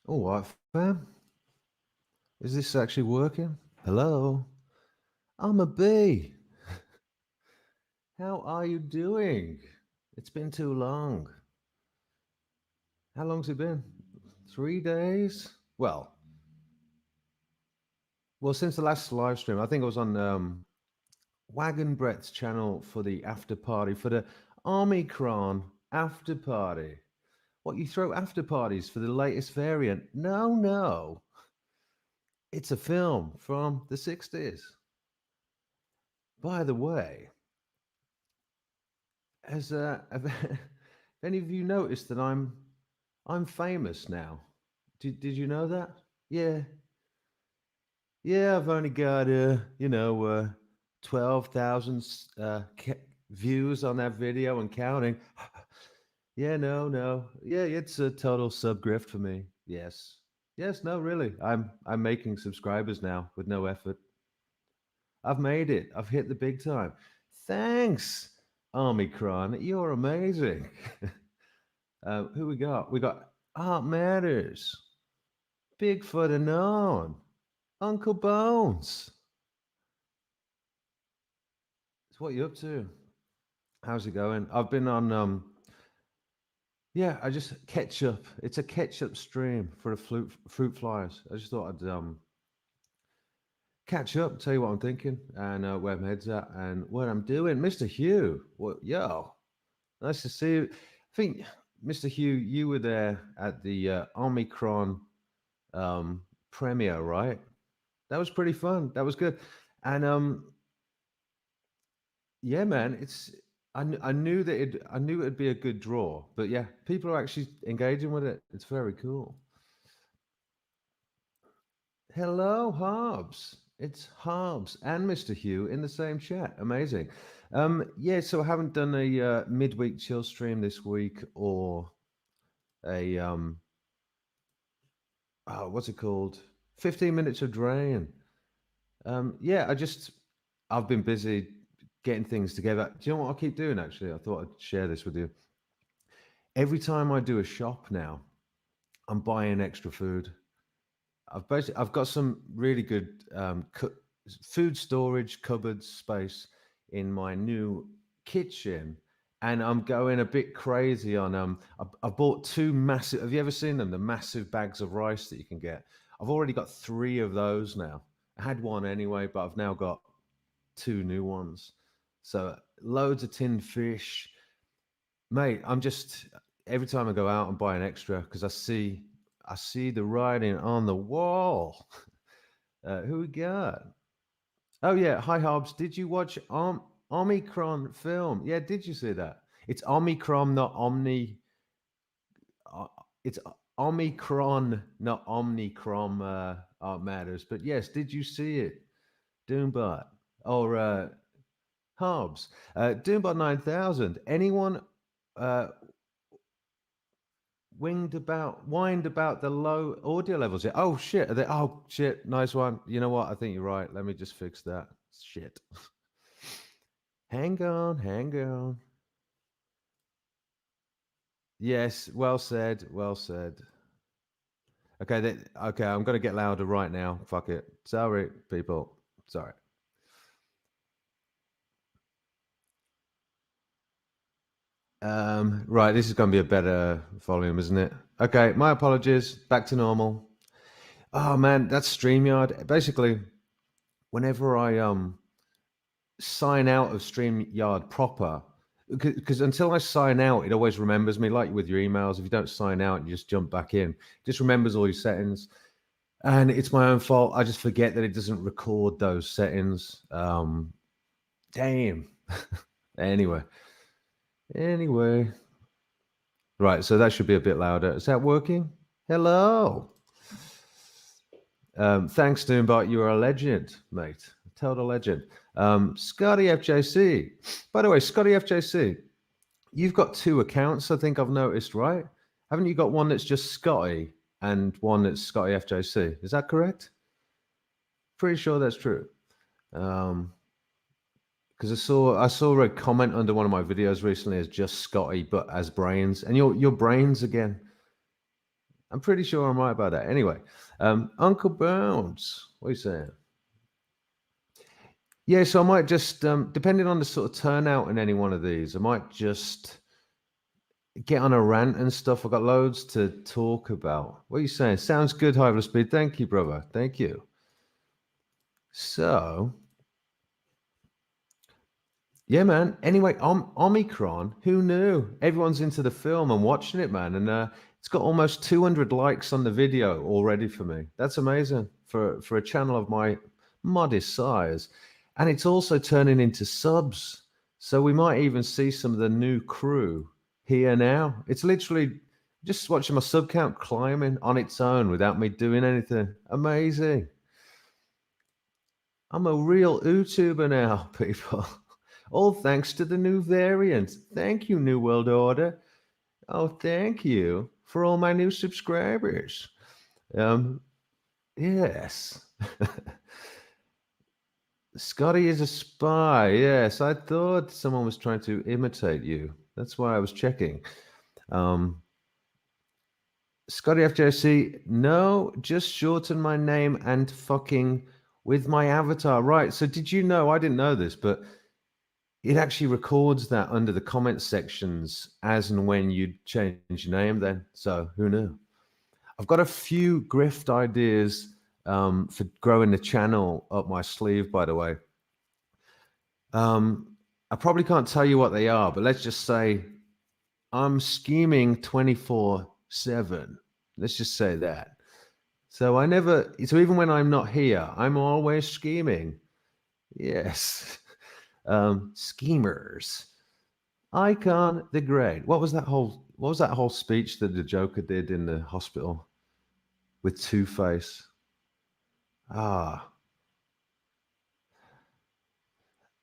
All right, fam. Is this actually working? Hello? I'm a bee. How are you doing? It's been too long. How long's it been? 3 days? Well, since the last live stream, I think I was on Wagon Brett's channel for the after party, for the Omicron after party. What, you throw after parties for the latest variant? No, no. It's a film from the 60s. By the way, have any of you noticed that I'm famous now? Did you know that? Yeah, yeah. I've only got 12,000 views on that video and counting. Yeah, no, no. Yeah, it's a total subgrift for me. Yes, yes. No, really. I'm making subscribers now with no effort. I've made it. I've hit the big time. Thanks, Omicron. You're amazing. Who we got? We got Art Matters, Bigfoot Unknown, Uncle Bones. So what you up to? How's it going? I've been on yeah, I just ketchup. It's a ketchup stream for the fruit flyers. I just thought I'd catch up, tell you what I'm thinking, and where my head's at, and what I'm doing. Mr. Hugh, what yo? Nice to see you. I think Mr. Hugh, you were there at the Omicron premiere, right? That was pretty fun. That was good. And yeah, man, I knew that I knew it'd be a good draw, but yeah, people are actually engaging with it. It's very cool. Hello, Hobbs. It's Hobbs and Mr. Hugh in the same chat. Amazing. Yeah, so I haven't done a midweek chill stream this week or a oh, what's it called? 15 minutes of drain. Yeah, I've been busy getting things together. Do you know what I keep doing? Actually, I thought I'd share this with you. Every time I do a shop now, I'm buying extra food. I've got some really good food storage cupboard space in my new kitchen, and I'm going a bit crazy on I bought two massive. Have you ever seen them? The massive bags of rice that you can get. I've already got three of those now. I had one anyway, but I've now got two new ones. So loads of tinned fish, mate. I'm just every time I go out and buy an extra because I see the writing on the wall. Who we got? Oh yeah, hi Hobbs. Did you watch Omicron film? Yeah, did you see that? It's Omicron, not Omni. Uh, it's Omicron, not Omnicron. Matters. But yes, did you see it, Doombot or Hobbs? Doombot 9000. Anyone uh, whined about the low audio levels? Yeah. Oh shit. Oh shit. Nice one. You know what? I think you're right. Let me just fix that. Shit. Hang on. Hang on. Yes. Well said. Well said. Okay. Okay. I'm gonna get louder right now. Fuck it. Sorry, people. Sorry. Right. This is gonna be a better volume, isn't it? Okay. My apologies. Back to normal. Oh man, that's StreamYard. Basically, whenever I sign out of StreamYard proper, because until I sign out, it always remembers me. Like with your emails, if you don't sign out, you just jump back in. It just remembers all your settings, and it's my own fault. I just forget that it doesn't record those settings. Damn. Anyway, anyway, right. So that should be a bit louder. Is that working? Hello. Thanks, Doombot. You are a legend, mate. A total legend. Scotty FJC. By the way, Scotty FJC, you've got two accounts, I think I've noticed, right? Haven't you got one that's just Scotty and one that's Scotty FJC? Is that correct? Pretty sure that's true. Because I saw a comment under one of my videos recently as just Scotty, but as brains, and your brains again. I'm pretty sure I'm right about that. Anyway, Uncle Bones, what are you saying? Yeah, so I might just, depending on the sort of turnout in any one of these, I might just get on a rant and stuff. I've got loads to talk about. What are you saying? Sounds good, High Speed. Thank you, brother. Thank you. So, yeah, man. Anyway, Omicron, who knew? Everyone's into the film and watching it, man. And it's got almost 200 likes on the video already for me. That's amazing for a channel of my modest size. And it's also turning into subs. So we might even see some of the new crew here now. It's literally just watching my sub count climbing on its own without me doing anything. Amazing. I'm a real YouTuber now, people. All thanks to the new variant. Thank you, New World Order. Oh, thank you for all my new subscribers. Yes. Scotty is a spy. Yes, I thought someone was trying to imitate you. That's why I was checking. Scotty FJC, no, just shorten my name and fucking with my avatar. Right. So did you know? I didn't know this, but it actually records that under the comment sections as and when you change your name then. So who knew? I've got a few grift ideas for growing the channel up my sleeve, by the way. I probably can't tell you what they are, but let's just say I'm scheming 24/7. Let's just say that. So even when I'm not here, I'm always scheming. Yes. Schemers. Icon the Great. What was that whole speech that the Joker did in the hospital with Two-Face?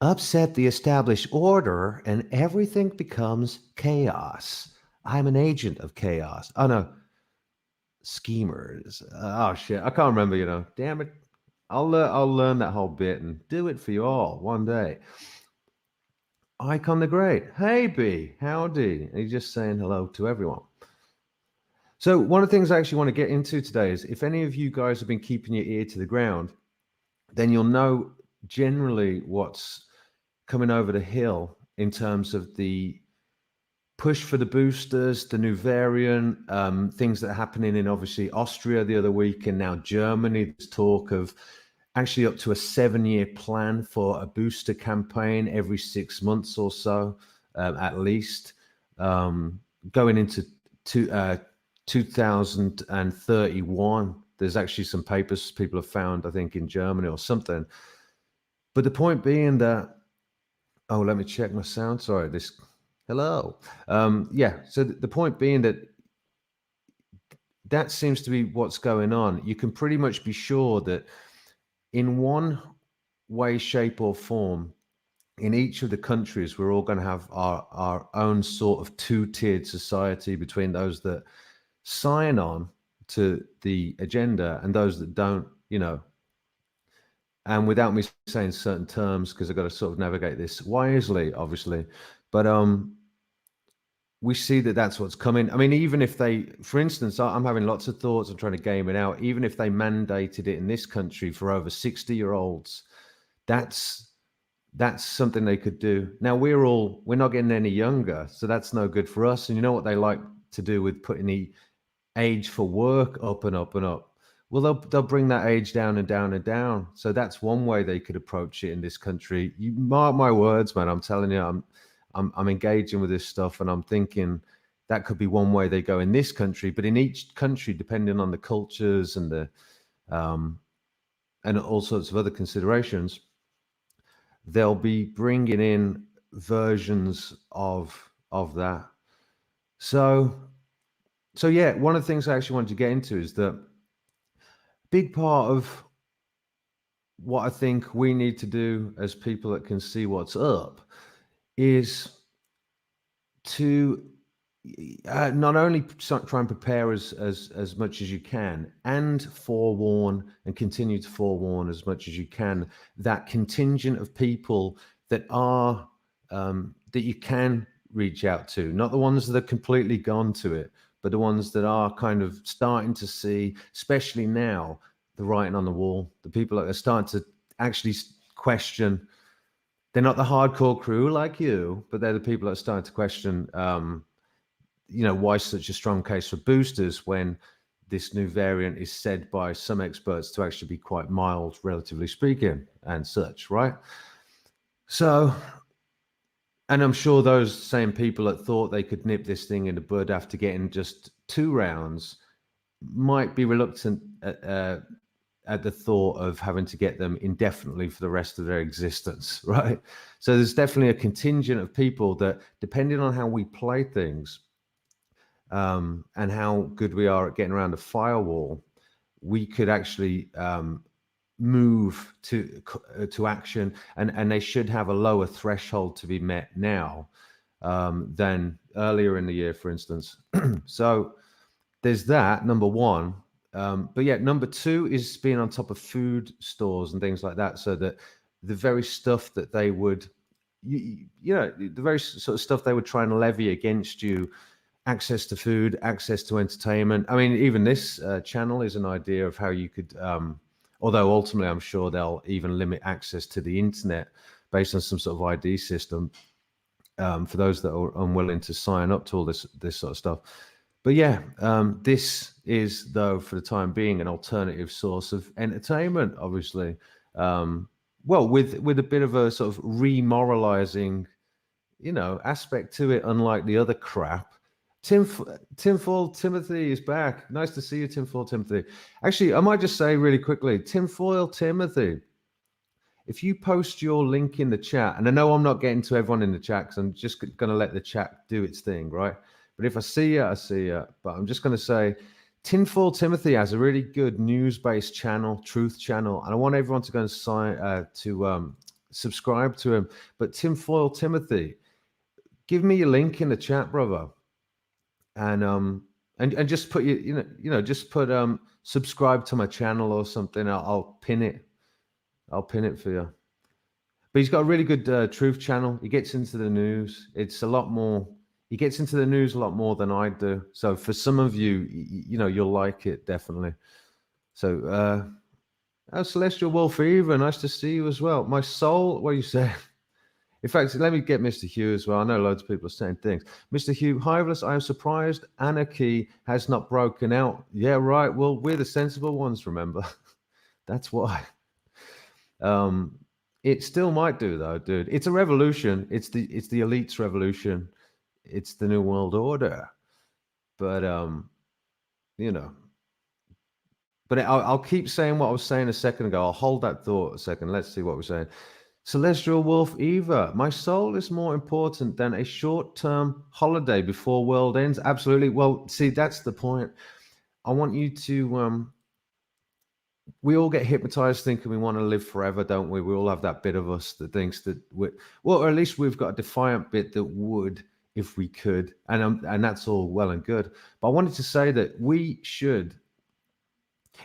Upset the established order and everything becomes chaos. I'm an agent of chaos. Oh no, schemers. Oh shit, I can't remember. Damn it. I'll learn that whole bit and do it for you all one day. Icon the Great. Hey B, howdy. And he's just saying hello to everyone. So one of the things I actually want to get into today is if any of you guys have been keeping your ear to the ground, then you'll know generally what's coming over the hill in terms of the push for the boosters, the new variant, things that are happening in obviously Austria the other week and now Germany. There's talk of actually up to a 7-year plan for a booster campaign every 6 months or so, at least, going into 2031. There's actually some papers people have found, I think, in Germany or something. But the point being that, oh, let me check my sound. Sorry, hello. Yeah, so the point being that seems to be what's going on. You can pretty much be sure that in one way, shape, or form, in each of the countries, we're all going to have our own sort of two-tiered society between those that sign on to the agenda and those that don't, and without me saying certain terms, because I've got to sort of navigate this wisely, obviously, but we see that that's what's coming. I mean, even if for instance, I'm having lots of thoughts, I'm trying to game it out, even if they mandated it in this country for over 60-year-olds, that's something they could do. Now we're not getting any younger, so that's no good for us. And you know what they like to do with putting the age for work up and up and up? Well, they'll bring that age down and down and down. So that's one way they could approach it in this country. You mark my words, man. I'm telling you, I'm engaging with this stuff, and I'm thinking that could be one way they go in this country. But in each country, depending on the cultures and the and all sorts of other considerations, they'll be bringing in versions of that. So yeah, one of the things I actually wanted to get into is that big part of what I think we need to do as people that can see what's up is to not only try and prepare as much as you can and forewarn and continue to forewarn as much as you can that contingent of people that are that you can reach out to, not the ones that are completely gone to it, but the ones that are kind of starting to see, especially now, the writing on the wall, the people that are starting to actually question. They're not the hardcore crew like you, but they're the people that are starting to question, why such a strong case for boosters when this new variant is said by some experts to actually be quite mild, relatively speaking, and such, right? So, and I'm sure those same people that thought they could nip this thing in the bud after getting just 2 rounds might be reluctant at the thought of having to get them indefinitely for the rest of their existence, right? So there's definitely a contingent of people that, depending on how we play things, and how good we are at getting around the firewall, we could actually move to action, and they should have a lower threshold to be met now than earlier in the year, for instance. So there's that, number one. But yeah, number two is being on top of food stores and things like that, so that the very stuff that they would, the very sort of stuff they would try and levy against you, access to food, access to entertainment. I mean, even this channel is an idea of how you could, although ultimately I'm sure they'll even limit access to the internet based on some sort of ID system for those that are unwilling to sign up to all this sort of stuff. But yeah, this is, though, for the time being, an alternative source of entertainment, obviously. Well, with a bit of a sort of remoralizing, aspect to it, unlike the other crap. Tinfoil Timothy is back. Nice to see you, Tinfoil Timothy. Actually, I might just say really quickly, Tinfoil Timothy, if you post your link in the chat, and I know I'm not getting to everyone in the chat because I'm just going to let the chat do its thing, right? But if I see you, I see you. But I'm just going to say, Tinfoil Timothy has a really good news-based channel, truth channel, and I want everyone to go and subscribe to him. But Tinfoil Timothy, give me your link in the chat, brother, and just put just put subscribe to my channel or something. I'll pin it. I'll pin it for you. But he's got a really good truth channel. He gets into the news. It's a lot more. He gets into the news a lot more than I do. So for some of you, you'll like it, definitely. So, Celestial Wolf Eva, nice to see you as well. My soul, what are you saying? In fact, let me get Mr. Hugh as well. I know loads of people are saying things. Mr. Hugh, Hiveless, I am surprised anarchy has not broken out. Yeah, right. Well, we're the sensible ones, remember? That's why. It still might do, though, dude. It's a revolution. It's the elites' revolution. It's the New World Order. But but I'll keep saying what I was saying a second ago. I'll hold that thought a second. Let's see what we're saying. Celestial Wolf Eva, my soul is more important than a short-term holiday before world ends. Absolutely. Well, see, that's the point. I want you to we all get hypnotized thinking we want to live forever, don't we? We all have that bit of us that thinks that or at least we've got a defiant bit that would, if we could, and that's all well and good. But I wanted to say that we should,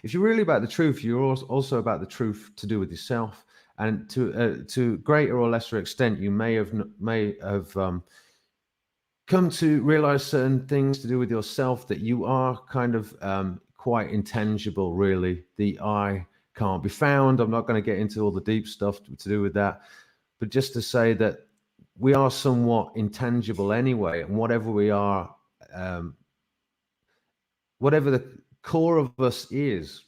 if you're really about the truth, you're also about the truth to do with yourself, and to greater or lesser extent, you may have come to realize certain things to do with yourself, that you are kind of quite intangible, really. The I can't be found. I'm not going to get into all the deep stuff to do with that, but just to say that we are somewhat intangible anyway, and whatever we are, whatever the core of us is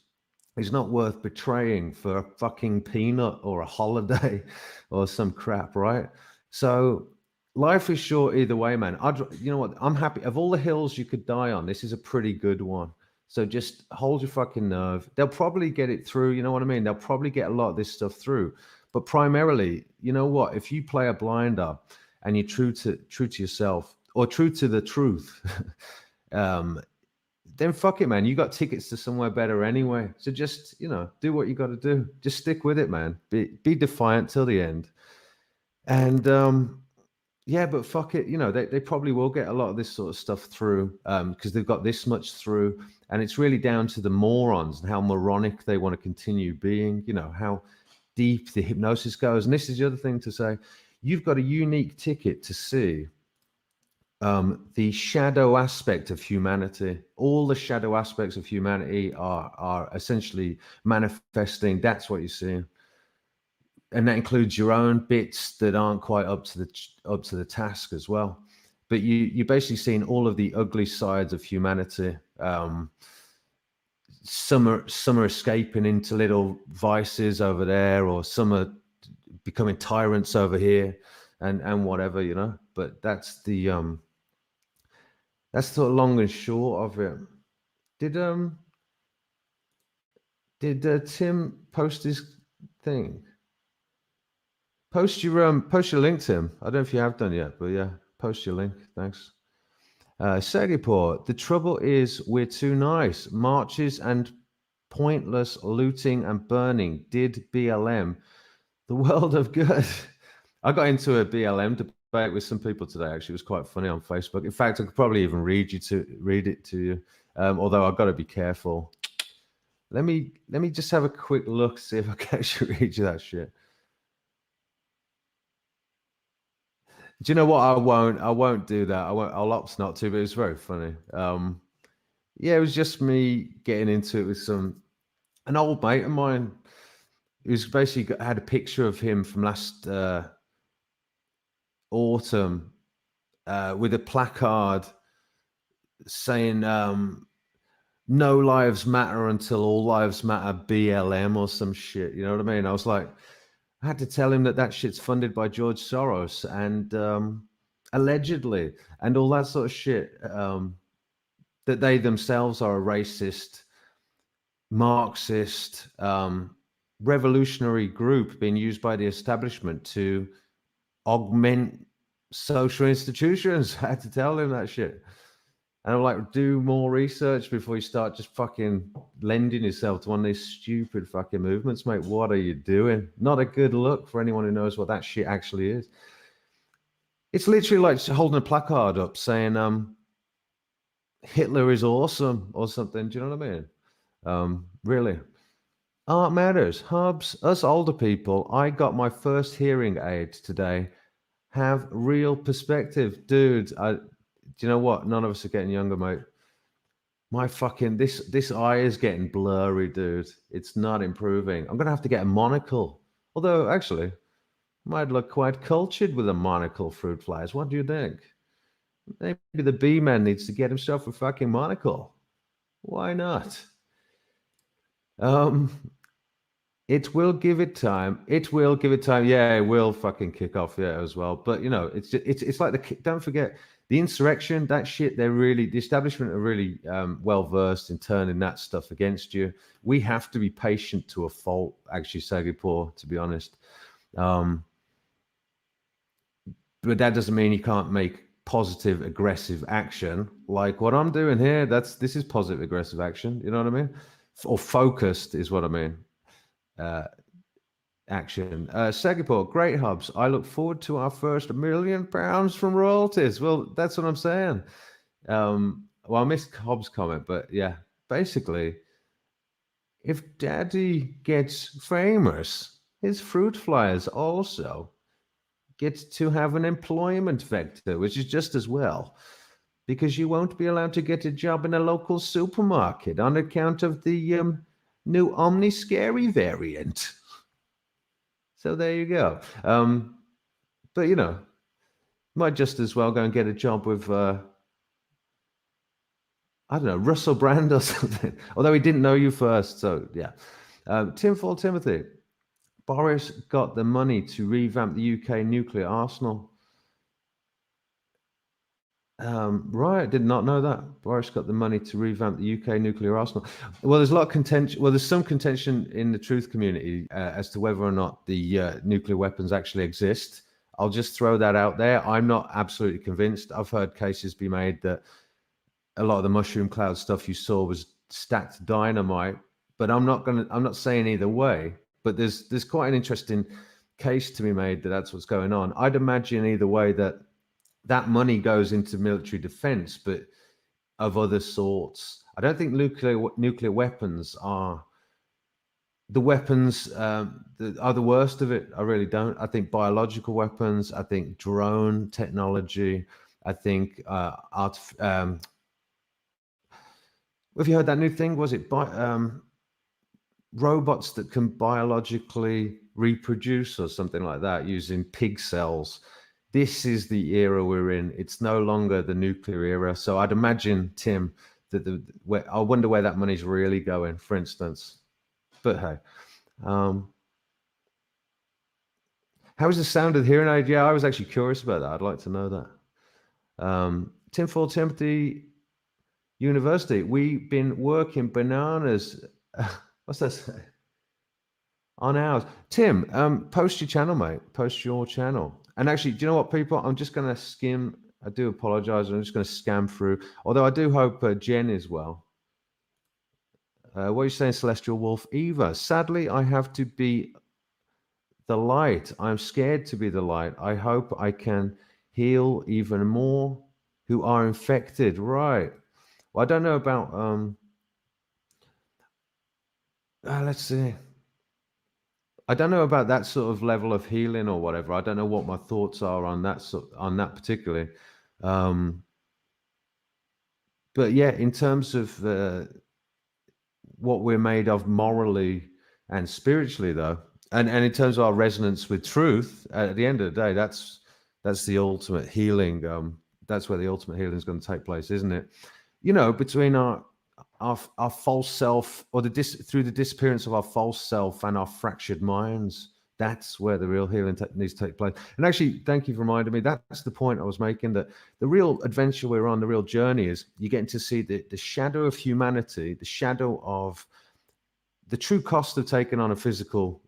not worth betraying for a fucking peanut or a holiday or some crap, right? So life is short either way, man. You know what? I'm happy. Of all the hills you could die on, this is a pretty good one. So just hold your fucking nerve. They'll probably get it through. You know what I mean? They'll probably get a lot of this stuff through. But primarily, you know what? If you play a blinder and you're true to yourself, or true to the truth, then fuck it, man. You got tickets to somewhere better anyway. So just, do what you got to do. Just stick with it, man. Be defiant till the end. And yeah, but fuck it. They probably will get a lot of this sort of stuff through because they've got this much through. And it's really down to the morons and how moronic they want to continue being, how deep the hypnosis goes. And this is the other thing to say. You've got a unique ticket to see the shadow aspect of humanity. All the shadow aspects of humanity are essentially manifesting. That's what you see, and that includes your own bits that aren't quite up to the task as well. But you're basically seeing all of the ugly sides of humanity. Some are escaping into little vices over there, or some are becoming tyrants over here, and whatever, you know. But that's the long and short of it. Did um did Tim post his thing? Post your link, Tim. I don't know if you have done yet, but yeah, post your link. Thanks. Segiport. The trouble is we're too nice. Marches and pointless looting and burning did BLM the world of good. I got into a BLM debate with some people today. Actually, it was quite funny on Facebook. In fact, I could probably even read it to you. Although I've got to be careful. Let me just have a quick look, see if I can actually read you that shit. Do you know what? I won't do that. I'll opt not to. But it was very funny. Yeah, it was just me getting into it with an old mate of mine. It was basically had a picture of him from last autumn with a placard saying "No lives matter until all lives matter." BLM or some shit. You know what I mean? I was like, I had to tell him that shit's funded by George Soros and allegedly, and all that sort of shit. That they themselves are a racist, Marxist, revolutionary group being used by the establishment to augment social institutions. I had to tell him that shit. And I'm like, do more research before you start just fucking lending yourself to one of these stupid fucking movements, mate. What are you doing? Not a good look for anyone who knows what that shit actually is. It's literally like holding a placard up saying, Hitler is awesome or something. Do you know what I mean? Really. Art matters. Hubs, us older people, I got my first hearing aid today. Have real perspective. Dude, do you know what? None of us are getting younger, mate. My fucking this eye is getting blurry, dude. It's not improving. I'm gonna have to get a monocle. Although actually, might look quite cultured with a monocle, Fruitflies. What do you think? Maybe the bee man needs to get himself a fucking monocle. Why not? Um, it will give it time. It will give it time. Yeah, it will fucking kick off. Yeah, as well. But you know, it's like don't forget the insurrection. That shit. The establishment are really well versed in turning that stuff against you. We have to be patient to a fault. Actually, Sagipur, to be honest. But that doesn't mean you can't make positive aggressive action like what I'm doing here. This is positive aggressive action. You know what I mean? Or focused is what I mean. Action. Sagipur, great hubs. I look forward to our first £1 million from royalties. Well, that's what I'm saying. Well, I missed Hobbs' comment, but yeah, basically, if Daddy gets famous, his fruit flyers also get to have an employment vector, which is just as well, because you won't be allowed to get a job in a local supermarket on account of the new Omni Scary variant. So there you go. But you know, might just as well go and get a job with I don't know, Russell Brand or something. Although he didn't know you first, so yeah. Tinfoil Timothy, Boris got the money to revamp the UK nuclear arsenal. Right, I did not know that. Boris got the money to revamp the UK nuclear arsenal. Well, there's a lot of contention. Well, there's some contention in the truth community as to whether or not the nuclear weapons actually exist. I'll just throw that out there. I'm not absolutely convinced. I've heard cases be made that a lot of the mushroom cloud stuff you saw was stacked dynamite, but I'm not saying either way. But there's quite an interesting case to be made that that's what's going on. I'd imagine either way that money goes into military defense, but of other sorts. I don't think nuclear weapons are the weapons that are the worst of it. I really don't. I think biological weapons, I think drone technology, I think have you heard that new thing? Was it robots that can biologically reproduce or something like that using pig cells? This is the era we're in. It's no longer the nuclear era. So I'd imagine, Tim, that I wonder where that money's really going, for instance. But hey, how is the sound of the hearing aid? Yeah, I was actually curious about that. I'd like to know that. Tinfoil Timothy University, we've been working bananas. What's that say? On ours. Tim, post your channel, mate. Post your channel. And actually, do you know what, people? I'm just going to skim. I do apologize. I'm just going to scan through. Although I do hope Jen is well. What are you saying, Celestial Wolf? Eva, sadly, I have to be the light. I'm scared to be the light. I hope I can heal even more who are infected. Right. Well, I don't know about. Let's see. I don't know about that sort of level of healing or whatever. I don't know what my thoughts are on that particularly. But yeah, in terms of what we're made of morally and spiritually, though, and in terms of our resonance with truth, at the end of the day, that's the ultimate healing. That's where the ultimate healing is going to take place, isn't it? You know, between our false self, or through the disappearance of our false self and our fractured minds, that's where the real healing needs to take place. And actually, thank you for reminding me. That's the point I was making, that the real adventure we're on, the real journey, is you're getting to see the shadow of humanity, the shadow of the true cost of taking on a physical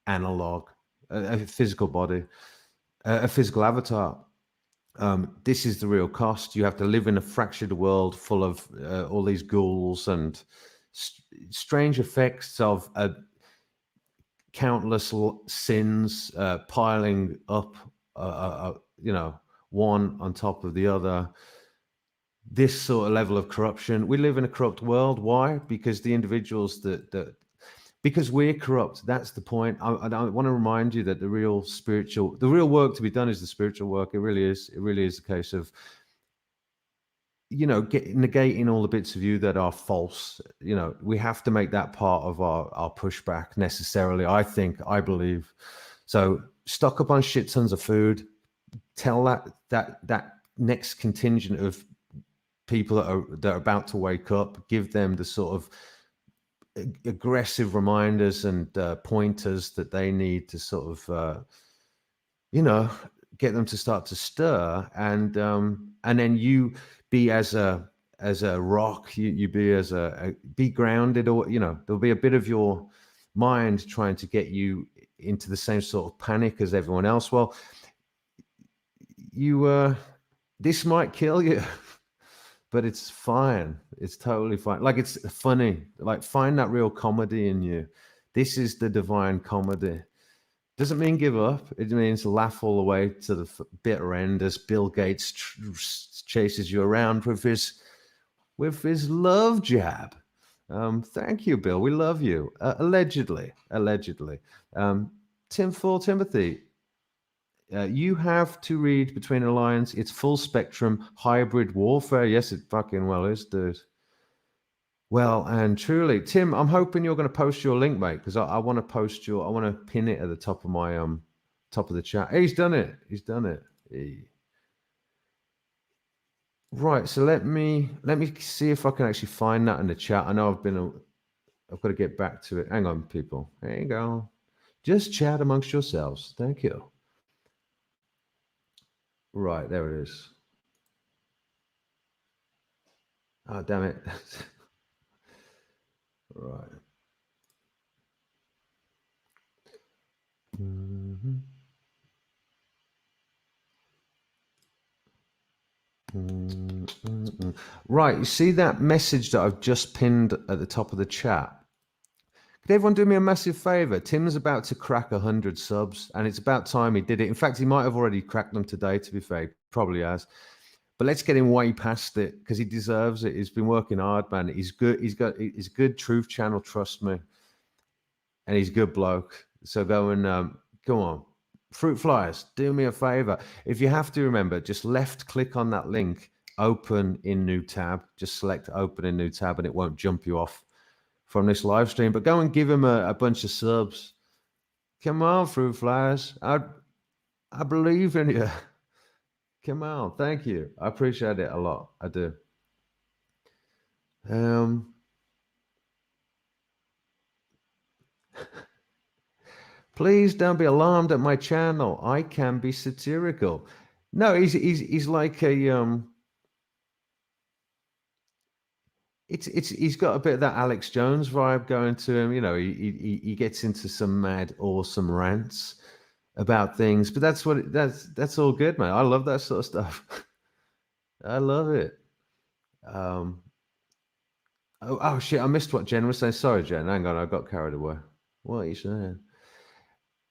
analog, a physical body, a physical avatar. This is the real cost. You have to live in a fractured world full of all these ghouls and strange effects of countless sins piling up, one on top of the other. This sort of level of corruption. We live in a corrupt world. Why? Because the individuals because we're corrupt. That's the point. I want to remind you that the real work to be done is the spiritual work. It really is. It really is a case of, negating all the bits of you that are false. We have to make that part of our pushback necessarily. I believe. So stock up on shit tons of food. Tell that next contingent of people that are about to wake up, give them the sort of aggressive reminders and pointers that they need to sort of get them to start to stir, and then you be as a rock, you be grounded, or there'll be a bit of your mind trying to get you into the same sort of panic as everyone else. Well, this might kill you. But it's fine. It's totally fine. Like, it's funny. Like, find that real comedy in you. This is the divine comedy. Doesn't mean give up. It means laugh all the way to the bitter end as Bill Gates chases you around with his love jab. Thank you, Bill. We love you. Allegedly. Tinfoil Timothy. You have to read Between the Lines. It's full spectrum hybrid warfare. Yes, it fucking well is, dude. Well and truly, Tim, I'm hoping you're going to post your link, mate, because I want to I want to pin it at the top of my top of the chat. Hey, he's done it. Right. So let me see if I can actually find that in the chat. I know I've got to get back to it. Hang on, people. There you go. Just chat amongst yourselves. Thank you. Right, there it is. Oh, damn it. Right. Mm-hmm. Mm-hmm. Right, you see that message that I've just pinned at the top of the chat? Could everyone do me a massive favor? Tim's about to crack 100 subs, and it's about time he did it. In fact, he might have already cracked them today, to be fair. He probably has. But let's get him way past it, because he deserves it. He's been working hard, man. He's good. He's good truth channel, trust me. And he's a good bloke. So go and go on. Fruitflies, do me a favor. If you have to, remember, just left click on that link, open in new tab. Just select open in new tab, and it won't jump you off from this live stream. But go and give him a bunch of subs. Come on, Fruitflies. I believe in you. Come on. Thank you. I appreciate it a lot. I do. Please don't be alarmed at my channel. I can be satirical. No, he's like a it's he's got a bit of that Alex Jones vibe going to him. You know, he gets into some mad, awesome rants about things, but that's all good, man. I love that sort of stuff. I love it. Oh shit! I missed what Jen was saying. Sorry, Jen. Hang on, I got carried away. What are you saying?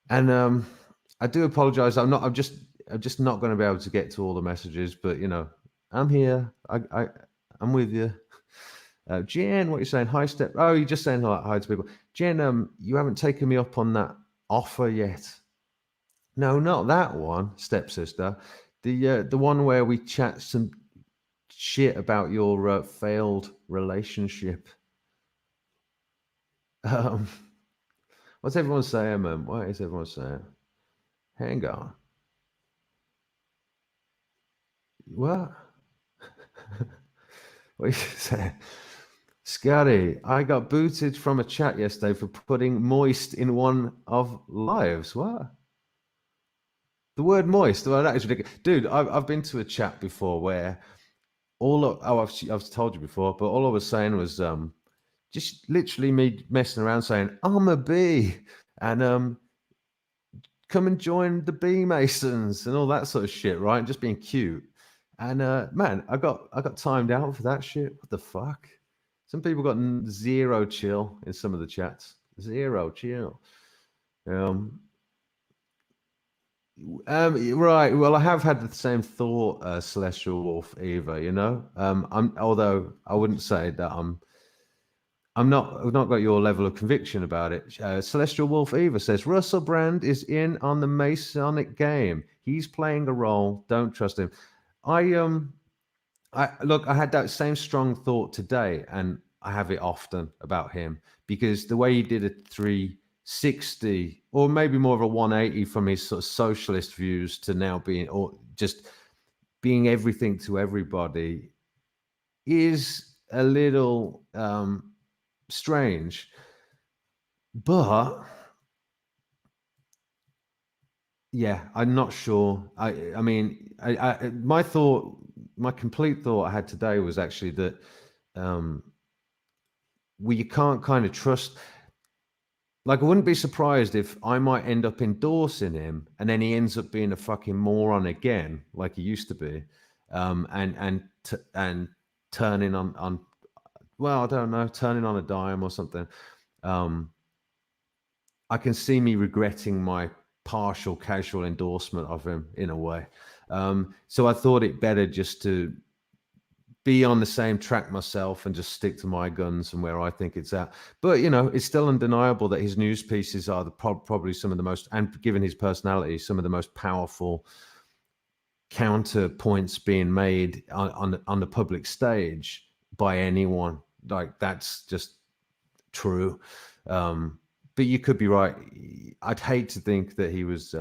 And I do apologize. I'm just not going to be able to get to all the messages, but you know, I'm here. I'm with you. Jen, what are you saying? Hi, Step. Oh, you're just saying hi to people. Jen, you haven't taken me up on that offer yet. No, not that one, stepsister. The one where we chat some shit about your failed relationship. What's everyone saying, man? What is everyone saying? Hang on. What? What are you saying? Scotty, I got booted from a chat yesterday for putting moist in one of lives. What? The word moist? Well, that is ridiculous. Dude, I've been to a chat before where I've told you before, but all I was saying was just literally me messing around saying, I'm a bee. And come and join the bee masons and all that sort of shit, right? Just being cute. And man, I got timed out for that shit. What the fuck? Some people got zero chill in some of the chats. Zero chill. Right. Well, I have had the same thought, Celestial Wolf Eva. You know, although I wouldn't say that I've not got your level of conviction about it. Celestial Wolf Eva says Russell Brand is in on the Masonic game. He's playing a role. Don't trust him. I look. I had that same strong thought today, and I have it often about him because the way he did a 360, or maybe more of a 180 from his sort of socialist views to now being, or just being everything to everybody, is a little strange. But yeah, I'm not sure. I mean, my complete thought I had today was actually that you can't kind of trust. Like, I wouldn't be surprised if I might end up endorsing him, and then he ends up being a fucking moron again, like he used to be, and turning on. Well, I don't know, turning on a dime or something. I can see me regretting my partial casual endorsement of him in a way. So I thought it better just to be on the same track myself and just stick to my guns and where I think it's at. But, you know, it's still undeniable that his news pieces are probably some of the most, and given his personality, some of the most powerful counterpoints being made on the public stage by anyone. Like, that's just true. But you could be right. I'd hate to think that he was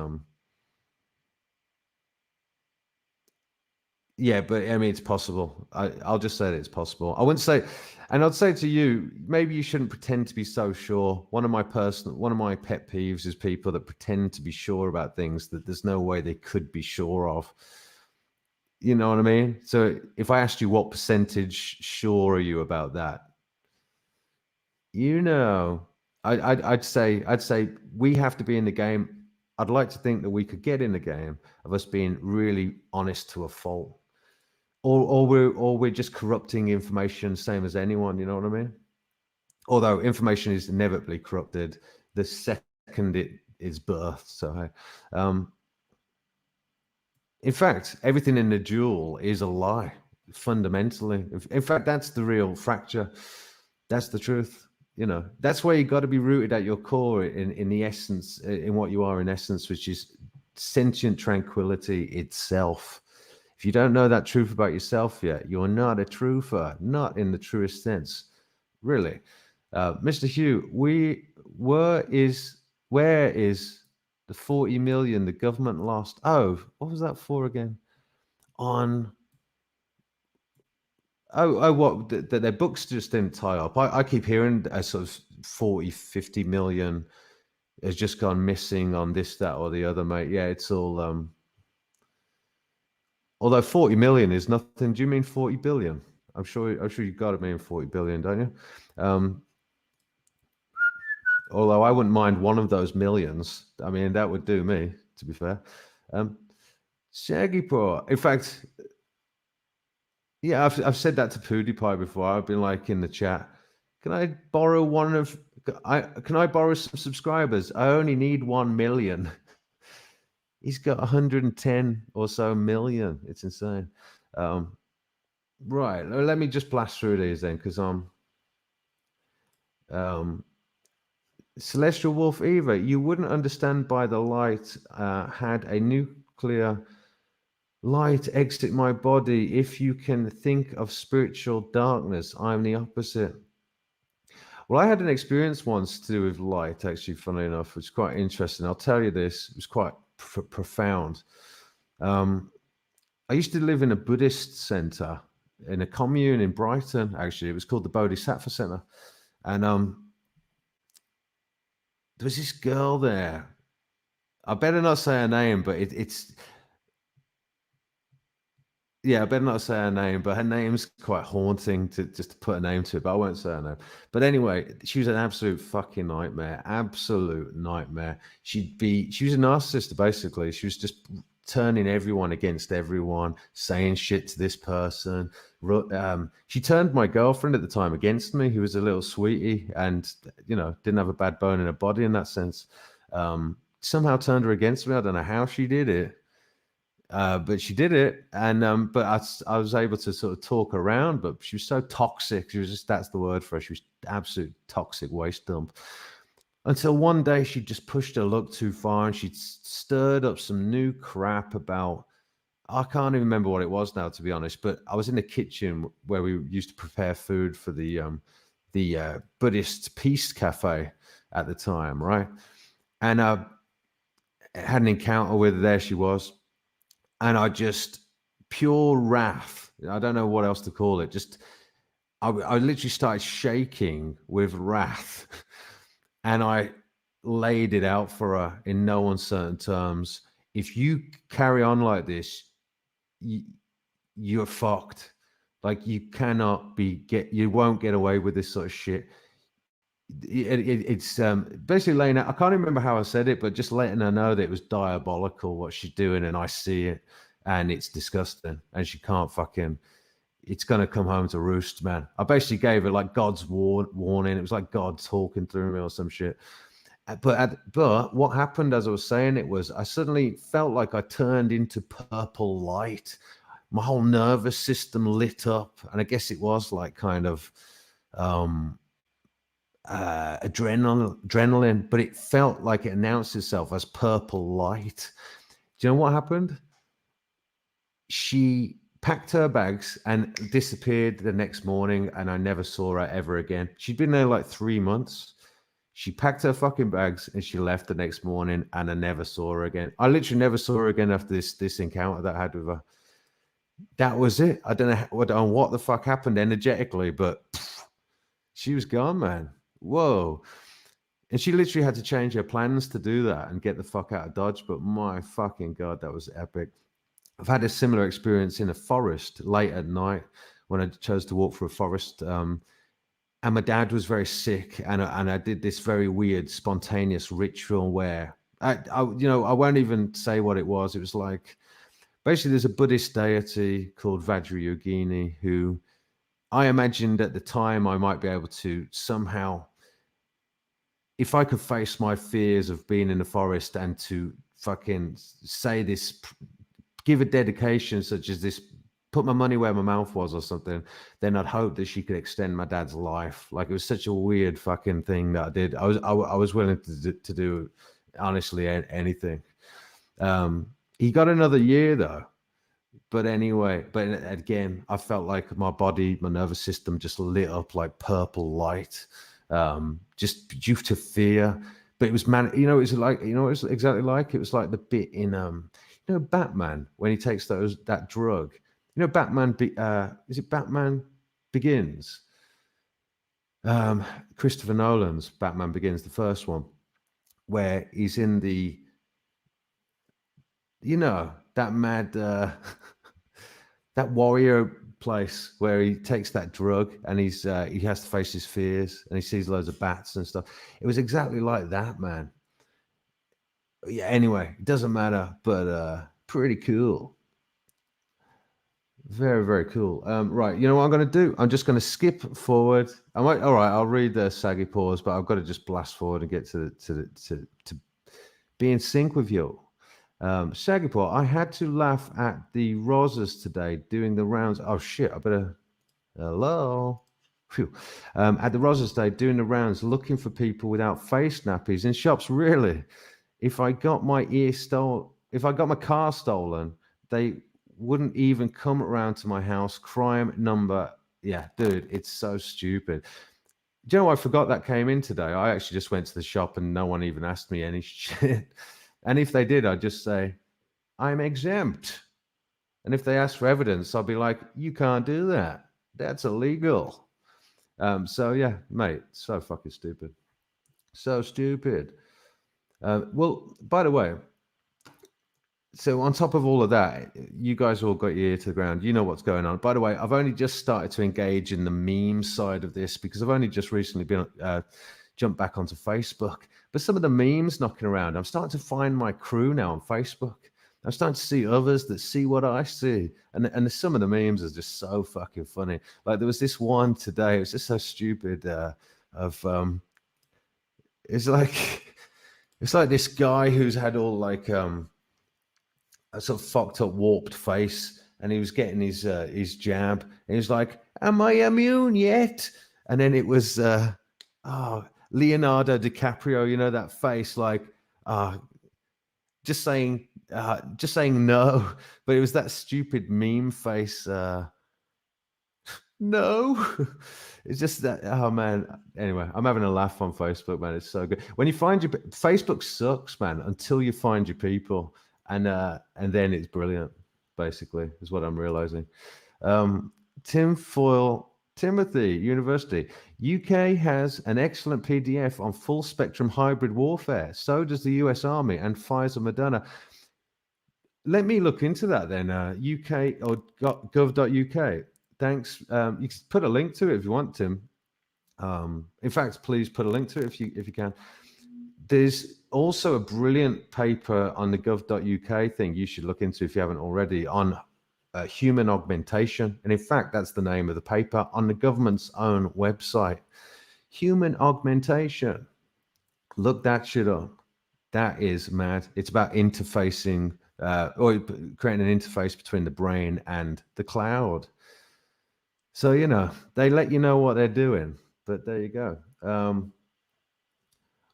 yeah, but I mean, it's possible. I'll just say that it's possible. I wouldn't say, and I'd say to you, maybe you shouldn't pretend to be so sure. One of my pet peeves is people that pretend to be sure about things that there's no way they could be sure of. You know what I mean? So if I asked you what percentage sure are you about that, you know, I'd say we have to be in the game. I'd like to think that we could get in the game of us being really honest to a fault. Or we're just corrupting information, same as anyone. You know what I mean? Although information is inevitably corrupted the second it is birthed. So, in fact, everything in the duel is a lie fundamentally. In fact, that's the real fracture. That's the truth. You know, that's where you got to be rooted at your core in the essence, in what you are in essence, which is sentient tranquility itself. If you don't know that truth about yourself yet, you're not a truther, not in the truest sense, really. Mr. Hugh, where is the 40 million the government lost? Oh, what was that for again? On what? That their books just didn't tie up. I keep hearing a sort of 40, 50 million has just gone missing on this, that, or the other, mate. Yeah, it's all. Although 40 million is nothing. Do you mean 40 billion? I'm sure you've got to mean 40 billion, don't you? Although I wouldn't mind one of those millions. I mean, that would do me, to be fair. Shaggy Paw. In fact, yeah, I've said that to PewDiePie before. I've been like in the chat, can I borrow can I borrow some subscribers? I only need 1 million. He's got 110 or so million. It's insane. Right. Let me just blast through these then, because Celestial Wolf Eva, you wouldn't understand by the light had a nuclear light exit my body. If you can think of spiritual darkness, I'm the opposite. Well, I had an experience once to do with light, actually, funnily enough, which is quite interesting. I'll tell you this. It was quite profound. I used to live in a Buddhist center in a commune in Brighton, actually. It was called the Bodhisattva Center. And there was this girl there. I better not say her name, but it's... Yeah, I better not say her name, but her name's quite haunting to just to put a name to it, but I won't say her name. But anyway, she was an absolute fucking nightmare. Absolute nightmare. She was a narcissist, basically. She was just turning everyone against everyone, saying shit to this person. She turned my girlfriend at the time against me, who was a little sweetie and, didn't have a bad bone in her body in that sense. Somehow turned her against me. I don't know how she did it. But she did it, and but I was able to sort of talk around. But she was so toxic. She was just—that's the word for her. She was absolute toxic waste dump. Until one day she just pushed her luck too far, and she stirred up some new crap about. I can't even remember what it was now, to be honest. But I was in the kitchen where we used to prepare food for the Buddhist Peace Cafe at the time, right? And I had an encounter with her. There she was. And I just, pure wrath, I don't know what else to call it. I literally started shaking with wrath. And I laid it out for her in no uncertain terms. If you carry on like this, you're fucked. Like, you won't get away with this sort of shit. It's basically laying out. I can't remember how I said it, but just letting her know that it was diabolical what she's doing, and I see it, and it's disgusting, and she can't fucking. It's gonna come home to roost, man. I basically gave her like God's warning. It was like God talking through me or some shit. But what happened as I was saying it was I suddenly felt like I turned into purple light. My whole nervous system lit up, and I guess it was like kind of. Adrenaline, but it felt like it announced itself as purple light. Do you know what happened? She packed her bags and disappeared the next morning, and I never saw her ever again. She'd been there like 3 months. She packed her fucking bags and she left the next morning, and I never saw her again. I literally never saw her again after this encounter that I had with her. That was it. I don't know what the fuck happened energetically, but she was gone, man. Whoa. And she literally had to change her plans to do that and get the fuck out of Dodge. But my fucking God, that was epic. I've had a similar experience in a forest late at night when I chose to walk through a forest. And my dad was very sick. And I did this very weird, spontaneous ritual where I won't even say what it was. It was like, basically, there's a Buddhist deity called Vajrayogini who I imagined at the time I might be able to somehow, if I could face my fears of being in the forest and to fucking say this, give a dedication such as this, put my money where my mouth was or something, then I'd hope that she could extend my dad's life. Like, it was such a weird fucking thing that I did. I was willing to do honestly anything. He got another year though. But anyway, but again, I felt like my body, my nervous system just lit up like purple light, just due to fear. But it was man, you know, it's like, you know, it's exactly like it was like the bit in, you know, Batman when he takes that drug. You know, is it Batman Begins? Christopher Nolan's Batman Begins, the first one, where he's in the, you know, that mad. That warrior place where he takes that drug and he has to face his fears and he sees loads of bats and stuff. It was exactly like that, man. Yeah. Anyway, it doesn't matter, but pretty cool. Very, very cool. Right, you know what I'm going to do? I'm just going to skip forward. I might. All right, I'll read the saggy pause, but I've got to just blast forward and get to be in sync with you. Sagapur, I had to laugh at the Rosas today doing the rounds. Oh shit! I better. Hello. Phew. At the Rosas Day, doing the rounds, looking for people without face nappies in shops. Really, if I got my car stolen, they wouldn't even come around to my house. Crime number, yeah, dude, it's so stupid. Do you know, I forgot that came in today. I actually just went to the shop and no one even asked me any shit. And if they did, I'd just say, I'm exempt. And if they ask for evidence, I'll be like, you can't do that. That's illegal. So yeah, mate, so fucking stupid. So stupid. Well, by the way, so on top of all of that, you guys all got your ear to the ground. You know what's going on. By the way, I've only just started to engage in the meme side of this because I've only just recently been jumped back onto Facebook. But some of the memes knocking around, I'm starting to find my crew now on Facebook. I'm starting to see others that see what I see, and some of the memes are just so fucking funny. Like there was this one today. It was just so stupid. Of it's like it's like this guy who's had all like a sort of fucked up, warped face, and he was getting his jab, and he was like, "Am I immune yet?" And then it was Leonardo DiCaprio, you know that face, like uh, just saying no, but it was that stupid meme face. No, it's just that. Oh man. Anyway, I'm having a laugh on Facebook, man. It's so good when you find your Facebook sucks, man, until you find your people, and then it's brilliant. Basically, is what I'm realizing. Tinfoil Timothy University UK has an excellent PDF on full spectrum hybrid warfare. So does the US Army and Pfizer Moderna. Let me look into that then. UK or gov.uk. Thanks. You can put a link to it if you want, Tim. In fact, please put a link to it if you can. There's also a brilliant paper on the gov.uk thing you should look into if you haven't already on human augmentation. And in fact, that's the name of the paper on the government's own website. Human augmentation. Look that shit up. That is mad. It's about interfacing or creating an interface between the brain and the cloud. So, you know, they let you know what they're doing, but there you go.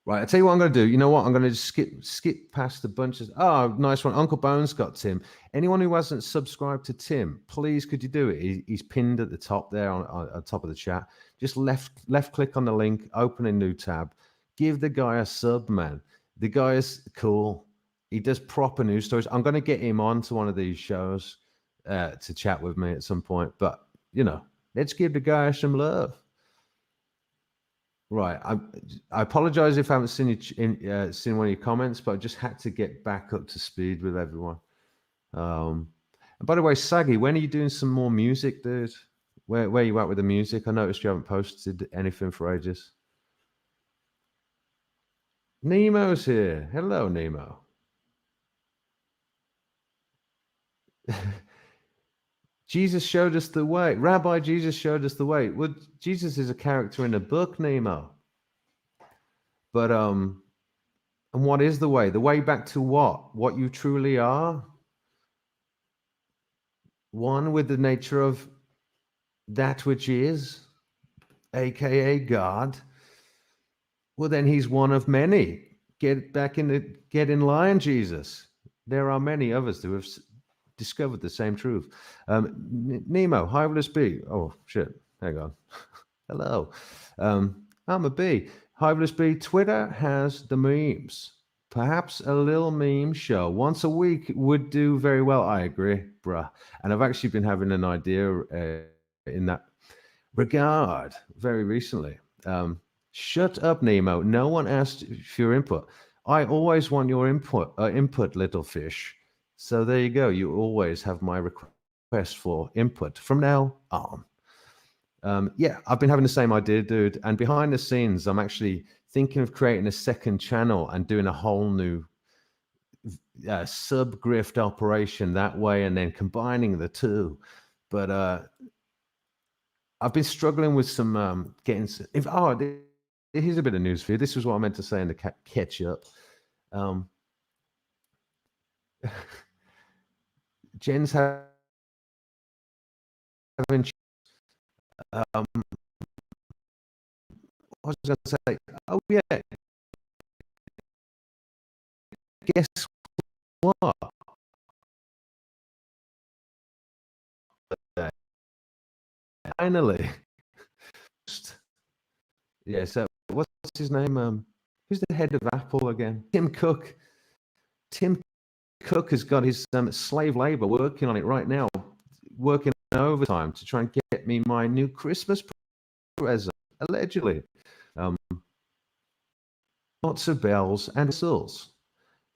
Right, I'll tell you what I'm going to do. You know what? I'm going to just skip past a bunch of... Oh, nice one. Uncle Bones got Tim. Anyone who hasn't subscribed to Tim, please could you do it? He's pinned at the top there on top of the chat. Just left click on the link, open a new tab. Give the guy a sub, man. The guy is cool. He does proper news stories. I'm going to get him on to one of these shows to chat with me at some point. But, you know, let's give the guy some love. Right. I apologize if I haven't seen one of your comments, but I just had to get back up to speed with everyone. And by the way, Saggy, when are you doing some more music, dude? Where are you at with the music? I noticed you haven't posted anything for ages. Nemo's here. Hello, Nemo. Jesus showed us the way. Rabbi Jesus showed us the way. Well, Jesus is a character in a book, Nemo. But and what is the way? The way back to what? What you truly are? One with the nature of that which is, aka God. Well, then he's one of many. Get in line, Jesus. there are many others who have discovered the same truth. Nemo, hi, will this be? Oh, shit. Hang on. Hello. I'm a bee. Hi, will this be? Twitter has the memes. Perhaps a little meme show once a week would do very well. I agree, bruh. And I've actually been having an idea in that regard very recently. Shut up, Nemo. No one asked for your input. I always want your input, little fish. So there you go. You always have my request for input from now on. Yeah, I've been having the same idea, dude. And behind the scenes, I'm actually thinking of creating a second channel and doing a whole new sub grift operation that way, and then combining the two. But I've been struggling with some getting. Here's a bit of news for you. This was what I meant to say in the Ketchup. Um, Jen's having. What was I going to say? Oh yeah. Guess what? Finally. Yeah. So what's his name? Who's the head of Apple again? Tim Cook. Tim Cook has got his slave labor working on it right now, working overtime to try and get me my new Christmas present, allegedly. Lots of bells and whistles.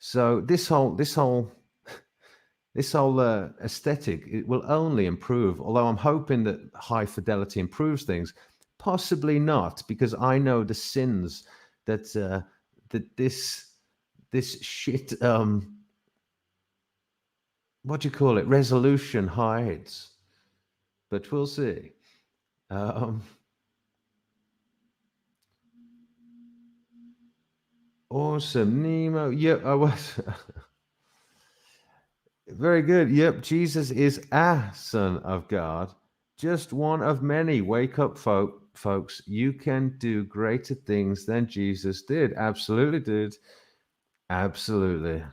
So this whole aesthetic, it will only improve. Although I'm hoping that high fidelity improves things, possibly not, because I know the sins that that this shit what do you call it, resolution hides. But we'll see. Awesome, Nemo. Yep, I was. Very good. Yep, Jesus is a son of God, just one of many. Wake up, folks. You can do greater things than Jesus did. Absolutely, dude. Absolutely.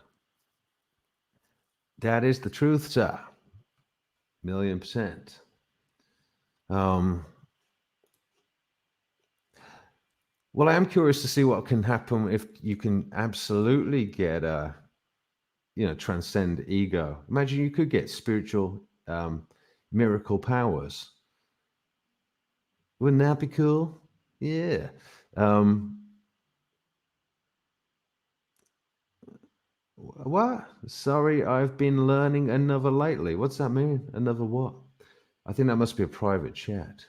That is the truth, sir. 1,000,000%. Well, I am curious to see what can happen if you can absolutely get transcend ego. Imagine you could get spiritual miracle powers. Wouldn't that be cool? Yeah. What? Sorry, I've been learning another lately. What's that mean? Another what? I think that must be a private chat.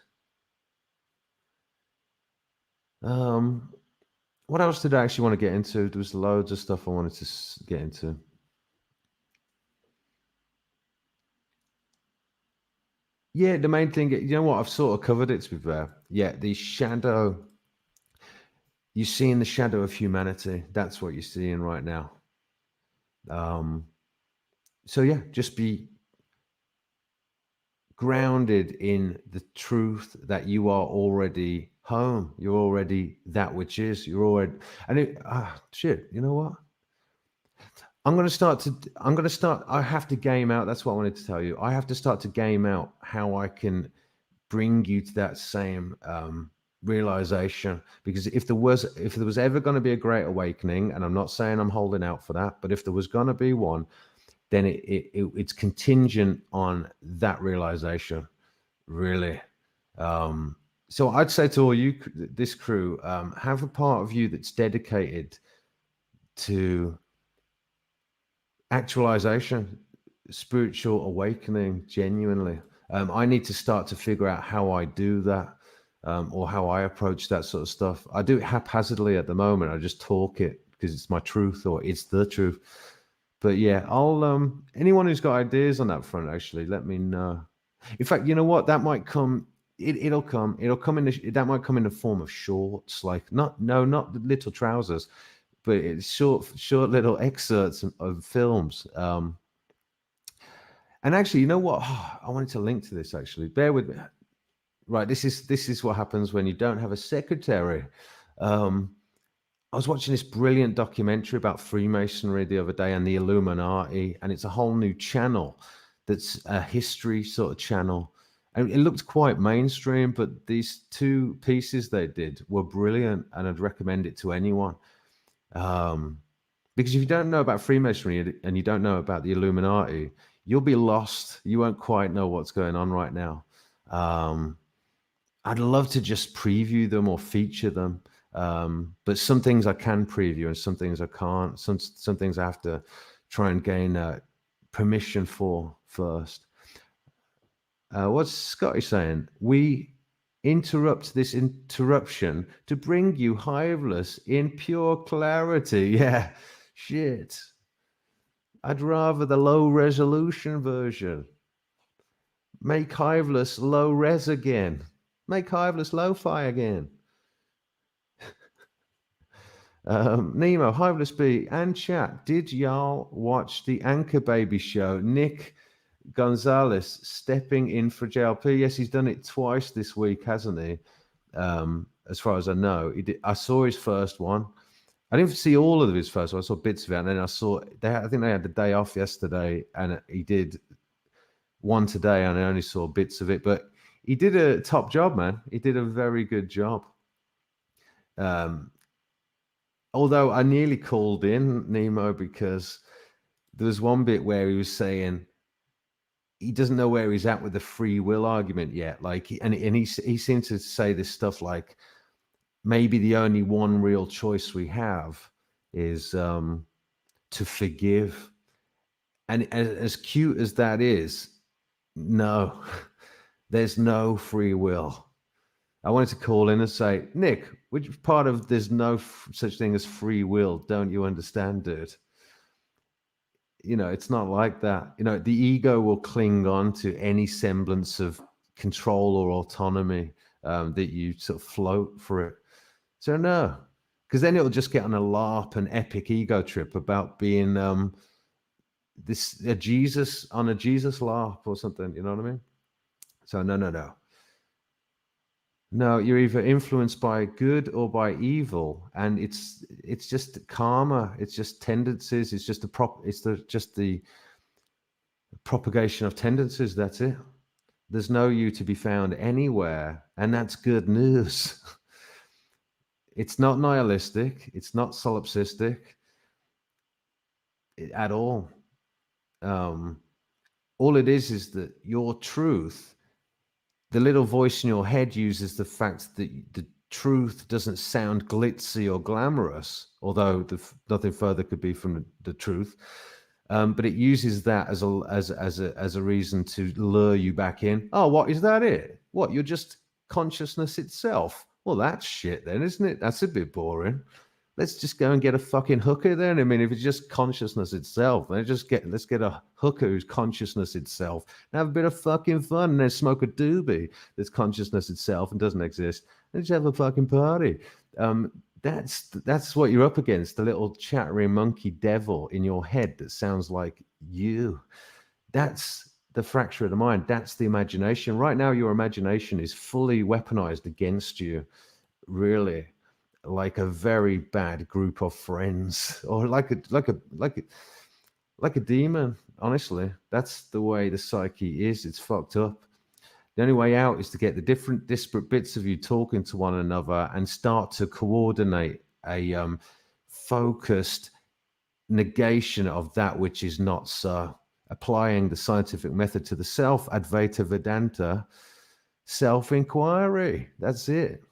What else did I actually want to get into? There was loads of stuff I wanted to get into. Yeah, the main thing, you know what? I've sort of covered it, to be fair. Yeah, the shadow. You're seeing the shadow of humanity. That's what you're seeing right now. So yeah, just be grounded in the truth that you are already home. You're already that which is. You're already, and shit. You know what? I'm going to start. I have to game out. That's what I wanted to tell you. I have to start to game out how I can bring you to that same realization. Because if there was ever going to be a great awakening, and I'm not saying I'm holding out for that, but if there was going to be one, then it's contingent on that realization, really. So I'd say to all you, this crew, have a part of you that's dedicated to actualization, spiritual awakening, genuinely. I need to start to figure out how I do that, or how I approach that sort of stuff. I do it haphazardly at the moment. I just talk it because it's my truth or it's the truth. But yeah, I'll anyone who's got ideas on that front, actually, let me know. In fact, you know what? That might come. It'll come. It'll come in. That might come in the form of shorts, like not the little trousers, but it's short little excerpts of films. And actually, you know what? I wanted to link to this. Actually, bear with me. Right, this is what happens when you don't have a secretary. I was watching this brilliant documentary about Freemasonry the other day and the Illuminati, and it's a whole new channel that's a history sort of channel. And it looked quite mainstream, but these two pieces they did were brilliant, and I'd recommend it to anyone. Um, because if you don't know about Freemasonry and you don't know about the Illuminati, you'll be lost. You won't quite know what's going on right now. Um, I'd love to just preview them or feature them, but some things I can preview and some things I can't. Some things I have to try and gain permission for first. What's Scotty saying? We interrupt this interruption to bring you Hiveless in pure clarity. Yeah, shit. I'd rather the low resolution version. Make Hiveless low res again. Make Hiveless lo-fi again. Nemo, Hiveless B, and chat. Did y'all watch the Anchor Baby show? Nick Gonzalez stepping in for JLP. Yes, he's done it twice this week, hasn't he? As far as I know, he did. I saw his first one. I didn't see all of his first one. I saw bits of it, and then I saw. I think they had the day off yesterday, and he did one today, and I only saw bits of it. But he did a top job, man. He did a very good job. Although I nearly called in Nemo because there was one bit where he was saying he doesn't know where he's at with the free will argument yet. Like, he seemed to say this stuff like maybe the only one real choice we have is to forgive. And as cute as that is, no, there's no free will. I wanted to call in and say, Nick, which part of there's no such thing as free will don't you understand, dude? It's not like that. The ego will cling on to any semblance of control or autonomy that you sort of float for it. So no, because then it'll just get on a LARP, an epic ego trip about being a Jesus on a Jesus LARP or something. You know what I mean? So no. No, you're either influenced by good or by evil, and it's just karma. It's just tendencies. It's just the propagation of tendencies. That's it. There's no you to be found anywhere, and that's good news. It's not nihilistic. It's not solipsistic at all. All it is that your truth, the little voice in your head uses the fact that the truth doesn't sound glitzy or glamorous, although nothing further could be from the truth. But it uses that as a reason to lure you back in. Oh, what is that? What, you're just consciousness itself? Well, that's shit then, isn't it? That's a bit boring. Let's just go and get a fucking hooker then. I mean, if it's just consciousness itself, let's get a hooker who's consciousness itself and have a bit of fucking fun, and then smoke a doobie that's consciousness itself and doesn't exist, and just have a fucking party. That's what you're up against, the little chattering monkey devil in your head that sounds like you. That's the fracture of the mind. That's the imagination. Right now, your imagination is fully weaponized against you, really, like a very bad group of friends, or like a demon. Honestly, that's the way the psyche is. It's fucked up. The only way out is to get the different disparate bits of you talking to one another and start to coordinate a focused negation of that which is not so. Applying the scientific method to the self, Advaita Vedanta, self-inquiry. That's it.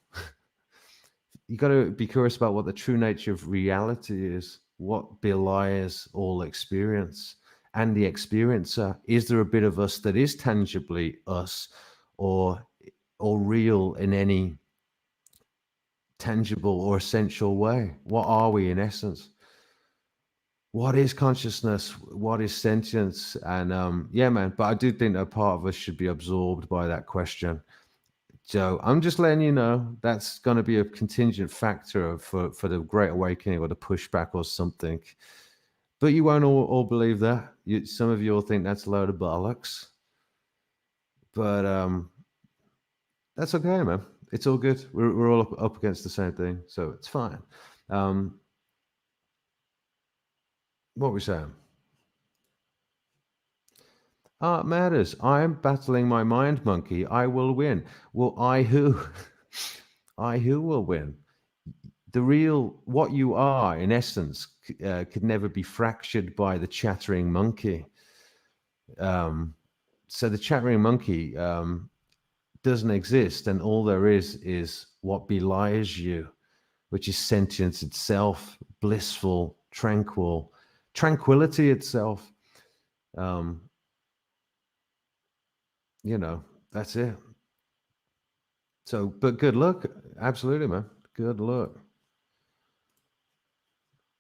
You got to be curious about what the true nature of reality is, what belies all experience, and the experiencer. Is there a bit of us that is tangibly us, or real in any tangible or essential way? What are we in essence? What is consciousness? What is sentience? And yeah, man, but I do think that part of us should be absorbed by that question. So I'm just letting you know that's going to be a contingent factor for the Great Awakening or the pushback or something. But you won't all believe that. Some of you will think that's a load of bollocks. But that's okay, man. It's all good. We're all up against the same thing, so it's fine. Um, what we saying? Art matters. I'm battling my mind monkey. I will win. Well, I who? I who will win? The real, what you are, in essence, could never be fractured by the chattering monkey. Um, so the chattering monkey doesn't exist, and all there is what belies you, which is sentience itself, blissful, tranquil, tranquility itself. Um, you know, that's it. So, but good luck. Absolutely, man. Good luck.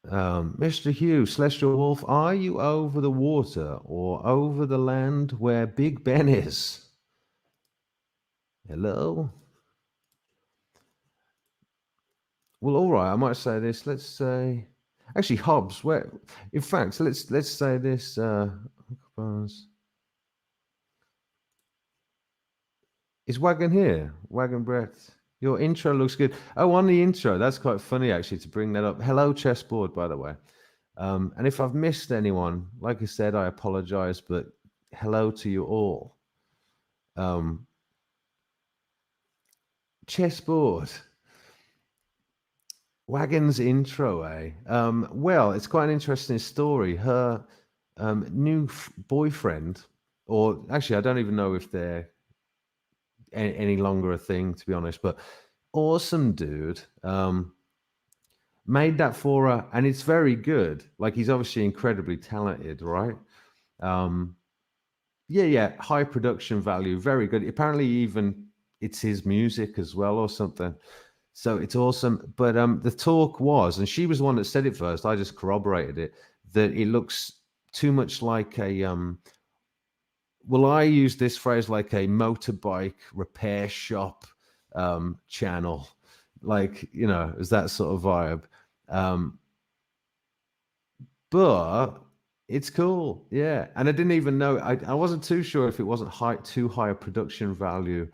Mr. Hugh, Celestial Wolf, are you over the water or over the land where Big Ben is? Hello? Well, all right, I might say this. Let's say, actually, Hobbs, where, in fact, let's say this, is Wagon here? Wagon Brett. Your intro looks good. Oh, on the intro, that's quite funny actually to bring that up. Hello, chessboard, by the way. And if I've missed anyone, like I said, I apologize, but hello to you all. Chessboard. Wagon's intro, eh? Well, it's quite an interesting story. Her new boyfriend, or actually, I don't even know if they're any longer a thing, to be honest, but awesome dude. Made that for her, and it's very good. Like, he's obviously incredibly talented, right? Um, yeah, high production value, very good. Apparently, even it's his music as well, or something. So it's awesome. But the talk was, and she was the one that said it first. I just corroborated it, that it looks too much like a well, I use this phrase like a motorbike repair shop channel, like, is that sort of vibe. Um, but it's cool, yeah. And I didn't even know. I wasn't too sure if it wasn't too high a production value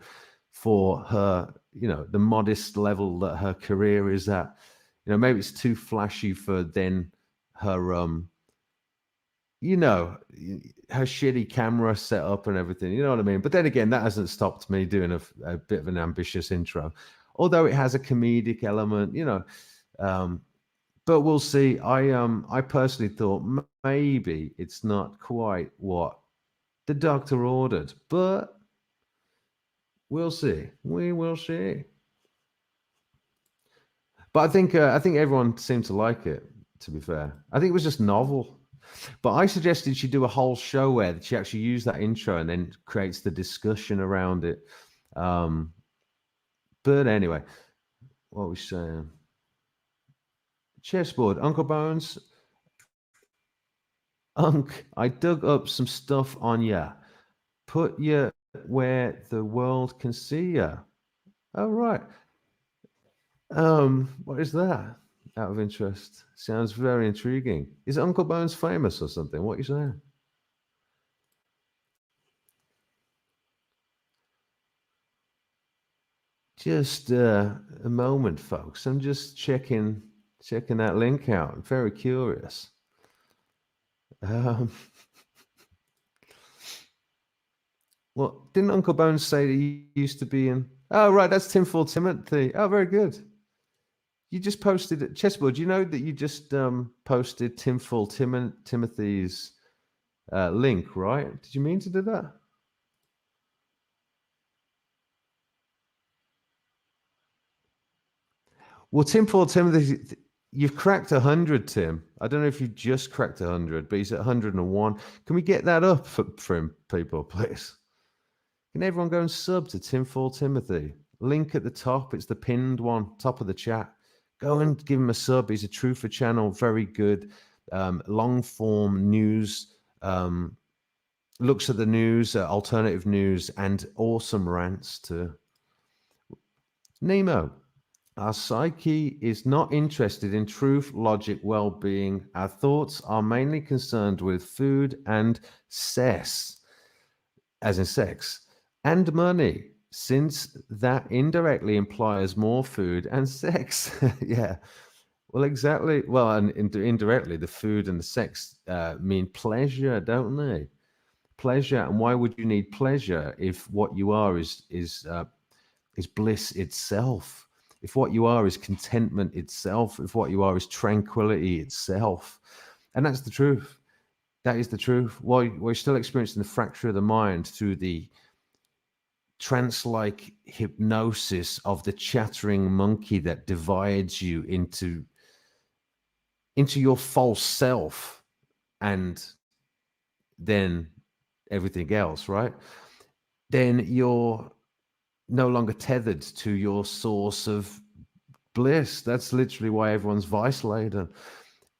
for her. The modest level that her career is at. Maybe it's too flashy for then her you know, her shitty camera setup and everything. You know what I mean? But then again, that hasn't stopped me doing a bit of an ambitious intro, although it has a comedic element. But we'll see. I personally thought maybe it's not quite what the doctor ordered, but we'll see. We will see. But I think everyone seemed to like it. To be fair, I think it was just novel. But I suggested she do a whole show where she actually use that intro and then creates the discussion around it. But anyway, what was we saying? Chessboard, Uncle Bones. Unc, I dug up some stuff on ya. Put you where the world can see ya. Oh, right. What is that? Out of interest. Sounds very intriguing. Is Uncle Bones famous or something? What are you saying? Just a moment, folks. I'm just checking that link out. I'm very curious. Um, well, didn't Uncle Bones say that he used to be in? Oh, right, that's Tinfoil Timothy. Oh, very good. You just posted at Chessboard. You know that you just posted Tinfoil Timothy's link, right? Did you mean to do that? Well, Tinfoil Timothy, you've cracked 100, Tim. I don't know if you just cracked 100, but he's at 101. Can we get that up for him, people, please? Can everyone go and sub to Tinfoil Timothy? Link at the top. It's the pinned one, top of the chat. Go and give him a sub. He's a truther channel, very good. Long form news, looks at the news, alternative news, and awesome rants too. Nemo, our psyche is not interested in truth, logic, well being. Our thoughts are mainly concerned with food and cess, as in sex, and money, since that indirectly implies more food and sex. Yeah. Well, exactly. Well, and indirectly, the food and the sex mean pleasure, don't they? Pleasure. And why would you need pleasure if what you are is bliss itself? If what you are is contentment itself, if what you are is tranquility itself, and that's the truth. That is the truth. While we're still experiencing the fracture of the mind through the trance-like hypnosis of the chattering monkey that divides you into your false self and then everything else, right? Then you're no longer tethered to your source of bliss. That's literally why everyone's vice laden.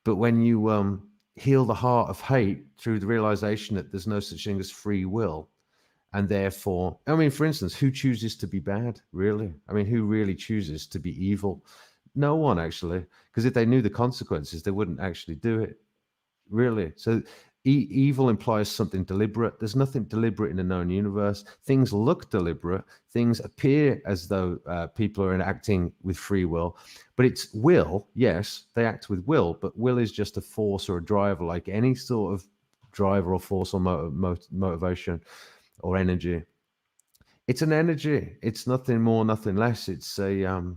But when you heal the heart of hate through the realization that there's no such thing as free will, and therefore, I mean, for instance, who chooses to be bad, really? I mean, who really chooses to be evil? No one, actually, because if they knew the consequences, they wouldn't actually do it, really. So evil implies something deliberate. There's nothing deliberate in the known universe. Things look deliberate. Things appear as though people are acting with free will, but it's will. Yes, they act with will, but will is just a force or a driver, like any sort of driver or force or motivation or energy. It's an energy. It's nothing more, nothing less. It's a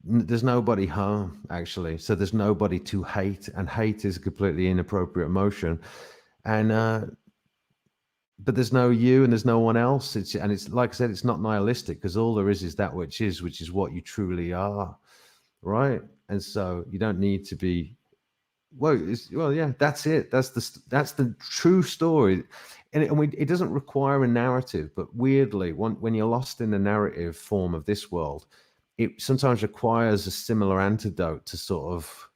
there's nobody home, actually, so there's nobody to hate, and hate is a completely inappropriate emotion. And but there's no you and there's no one else. It's like I said, it's not nihilistic, because all there is that which is what you truly are, right? And so you don't need to be, well, yeah, that's it. That's the true story. And it doesn't require a narrative, but weirdly, when you're lost in the narrative form of this world, it sometimes requires a similar antidote to sort of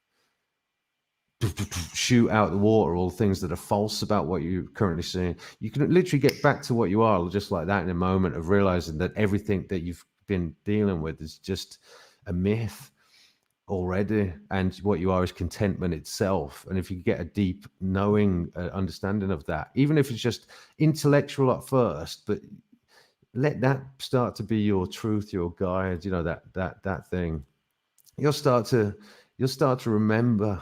shoot out the water all things that are false about what you're currently seeing. You can literally get back to what you are just like that, in a moment of realizing that everything that you've been dealing with is just a myth already, and what you are is contentment itself. And if you get a deep knowing, understanding of that, even if it's just intellectual at first, but let that start to be your truth, your guide, that thing, you'll start to remember,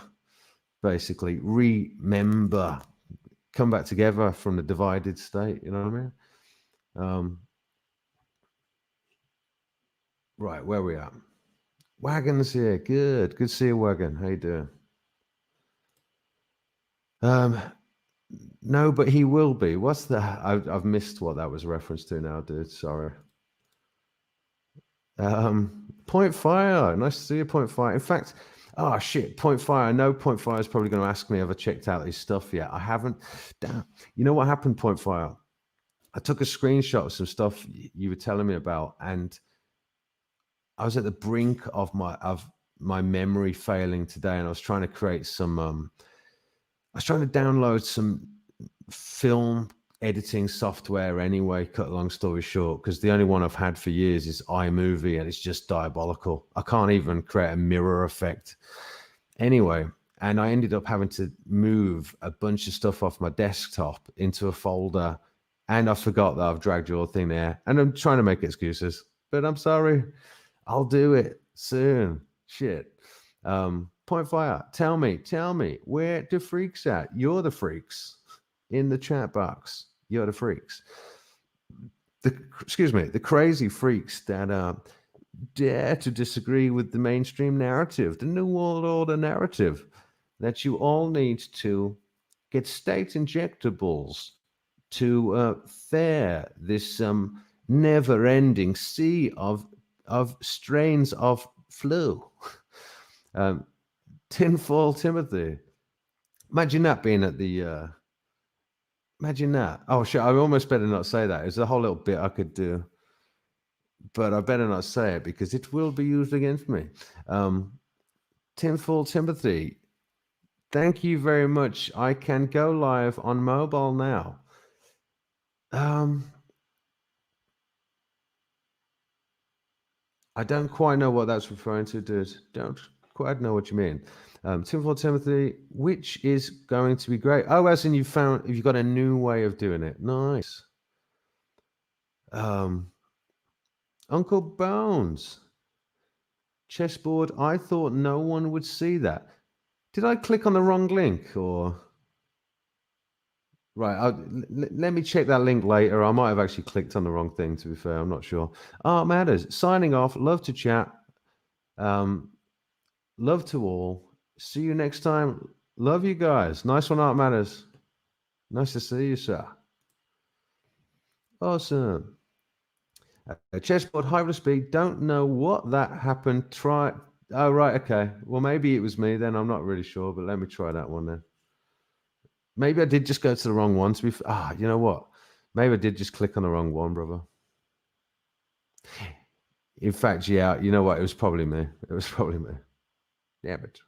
basically remember, come back together from the divided state, you know what I mean? um right, where we at? Wagon's here. Good to see you, Wagon. How you doing? um No, but he will be. What's that? I've missed what that was referenced to now, dude. Sorry. Point Fire. Nice to see you, Point Fire. In fact, oh shit, Point Fire. I know Point Fire is probably going to ask me have I checked out his stuff yet. I haven't. Damn. You know what happened, Point Fire? I took a screenshot of some stuff you were telling me about, and I was at the brink of my memory failing today, and I was trying to create some. I was trying to download some film editing software anyway, cut a long story short, because the only one I've had for years is iMovie, and it's just diabolical. I can't even create a mirror effect anyway. And I ended up having to move a bunch of stuff off my desktop into a folder, and I forgot that I've dragged your thing there, and I'm trying to make excuses, but I'm sorry. I'll do it soon. Shit. Point Fire, tell me, where the freaks at? You're the freaks in the chat box. You're the freaks. Excuse me, the crazy freaks that dare to disagree with the mainstream narrative, the New World Order narrative, that you all need to get state injectables to fare this never-ending sea of strains of flu. um, Tinfoil Timothy. Imagine that being at the. Imagine that. Oh shit! I almost better not say that. There's a whole little bit I could do, but I better not say it because it will be used against me. Tinfoil Timothy, thank you very much. I can go live on mobile now. I don't quite know what that's referring to, dude. Don't quite know what you mean. Tinfoil Timothy, which is going to be great. Oh, as in you've got a new way of doing it. Nice. Uncle Bones. Chessboard, I thought no one would see that. Did I click on the wrong link or? Right, let me check that link later. I might have actually clicked on the wrong thing, to be fair. I'm not sure. Art Matters, signing off. Love to chat. Um, love to all. See you next time. Love you guys. Nice one, Art Matters. Nice to see you, sir. Awesome. Chessboard, high speed. Don't know what that happened. Try. Oh, right. Okay. Well, maybe it was me then. I'm not really sure, but let me try that one then. Maybe I did just go to the wrong one. You know what? Maybe I did just click on the wrong one, brother. In fact, yeah, you know what? It was probably me. It was probably me. Damn it.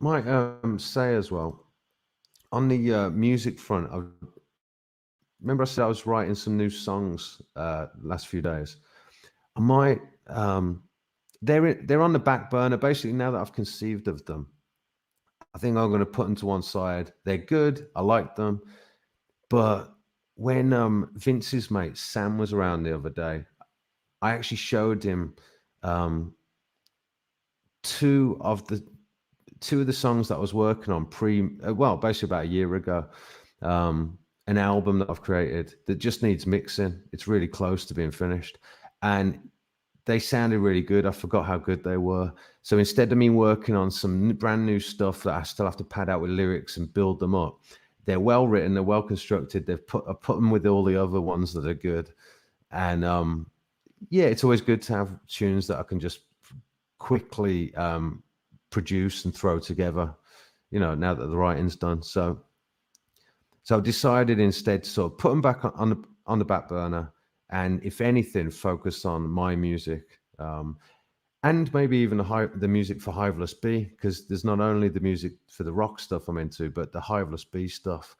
Might say as well, on the music front, remember I said I was writing some new songs last few days. I might they're on the back burner. Basically, now that I've conceived of them, I think I'm going to put them to one side. They're good. I like them. But when Vince's mate Sam was around the other day, I actually showed him two of the songs that I was working on basically about a year ago. An album that I've created that just needs mixing. It's really close to being finished, and they sounded really good. I forgot how good they were. So instead of me working on some brand new stuff that I still have to pad out with lyrics and build them up, they're well written, they're well constructed. I put them with all the other ones that are good, and yeah, it's always good to have tunes that I can just quickly produce and throw together. You know, now that the writing's done, so I've decided instead to sort of put them back on the back burner, and if anything, focus on my music, and maybe even the music for Hiveless B, because there's not only the music for the rock stuff I'm into, but the Hiveless B stuff,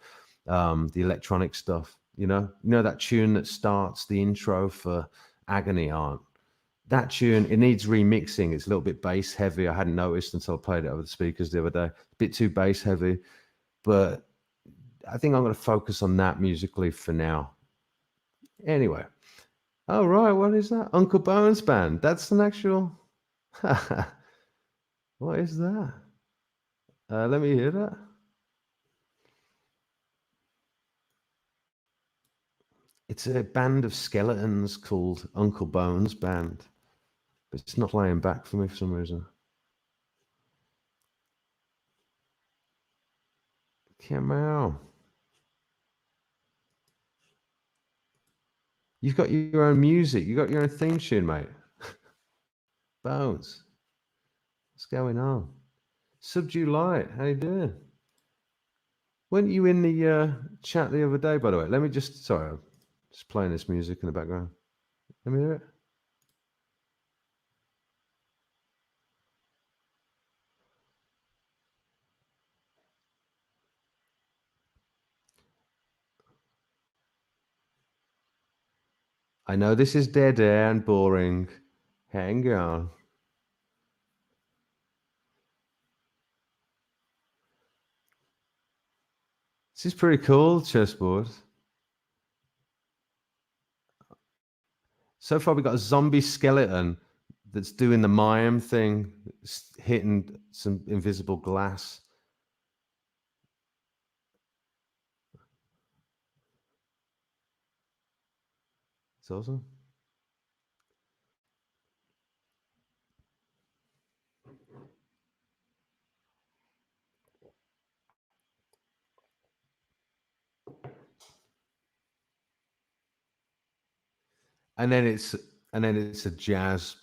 the electronic stuff. You know that tune that starts the intro for Agony Aunt. That tune, it needs remixing. It's a little bit bass heavy. I hadn't noticed until I played it over the speakers the other day. A bit too bass heavy, but I think I'm going to focus on that musically for now. Anyway. Oh, right. What is that? Uncle Bones Band. That's an actual. What is that? Let me hear that. It's a band of skeletons called Uncle Bones Band, but it's not playing back for me for some reason. Come on. You've got your own music. You got your own theme tune, mate. Bones. What's going on? Subdue Light. How you doing? Weren't you in the chat the other day, by the way? Let me sorry, I'm just playing this music in the background. Let me hear it. I know this is dead air and boring. Hang on. This is pretty cool, chessboard. So far, we got a zombie skeleton that's doing the mime thing, hitting some invisible glass. It's awesome. And then it's a jazz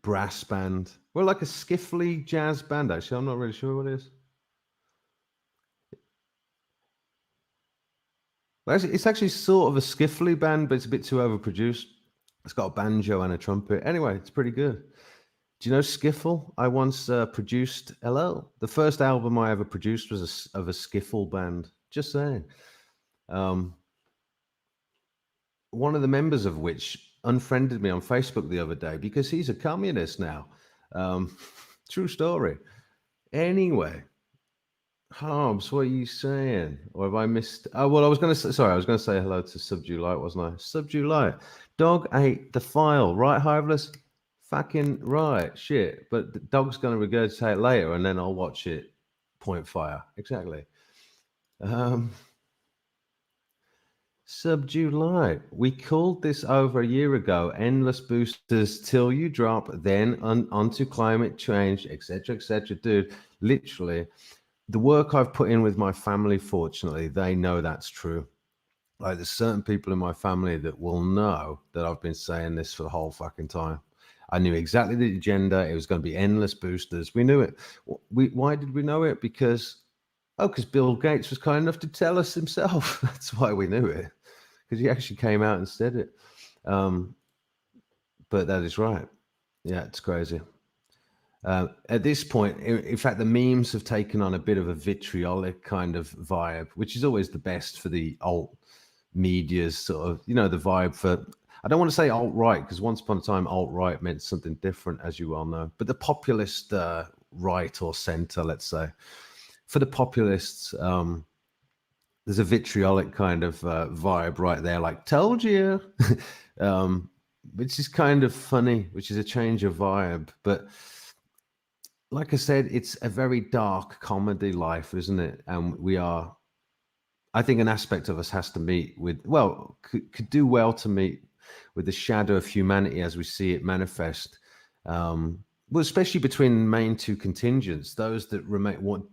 brass band. Well, like a skiffly jazz band, actually. I'm not really sure what it is. Well, it's actually sort of a skiffly band, but it's a bit too overproduced. It's got a banjo and a trumpet. Anyway, it's pretty good. Do you know skiffle? I once produced. Hello, the first album I ever produced was of a skiffle band. Just saying. One of the members of which unfriended me on Facebook the other day because he's a communist now. True story. Anyway, Hobbs, what are you saying? Or have I missed? Oh, well, I was going to say, sorry, I was going to say hello to Subdue Light, wasn't I? Subdue Light. Dog ate the file, right, Hiveless? Fucking right, shit. But the dog's going to regurgitate it later and then I'll watch it point fire. Exactly. Um, Subdue Light. We called this over a year ago. Endless boosters till you drop, then onto climate change, etc., etc. Dude, literally the work I've put in with my family, fortunately, they know that's true. Like, there's certain people in my family that will know that I've been saying this for the whole fucking time. I knew exactly the agenda. It was going to be endless boosters. We knew it. Why did we know it? Because Bill Gates was kind enough to tell us himself. That's why we knew it. Because he actually came out and said it. Um, but that is right. Yeah, it's crazy. At this point, in fact, the memes have taken on a bit of a vitriolic kind of vibe, which is always the best for the alt media's sort of, the vibe for. I don't want to say alt right because once upon a time, alt right meant something different, as you well know. But the populist right or center, let's say, for the populists, there's a vitriolic kind of vibe right there, like "told you," which is kind of funny, which is a change of vibe, but like I said, it's a very dark comedy life, isn't it? And I think an aspect of us has to meet with, well, could do well to meet with the shadow of humanity as we see it manifest. Well, especially between main two contingents, those that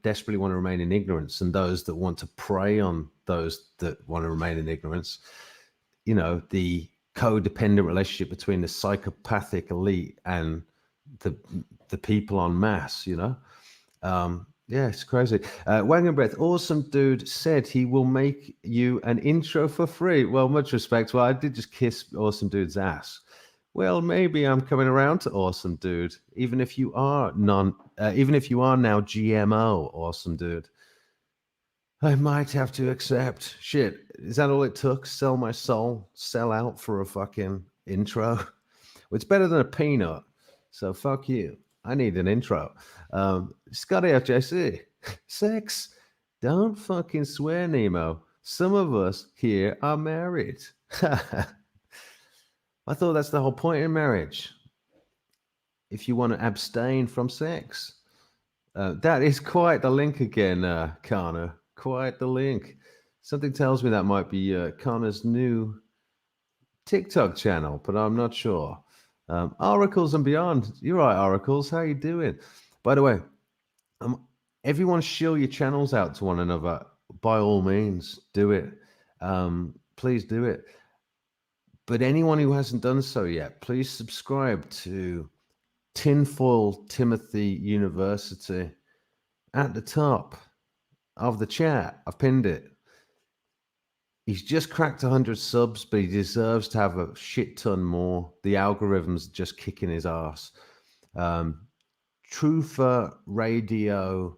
desperately want to remain in ignorance and those that want to prey on those that want to remain in ignorance. The codependent relationship between the psychopathic elite and the people en masse, yeah, it's crazy. Wang and Breath, awesome dude, said he will make you an intro for free. Well, much respect. Well, I did just kiss awesome dude's ass. Well, maybe I'm coming around to awesome dude, even if you are even if you are now GMO, awesome dude. I might have to accept. Shit, is that all it took? Sell my soul, sell out for a fucking intro. Well, it's better than a peanut. So fuck you. I need an intro. Scotty FJC, sex. Don't fucking swear, Nemo. Some of us here are married. I thought that's the whole point in marriage. If you want to abstain from sex. That is quite the link again, Kana. Quite the link. Something tells me that might be Kana's new TikTok channel, but I'm not sure. Oracles and beyond. You're right, Oracles. How you doing? By the way, everyone shill your channels out to one another. By all means, do it. Please do it. But anyone who hasn't done so yet, please subscribe to Tinfoil Timothy University at the top of the chat. I've pinned it. He's just cracked 100 subs, but he deserves to have a shit ton more. The algorithm's just kicking his ass. Truther Radio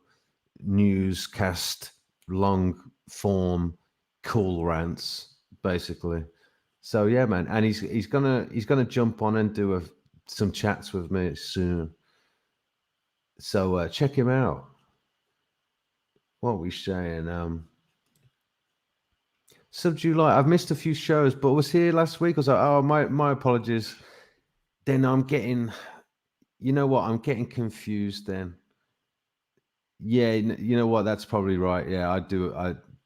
newscast, long form, cool rants, basically. So yeah, man, and he's gonna jump on and do some chats with me soon. So check him out. What are we saying? Sub-July. I've missed a few shows, but was here last week. I was like, oh, my apologies. Then I'm getting, you know what? I'm getting confused. Then, yeah, you know what? That's probably right. Yeah, I do.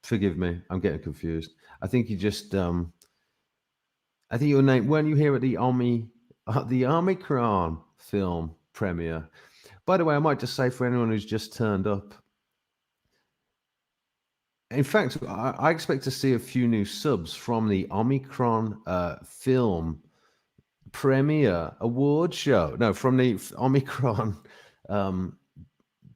Forgive me. I'm getting confused. I think you just, I think your name. Weren't you here at the the Omicron film premiere? By the way, I might just say for anyone who's just turned up. In fact, I expect to see a few new subs from the Omicron film premiere award show. No, from the Omicron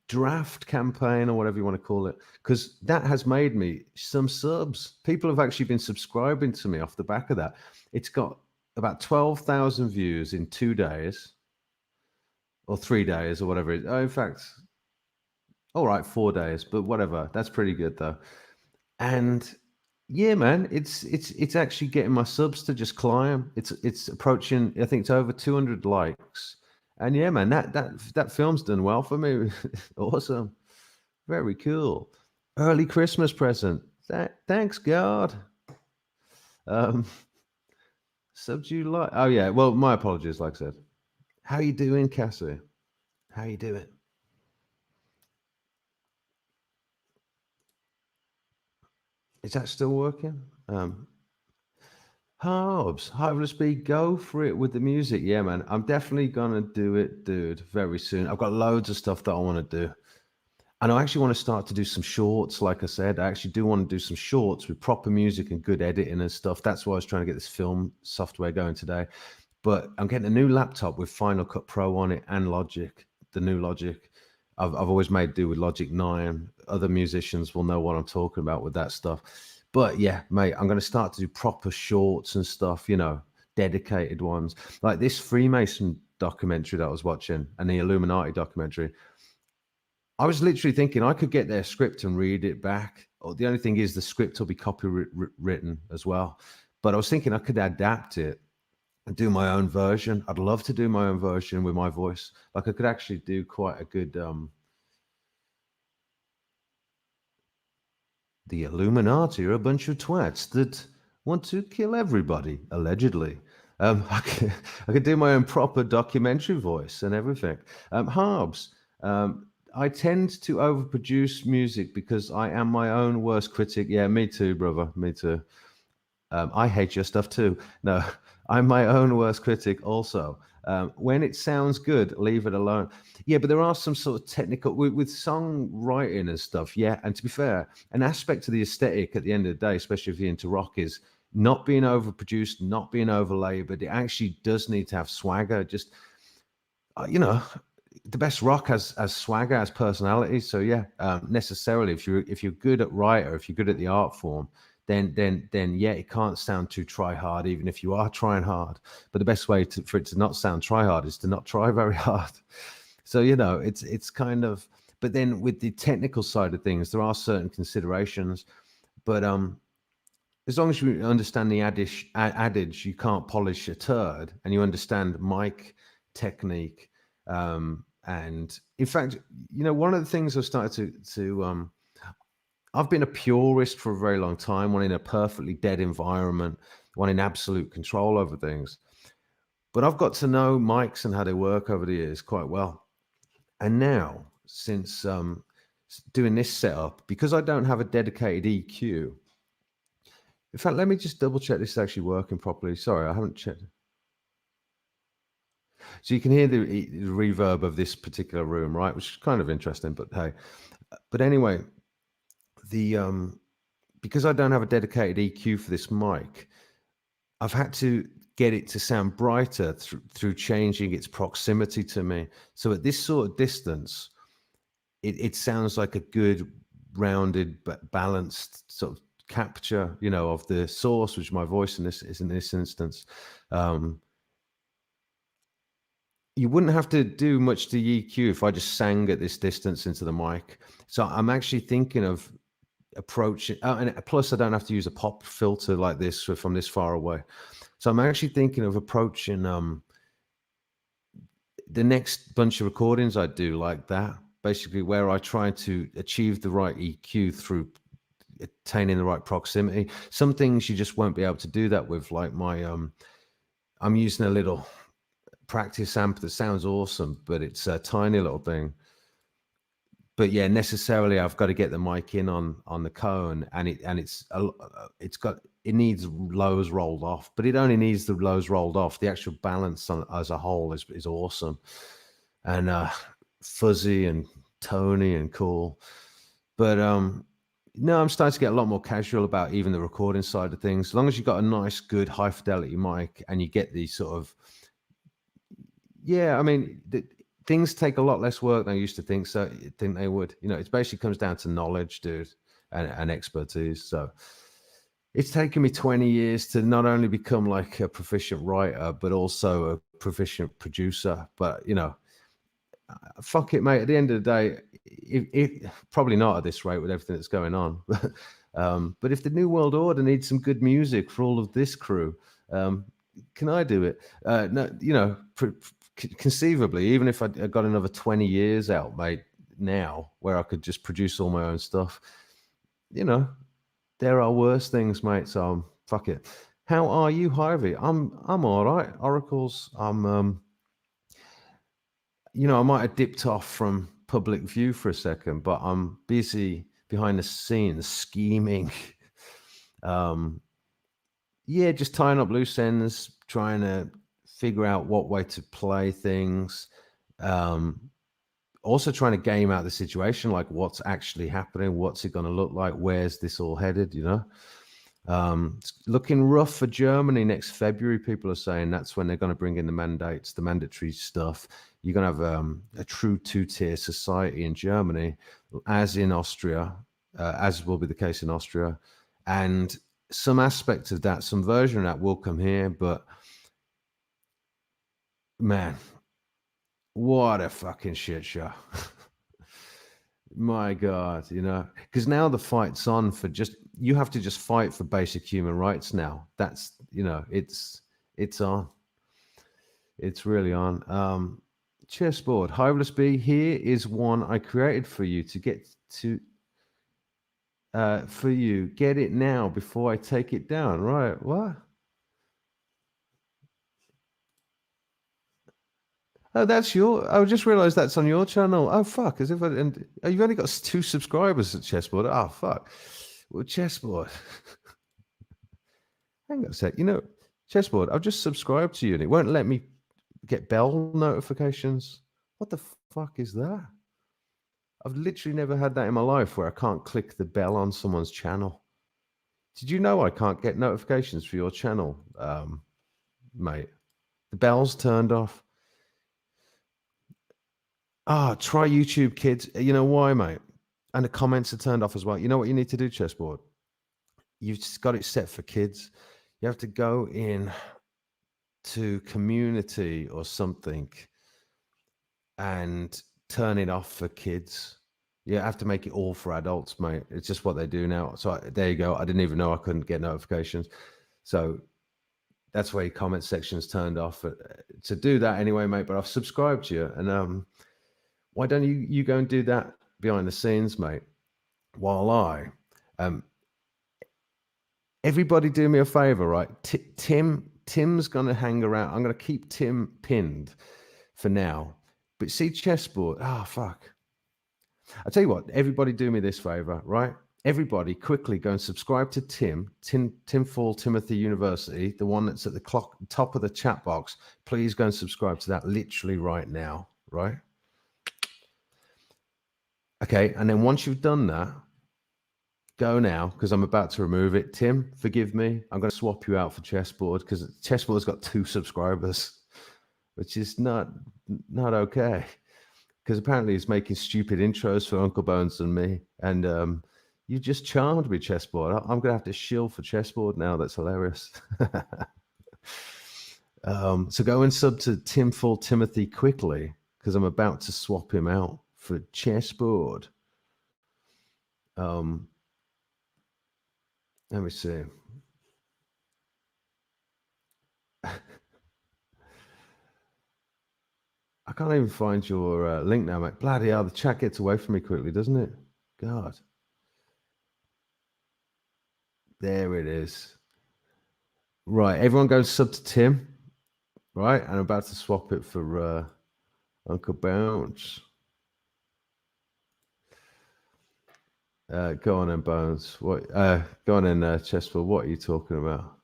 draft campaign or whatever you want to call it, because that has made me some subs. People have actually been subscribing to me off the back of that. It's got about 12,000 views in 2 days or 3 days or whatever it is. Oh, in fact, all right, 4 days, but whatever. That's pretty good though. And yeah, man, it's actually getting my subs to just climb. It's approaching. I think it's over 200 likes. And yeah, man, that film's done well for me. Awesome, very cool. Early Christmas present. Thanks, God. Um, so do you like? Oh yeah. Well, my apologies. Like I said, how you doing, Cassie? How you doing? Is that still working? Harbs, Harvest Speed, go for it with the music. Yeah, man. I'm definitely gonna do it, dude, very soon. I've got loads of stuff that I want to do. And I actually want to start to do some shorts. Like I said, I actually do want to do some shorts with proper music and good editing and stuff. That's why I was trying to get this film software going today. But I'm getting a new laptop with Final Cut Pro on it and Logic, the new Logic. I've always made do with Logic 9. Other musicians will know what I'm talking about with that stuff. But yeah, mate, I'm going to start to do proper shorts and stuff, dedicated ones. Like this Freemason documentary that I was watching and the Illuminati documentary. I was literally thinking I could get their script and read it back. Or the only thing is the script will be copywritten as well. But I was thinking I could adapt it and do my own version. I'd love to do my own version with my voice. Like I could actually do quite a good the Illuminati are a bunch of twats that want to kill everybody, allegedly. I could do my own proper documentary voice and everything. Harbs, I tend to overproduce music because I am my own worst critic. Yeah, me too, brother. Me too. I hate your stuff too. No, I'm my own worst critic also. When it sounds good, leave it alone. Yeah, but there are some sort of technical with songwriting and stuff. Yeah, and to be fair, an aspect of the aesthetic at the end of the day, especially if you're into rock, is not being overproduced, not being overlabored. It actually does need to have swagger. Just you know, the best rock has swagger, has personality. So yeah, necessarily, if you're good at writer, if you're good at the art form, then yeah, it can't sound too try hard, even if you are trying hard. But the best way for it to not sound try hard is to not try very hard. So it's kind of. But then with the technical side of things, there are certain considerations. But as long as you understand the adage, you can't polish a turd, and you understand mic technique, and in fact, one of the things I've started to I've been a purist for a very long time, wanting a perfectly dead environment, wanting absolute control over things. But I've got to know mics and how they work over the years quite well, and now since doing this setup, because I don't have a dedicated EQ. In fact, let me just double check this is actually working properly. Sorry, I haven't checked. So you can hear the reverb of this particular room, right? Which is kind of interesting, but hey. But anyway, the because I don't have a dedicated EQ for this mic, I've had to get it to sound brighter through changing its proximity to me. So at this sort of distance, it sounds like a good, rounded but balanced sort of capture, of the source, which my voice in this instance. You wouldn't have to do much to EQ if I just sang at this distance into the mic. So I'm actually thinking of approaching, and plus I don't have to use a pop filter like this from this far away. So I'm actually thinking of approaching the next bunch of recordings I do like that, basically where I try to achieve the right EQ through attaining the right proximity. Some things you just won't be able to do that with, like my I'm using a little practice amp that sounds awesome, but it's a tiny little thing. But yeah, necessarily I've got to get the mic in on the cone, and it needs lows rolled off, but it only needs the lows rolled off. The actual balance as a whole is awesome and fuzzy and tony and cool. But no, I'm starting to get a lot more casual about even the recording side of things. As long as you've got a nice, good, high fidelity mic, and you get the sort of, yeah, I mean, things take a lot less work than I used to think they would. It basically comes down to knowledge, dude, and expertise. So it's taken me 20 years to not only become like a proficient writer, but also a proficient producer. But fuck it, mate. At the end of the day, if probably not at this rate with everything that's going on. But if the New World Order needs some good music for all of this crew, can I do it? No, conceivably, even if I got another 20 years out, mate, now where I could just produce all my own stuff, you know, there are worse things, mate. So fuck it. How are you, Harvey? I'm all right. Oracles. I might have dipped off from public view for a second, but I'm busy behind the scenes scheming. um, yeah, just tying up loose ends, trying to figure out what way to play things. Um, Also trying to game out the situation, like what's actually happening, what's it going to look like, where's this all headed, it's looking rough for Germany next February. People are saying that's when they're going to bring in the mandates, the mandatory stuff. You're going to have a true two-tier society in Germany, as in Austria, as will be the case in Austria. And some aspect of that, some version of that will come here. But man, what a fucking shit show. My God, because now the fight's on for you have to just fight for basic human rights now. That's, it's on. It's really on. Chessboard, Hiveless B, here is one I created for you to get to, for you. Get it now before I take it down. Right, what? Oh, that's I just realized that's on your channel. Oh, fuck. As if and you've only got 2 subscribers at Chessboard. Oh, fuck. Well, Chessboard. Hang on a sec. Chessboard, I've just subscribed to you and it won't let me get bell notifications. What the fuck is that? I've literally never had that in my life where I can't click the bell on someone's channel. Did you know I can't get notifications for your channel, mate? The bell's turned off. Try YouTube, kids. You know why, mate? And the comments are turned off as well. You know what you need to do, Chessboard? You've just got it set for kids. You have to go in to community or something and turn it off for kids. You have to make it all for adults, mate. It's just what they do now. So there you go. I didn't even know I couldn't get notifications. So that's why your comment section's turned off. To do that anyway, mate. But I've subscribed to you, and why don't you go and do that behind the scenes, mate? While everybody do me a favor, right? Tim's gonna hang around. I'm gonna keep Tim pinned for now. But see, Chessboard. Fuck. I tell you what. Everybody do me this favor, right? Everybody, quickly go and subscribe to Tim Fall Timothy University, the one that's at the top of the chat box. Please go and subscribe to that literally right now, right? Okay, and then once you've done that, go now, because I'm about to remove it. Tim, forgive me. I'm going to swap you out for Chessboard because Chessboard's got 2 subscribers, which is not okay. Because apparently he's making stupid intros for Uncle Bones and me, and you just charmed me, Chessboard. I'm going to have to shill for Chessboard now. That's hilarious. So go and sub to Tim Full Timothy quickly, because I'm about to swap him out for Chessboard. Let me see. I can't even find your link now, mate. Bloody hell, the chat gets away from me quickly, doesn't it? God. There it is. Right, everyone go sub to Tim. Right, and I'm about to swap it for Uncle Bounce. Go on then, Bones. What? Go on then, Chessful. What are you talking about?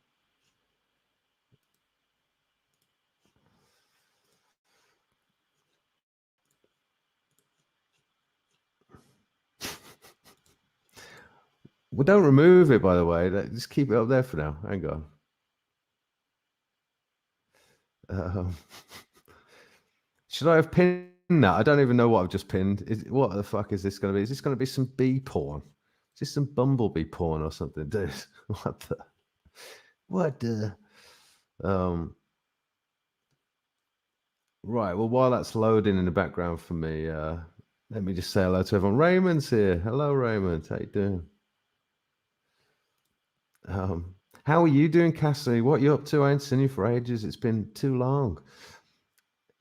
Well, don't remove it, by the way. Just keep it up there for now. Hang on. Should I have pinned that? I don't even know what I've just pinned. What the fuck is this going to be? Is this going to be some bee porn? Is this some bumblebee porn or something, dude? What the? Right. Well, while that's loading in the background for me, let me just say hello to everyone. Raymond's here. Hello, Raymond. How you doing? How are you doing, Cassie? What are you up to? I ain't seen you for ages. It's been too long.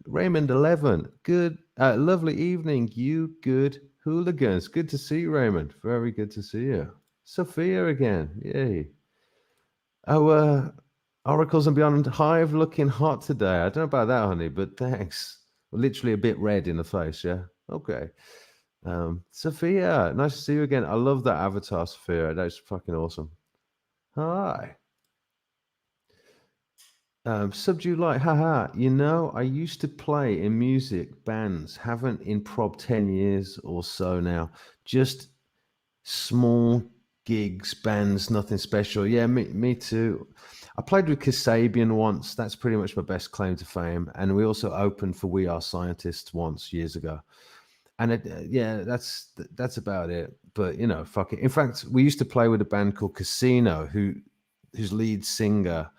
Raymond 11. Good. Lovely evening. You good hooligans. Good to see you, Raymond. Very good to see you. Sophia again. Yay. Oh, Oracles and Beyond Hive looking hot today. I don't know about that, honey, but thanks. Literally a bit red in the face, yeah? Okay. Sophia, nice to see you again. I love that avatar, Sophia. That's fucking awesome. Hi. Subdue Light, haha. You know, I used to play in music bands, haven't in prob 10 years or so now. Just small gigs, bands, nothing special. Yeah, me too. I played with Kasabian once. That's pretty much my best claim to fame. And we also opened for We Are Scientists once years ago. And yeah, that's about it. But you know, fuck it. In fact, we used to play with a band called Casino, whose lead singer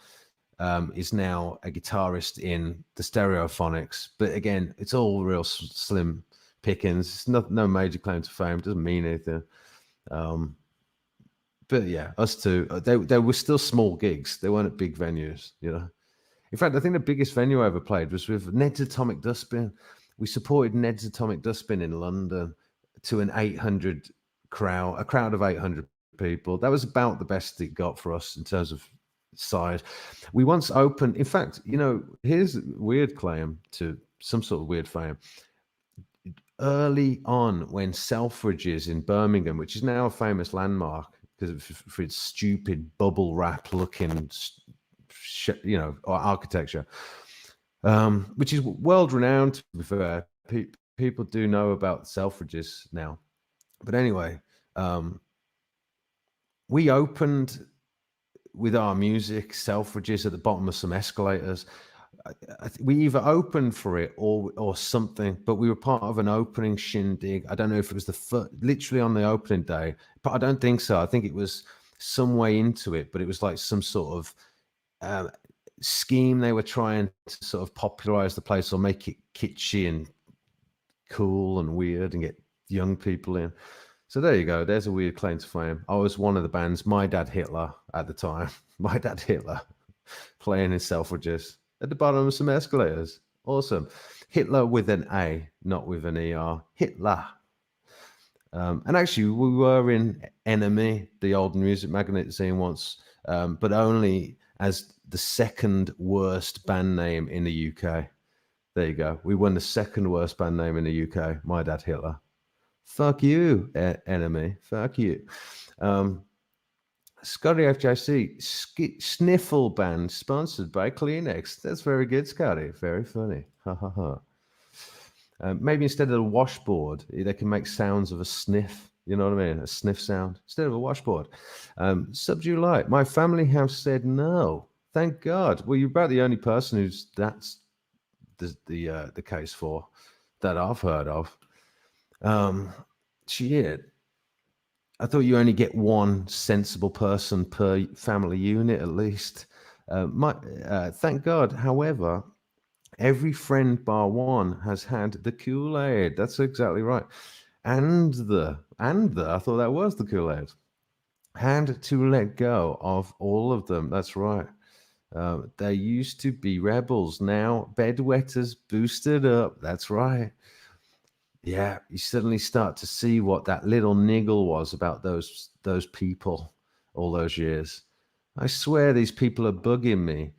is now a guitarist in the Stereophonics. But again, it's all real slim pickings. It's no major claim to fame. It doesn't mean anything. But yeah, us two. They were still small gigs. They weren't at big venues, you know. In fact, I think the biggest venue I ever played was with Ned's Atomic Dustbin. We supported Ned's Atomic Dustbin in London to an 800 crowd, a crowd of 800 people. That was about the best it got for us in terms of size. We once opened, in fact, you know, here's a weird claim to some sort of weird fame. Early on, when Selfridges in Birmingham, which is now a famous landmark because for its stupid bubble wrap looking, you know, architecture, which is world renowned. To be fair, people do know about Selfridges now. But anyway, we opened with our music, Selfridges at the bottom of some escalators. We either opened for it or something, but we were part of an opening shindig. I don't know if it was literally on the opening day, but I don't think so. I think it was some way into it, but it was like some sort of scheme they were trying to sort of popularize the place or make it kitschy and cool and weird and get young people in. So there you go. There's a weird claim to fame. I was one of the bands, My Dad Hitler at the time. My Dad Hitler playing in Selfridges at the bottom of some escalators. Awesome. Hitler with an A, not with an ER. Hitler. And actually, we were in Enemy, the old music magazine once, but only as the second worst band name in the UK. There you go. We won the second worst band name in the UK. My Dad Hitler. Fuck you, Enemy. Fuck you. Scotty FJC, Sniffle Band, sponsored by Kleenex. That's very good, Scotty. Very funny. Ha ha ha. Maybe instead of a washboard, they can make sounds of a sniff. You know what I mean? A sniff sound instead of a washboard. Subdue Light. My family have said no. Thank God. Well, you're about the only person who's that's the case for that I've heard of. Shit. I thought you only get one sensible person per family unit at least. Thank God. However, every friend bar one has had the Kool-Aid. That's exactly right. And I thought that was the Kool-Aid. Had to let go of all of them. That's right. They used to be rebels. Now bedwetters boosted up. That's right. Yeah, you suddenly start to see what that little niggle was about those people all those years. I swear these people are bugging me.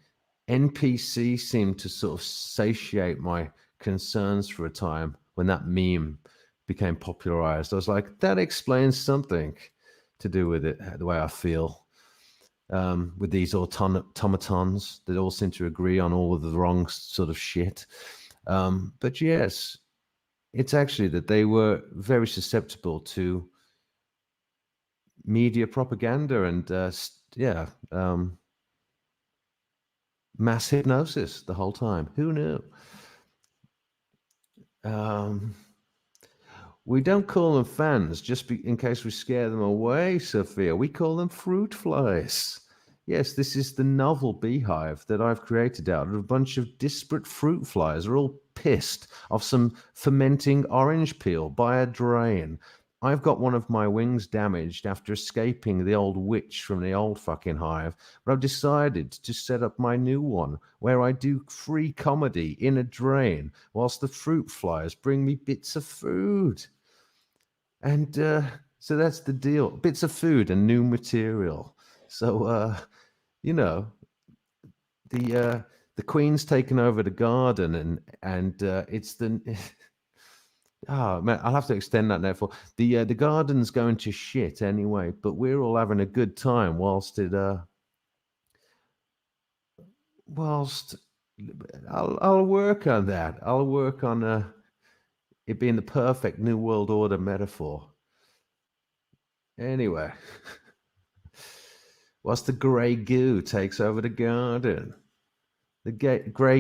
NPC seemed to sort of satiate my concerns for a time when that meme became popularized. I was like, that explains something to do with it, the way I feel. With these automatons that all seem to agree on all of the wrong sort of shit. But yes, it's actually that they were very susceptible to media propaganda and mass hypnosis the whole time. Who knew? We don't call them fans just in case we scare them away, Sophia. We call them Fruitflies. Yes, this is the novel beehive that I've created out of a bunch of disparate fruit flies. They're all pissed off some fermenting orange peel by a drain. I've got one of my wings damaged after escaping the old witch from the old fucking hive, but I've decided to set up my new one where I do free comedy in a drain whilst the fruit flies bring me bits of food. And So that's the deal. Bits of food and new material. So you know, the Queen's taken over the garden, and it's the oh man, I'll have to extend that now for the garden's going to shit anyway, but we're all having a good time whilst I'll work on that. I'll work on it being the perfect new world order metaphor. Anyway, whilst the grey goo takes over the garden. The grey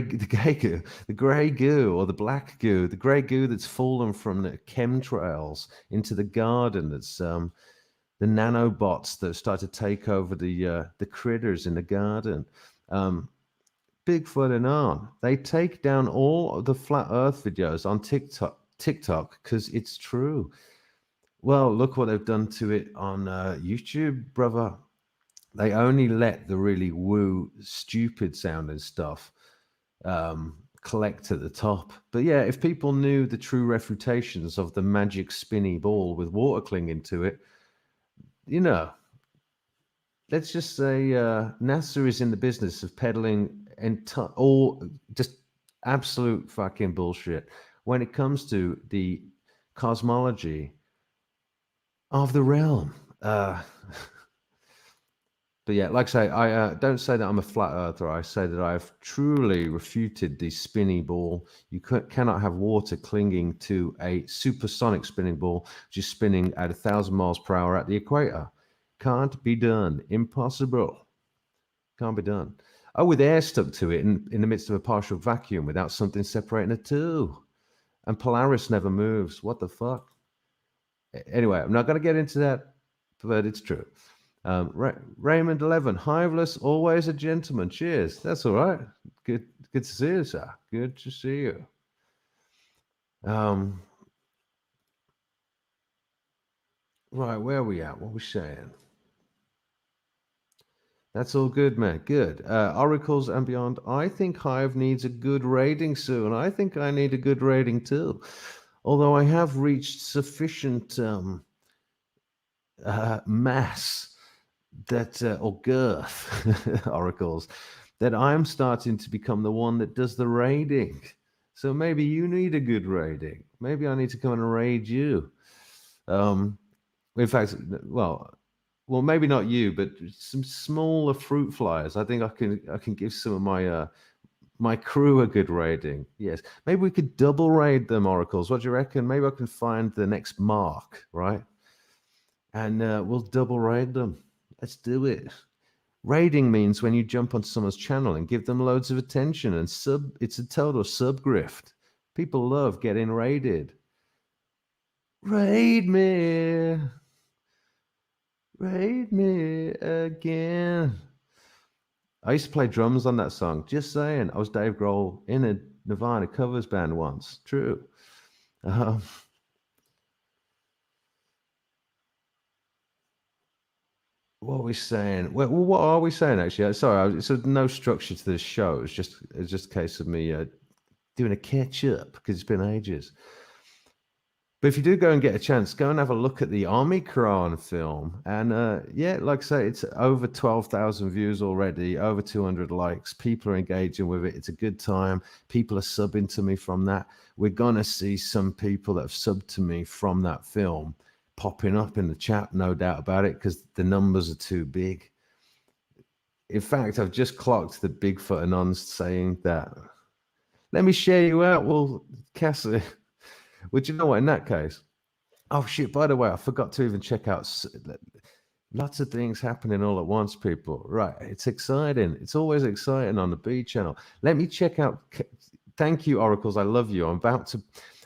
goo, or the black goo, the grey goo that's fallen from the chemtrails into the garden. That's the nanobots that start to take over the critters in the garden. Um, Bigfoot and on, they take down all of the flat Earth videos on TikTok because it's true. Well, look what they've done to it on YouTube, brother. They only let the really woo, stupid sounding stuff collect at the top. But yeah, if people knew the true refutations of the magic spinny ball with water clinging to it, you know, let's just say NASA is in the business of peddling all just absolute fucking bullshit when it comes to the cosmology of the realm. But yeah, like I say, I don't say that I'm a flat earther. I say that I've truly refuted the spinny ball. You cannot have water clinging to a supersonic spinning ball, which is spinning at 1,000 miles per hour at the equator. Can't be done. Impossible. Can't be done. Oh, with air stuck to it in the midst of a partial vacuum without something separating the two. And Polaris never moves. What the fuck? Anyway, I'm not going to get into that, but it's true. Raymond 11, Hiveless, always a gentleman. Cheers. That's all right. Good to see you, sir. Good to see you. Right, where are we at? What are we saying? That's all good, man. Good. Oracles and beyond. I think Hive needs a good rating soon. I think I need a good rating too. Although I have reached sufficient mass that or girth oracles that I'm starting to become the one that does the raiding. So maybe you need a good raiding. Maybe I need to come and raid you. In fact, well, maybe not you, but some smaller fruit flies. I think I can give some of my crew a good raiding. Yes, maybe we could double raid them, oracles. What do you reckon? Maybe I can find the next mark, right? And we'll double raid them. Let's do it. Raiding means when you jump onto someone's channel and give them loads of attention and it's a total sub grift. People love getting raided. Raid me. Raid me again. I used to play drums on that song. Just saying. I was Dave Grohl in a Nirvana covers band once. True. What are we saying? Well, what are we saying actually? Sorry, it's no structure to this show. It's just a case of me doing a catch up because it's been ages. But if you do go and get a chance, go and have a look at the Omicron film. And yeah, like I say, it's over 12,000 views already, over 200 likes. People are engaging with it. It's a good time. People are subbing to me from that. We're going to see some people that have subbed to me from that film popping up in the chat, no doubt about it, because the numbers are too big. In fact, I've just clocked the Bigfoot Anons saying that. Let me share you out. Well, Cassie. Would you know what? In that case, oh shit! By the way, I forgot to even check out. Lots of things happening all at once, people. Right? It's exciting. It's always exciting on the B channel. Let me check out. Thank you, Oracles. I love you. I'm about to.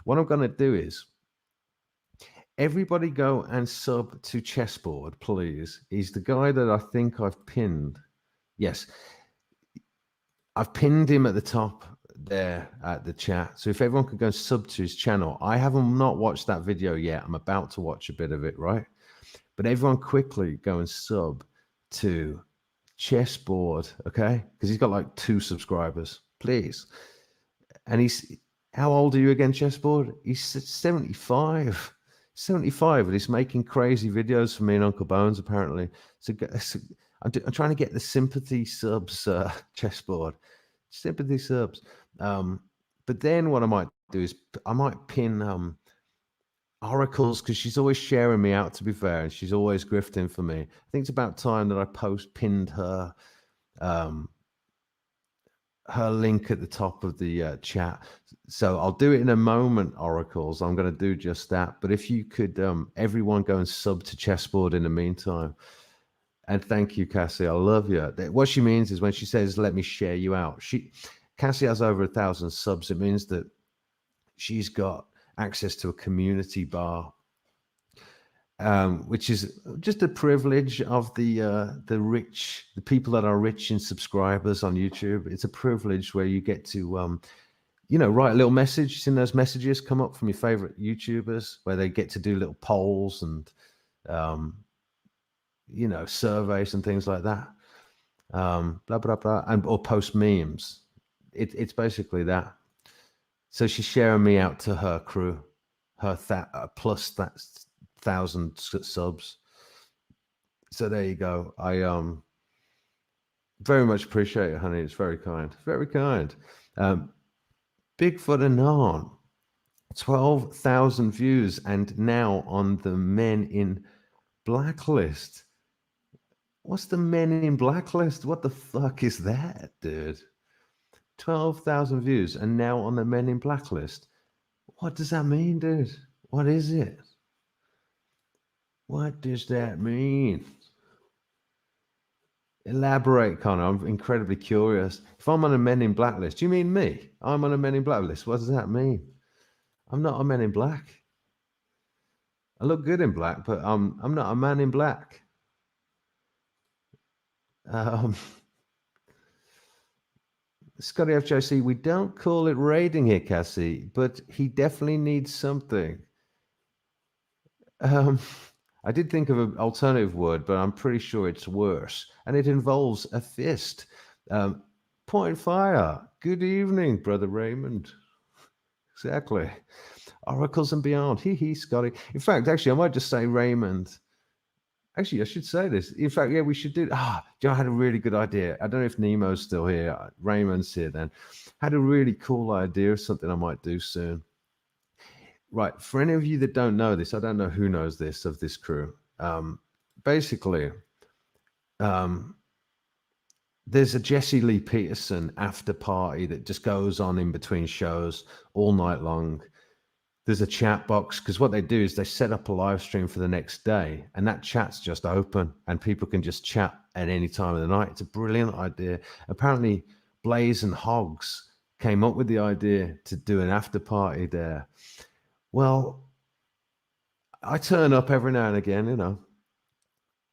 What I'm going to do is. Everybody go and sub to Chessboard, please. He's the guy that I think I've pinned. Yes, I've pinned him at the top there at the chat. So if everyone could go sub to his channel. I haven't not watched that video yet. I'm about to watch a bit of it, right? But everyone quickly go and sub to Chessboard, okay? Because he's got like 2 subscribers, please. And he's, how old are you again, Chessboard? He's 75. 75, and he's making crazy videos for me and Uncle Bones, apparently. So I'm trying to get the sympathy subs chessboard. Sympathy subs. But then what I might do is I might pin Oracles, because she's always sharing me out, to be fair, and she's always grifting for me. I think it's about time that I pinned um, her link at the top of the chat. So I'll do it in a moment, Oracles. I'm going to do just that. But if you could, everyone go and sub to Chessboard in the meantime. And thank you, Cassie. I love you. What she means is when she says, let me share you out. Cassie has over 1,000 subs. It means that she's got access to a community bar, which is just a privilege of the rich, the people that are rich in subscribers on YouTube. It's a privilege where you get to, write a little message. Seeing those messages come up from your favorite YouTubers, where they get to do little polls and, surveys and things like that. Blah blah blah, or post memes. It's basically that. So she's sharing me out to her crew, her plus that 1,000 subs. So there you go. I very much appreciate it, honey. It's very kind. Very kind. Bigfoot Anon, 12,000 views, and now on the Men in Blacklist. What's the Men in Blacklist? What the fuck is that, dude? 12,000 views, and now on the Men in Blacklist. What does that mean, dude? What is it? What does that mean? Elaborate, Connor. I'm incredibly curious. If I'm on a Men in Black list, do you mean me? I'm on a Men in Black list. What does that mean? I'm not a Men in Black. I look good in black, but I'm not a man in black. Scotty FJC, we don't call it raiding here, Cassie, but he definitely needs something. I did think of an alternative word, but I'm pretty sure it's worse. And it involves a fist. Point fire. Good evening, Brother Raymond. Exactly. Oracles and beyond. Hee, Scotty. In fact, actually, I might just say Raymond. Actually, I should say this. In fact, yeah, we should do. Joe had a really good idea. I don't know if Nemo's still here. Raymond's here then. Had a really cool idea of something I might do soon. Right. For any of you that don't know this, I don't know who knows this of this crew. Basically, there's a Jesse Lee Peterson after party that just goes on in between shows all night long. There's a chat box, because what they do is they set up a live stream for the next day, and that chat's just open and people can just chat at any time of the night. It's a brilliant idea. Apparently, Blaze and Hogs came up with the idea to do an after party there. Well, I turn up every now and again, and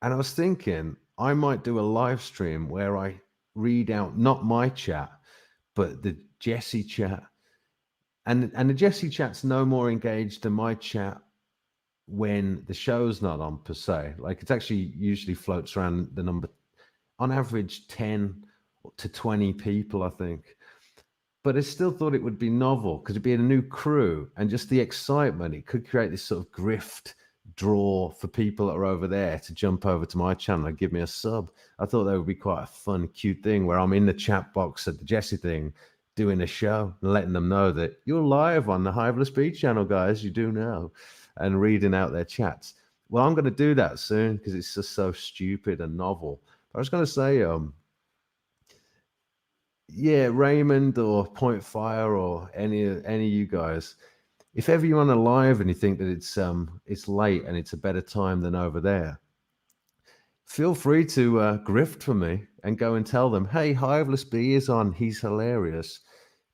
I was thinking I might do a live stream where I read out not my chat, but the Jesse chat. And the Jesse chat's no more engaged than my chat when the show's not on, per se. Like, it's actually usually floats around the number, on average, 10 to 20 people, I think. But I still thought it would be novel, because it'd be a new crew, and just the excitement. It could create this sort of grift draw for people that are over there to jump over to my channel and give me a sub. I thought that would be quite a fun, cute thing where I'm in the chat box at the Jesse thing, doing a show and letting them know that you're live on the Hiveless Beach channel, guys. You do know, and reading out their chats. Well, I'm going to do that soon, because it's just so stupid and novel. But I was going to say, yeah, Raymond or Point Fire or any of you guys, if ever you're on a live and you think that it's late and it's a better time than over there, feel free to grift for me and go and tell them, hey, Hiveless B is on. He's hilarious.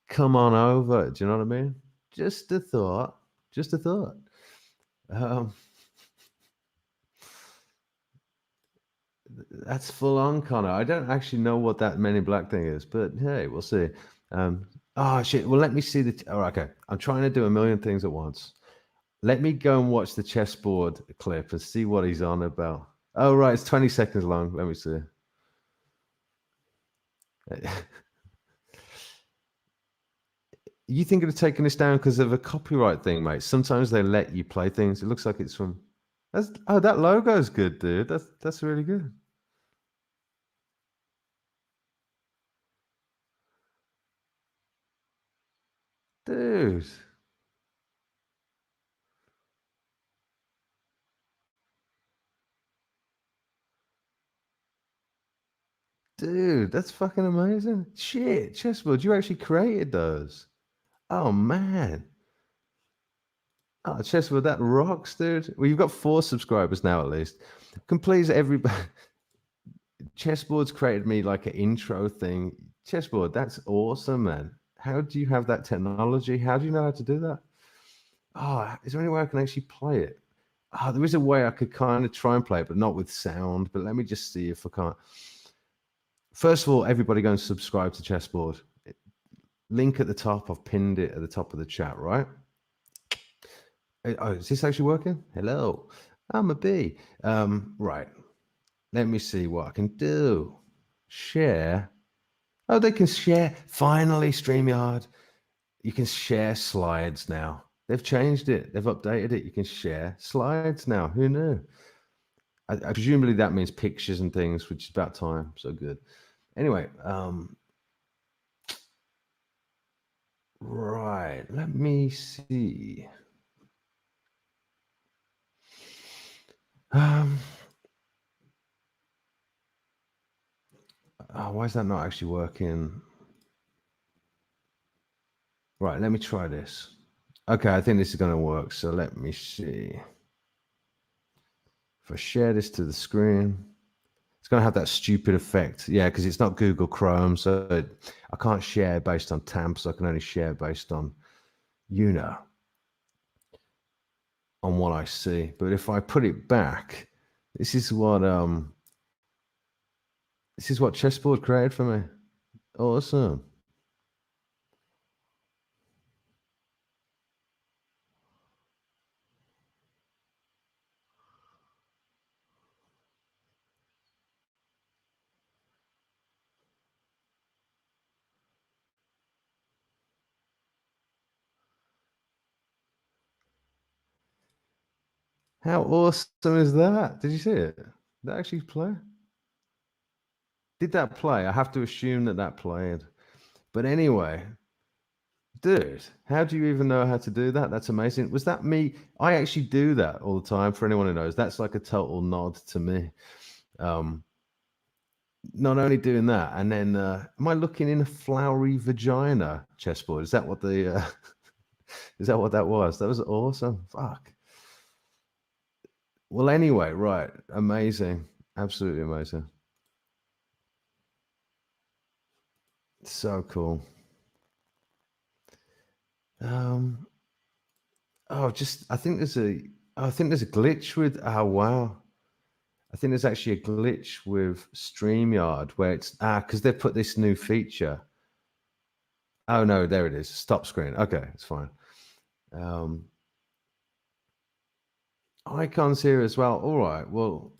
Come on over. Do you know what I mean? Just a thought. Just a thought. That's full on, Connor. I don't actually know what that Men in Black thing is, but hey, we'll see. Oh, shit. Well, let me see the... All right, okay. I'm trying to do a million things at once. Let me go and watch the chessboard clip and see what he's on about. Oh, right. It's 20 seconds long. Let me see. You thinking of taking this down because of a copyright thing, mate? Sometimes they let you play things. It looks like it's from. That logo's good, dude. That's really good, dude. Dude, that's fucking amazing. Shit, chessboard, you actually created those. Oh man. Oh, chessboard, that rocks, dude. Well, you've got 4 subscribers now at least. Can please everybody. Chessboard's created me like an intro thing. Chessboard, that's awesome, man. How do you have that technology? How do you know how to do that? Oh, is there any way I can actually play it? Oh, there is a way I could kind of try and play it, but not with sound. But let me just see if I can't. First of all, everybody go and subscribe to Chessboard. Link at the top. I've pinned it at the top of the chat, right? Oh, is this actually working? Hello, I'm a bee. Right. Let me see what I can do. Share. Oh, they can share. Finally, StreamYard. You can share slides now. They've changed it. They've updated it. You can share slides now. Who knew? I presumably that means pictures and things, which is about time. So good. Anyway, right. Let me see. Um, why is that not actually working? Right, let me try this. Okay, I think this is going to work. So let me see. If I share this to the screen, it's going to have that stupid effect. Yeah, because it's not Google Chrome. So I can't share based on tabs. I can only share based on, on what I see. But if I put it back, this is what Chessboard created for me. Awesome. How awesome is that? Did you see it? Did that actually play? Did that play? I have to assume that played. But anyway, dude, how do you even know how to do that? That's amazing. Was that me? I actually do that all the time. For anyone who knows, that's like a total nod to me. Not only doing that, and then am I looking in a flowery vagina, chessboard? Is that what the is that what that was? That was awesome. Fuck. Well, anyway, right. Amazing. Absolutely amazing. So cool. Um just I think there's a glitch with oh wow. I think there's actually a glitch with StreamYard where it's because they've put this new feature. Oh no, there it is. Stop screen. Okay, it's fine. Icons here as well. All right. Well,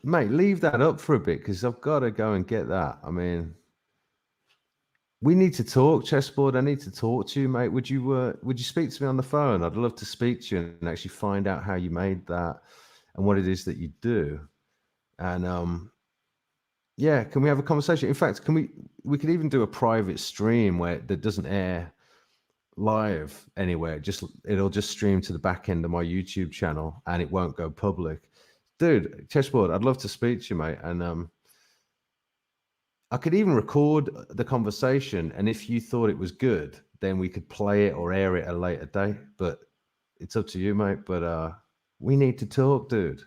mate, leave that up for a bit because I've got to go and get that. I mean, we need to talk, chessboard. I need to talk to you, mate. Would you speak to me on the phone? I'd love to speak to you and actually find out how you made that and what it is that you do. And yeah, can we have a conversation? In fact, we could even do a private stream where that doesn't air live anywhere. It'll just stream to the back end of my YouTube channel and it won't go public. Dude, chessboard, I'd love to speak to you, mate. And I could even record the conversation, and if you thought it was good, then we could play it or air it at a later date. But it's up to you, mate. But we need to talk, dude.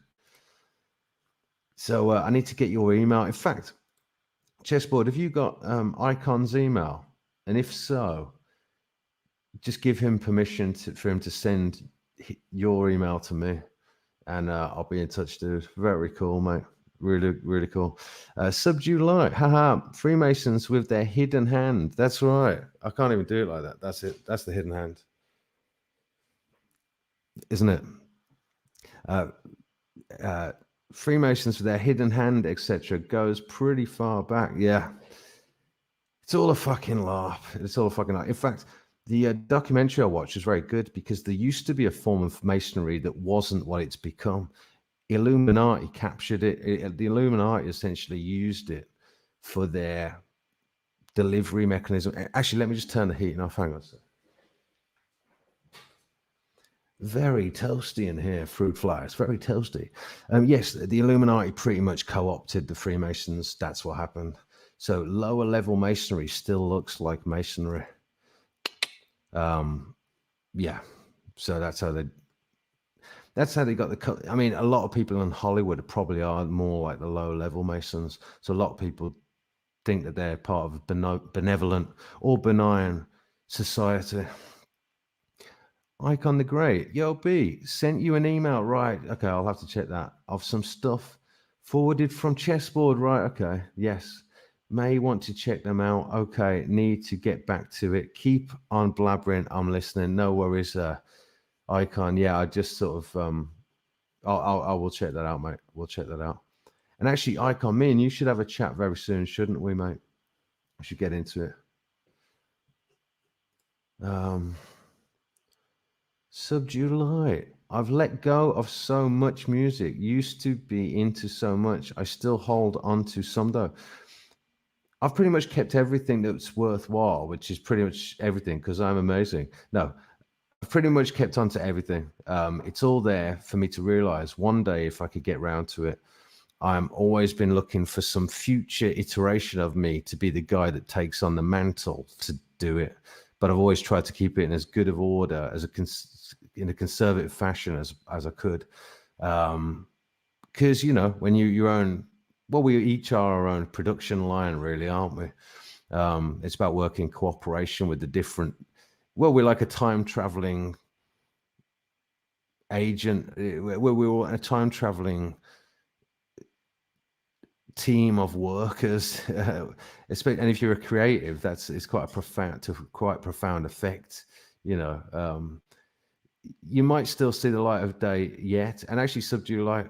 So I need to get your email. In fact, chessboard, have you got Icon's email? And if so, just give him permission for him to send your email to me, and I'll be in touch, dude. Very cool, mate. Really, really cool. Subdue light. Haha. Freemasons with their hidden hand. That's right. I can't even do it like that. That's it. That's the hidden hand. Isn't it? Freemasons with their hidden hand, etc., goes pretty far back. Yeah. It's all a fucking laugh. It's all a fucking laugh. In fact, the documentary I watched is very good because there used to be a form of masonry that wasn't what it's become. Illuminati captured it. The Illuminati essentially used it for their delivery mechanism. Actually, let me just turn the heating off. Hang on a sec. Very toasty in here, Fruitflies. Very toasty. Yes, the Illuminati pretty much co-opted the Freemasons. That's what happened. So lower level masonry still looks like masonry. Yeah. So that's how they got the. I mean, a lot of people in Hollywood probably are more like the low level Masons. So a lot of people think that they're part of a benevolent or benign society. Icon the Great, yo B, sent you an email, right? Okay, I'll have to check that. Of some stuff forwarded from Chessboard, right? Okay, yes. May want to check them out. Okay, need to get back to it. Keep on blabbering. I'm listening. No worries, Icon. Yeah, I just sort of I will check that out, mate. We'll check that out. And actually, Icon, me and you should have a chat very soon, shouldn't we, mate? We should get into it. Subdue light. I've let go of so much music. Used to be into so much. I still hold on to some though. I've pretty much kept everything that's worthwhile, which is pretty much everything because I'm amazing. No, I've pretty much kept on to everything. It's all there for me to realize one day if I could get round to it. I'm always been looking for some future iteration of me to be the guy that takes on the mantle to do it. But I've always tried to keep it in as good of order as in a conservative fashion as I could. Because when your own, well, we each are our own production line, really, aren't we? It's about working cooperation with the different. Well, we're like a time traveling agent. We're a time traveling team of workers. And if you're a creative, it's quite profound effect. You might still see the light of day yet, and actually, Subdue Light.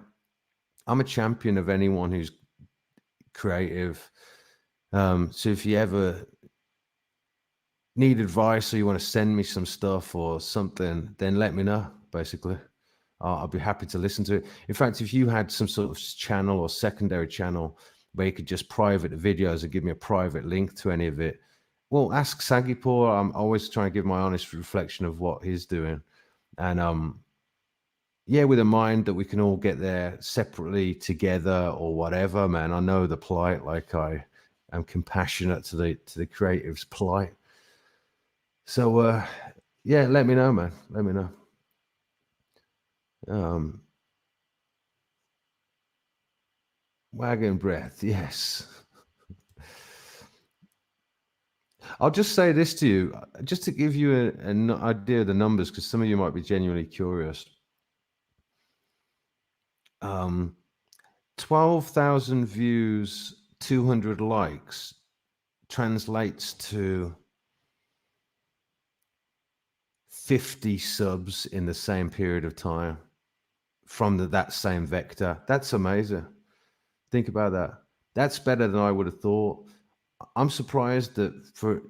I'm a champion of anyone who's creative. So if you ever need advice or you want to send me some stuff or something, then let me know. Basically, I'll be happy to listen to it. In fact, if you had some sort of channel or secondary channel where you could just private the videos and give me a private link to any of it, well, ask Sagipur. I'm always trying to give my honest reflection of what he's doing. And yeah, with a mind that we can all get there separately together or whatever, man. I know the plight, like I am compassionate to the creative's plight. So yeah, let me know, man. Let me know. Wagon breath, yes. I'll just say this to you, just to give you an idea of the numbers, because some of you might be genuinely curious. 12,000 views, 200 likes translates to 50 subs in the same period of time from that same vector. That's amazing. Think about that. That's better than I would have thought. I'm surprised that for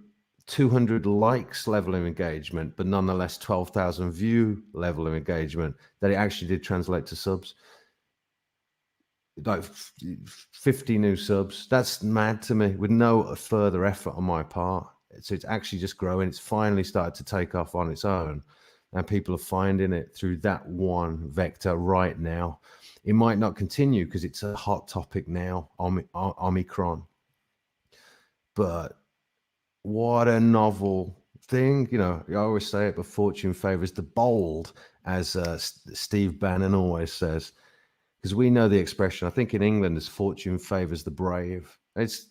200 likes level of engagement, but nonetheless 12,000 view level of engagement, that it actually did translate to subs. Like 50 new subs. That's mad to me with no further effort on my part. So it's actually just growing. It's finally started to take off on its own. And people are finding it through that one vector right now. It might not continue because it's a hot topic now, Omicron. But what a novel thing. I always say it, but fortune favors the bold, as Steve Bannon always says. Because we know the expression. I think in England, as fortune favors the brave. It's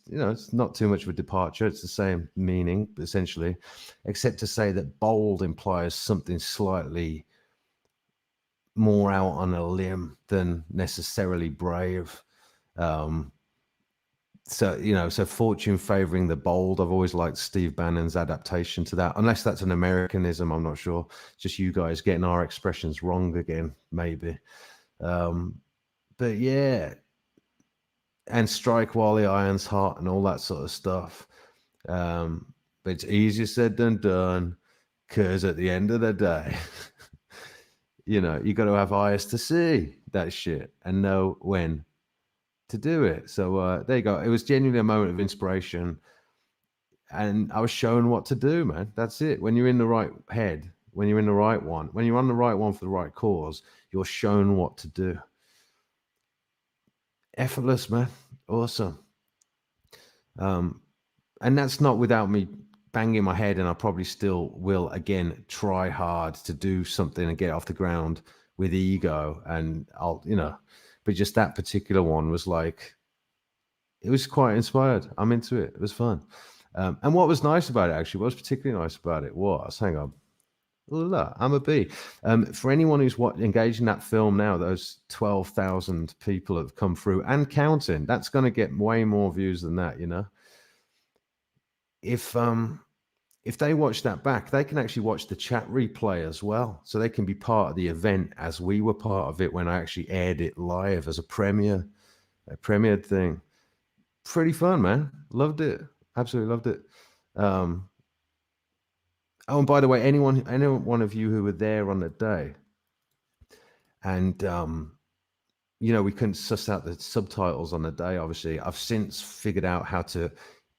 not too much of a departure. It's the same meaning, essentially, except to say that bold implies something slightly more out on a limb than necessarily brave. So fortune favoring the bold. I've always liked Steve Bannon's adaptation to that, unless that's an Americanism. I'm not sure. Just you guys getting our expressions wrong again, maybe. But yeah, and strike while the iron's hot and all that sort of stuff. But it's easier said than done, because at the end of the day, you got to have eyes to see that shit and know when to do it. So there you go. It was genuinely a moment of inspiration, and I was shown what to do, man. That's it. When you're in the right head, when you're in the right one, when you're on the right one for the right cause, you're shown what to do. Effortless, man. Awesome. And that's not without me banging my head, and I probably still will again try hard to do something and get off the ground with ego, and but just that particular one was like, it was quite inspired. I'm into it. It was fun. And what was nice about it, actually, what was particularly nice about it was, hang on, look, I'm a bee. For anyone who's engaged in that film now, those 12,000 people have come through and counting. That's going to get way more views than that, If they watch that back, they can actually watch the chat replay as well. So they can be part of the event as we were part of it when I actually aired it live as a premiered thing. Pretty fun, man. Loved it. Absolutely loved it. Oh, and by the way, any one of you who were there on the day, and we couldn't suss out the subtitles on the day. Obviously, I've since figured out how to,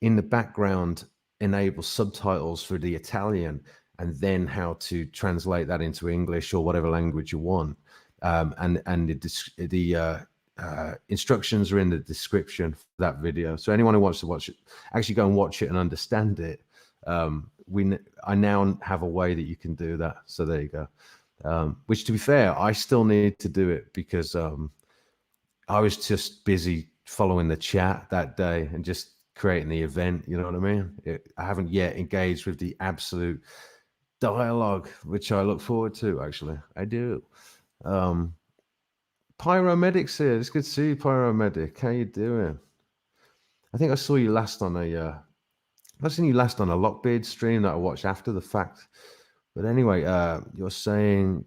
in the background, enable subtitles for the Italian, and then how to translate that into English or whatever language you want. And the instructions are in the description for that video. So anyone who wants to watch it, actually go and watch it and understand it. I now have a way that you can do that. So there you go. Which, to be fair, I still need to do it because I was just busy following the chat that day and just creating the event. You know what I mean? I haven't yet engaged with the absolute dialogue, which I look forward to. Actually, I do. Pyromedic's here. It's good to see you, Pyromedic. How you doing? I think I saw you last on I've seen you last on a Lockbeard stream that I watched after the fact. But anyway, you're saying,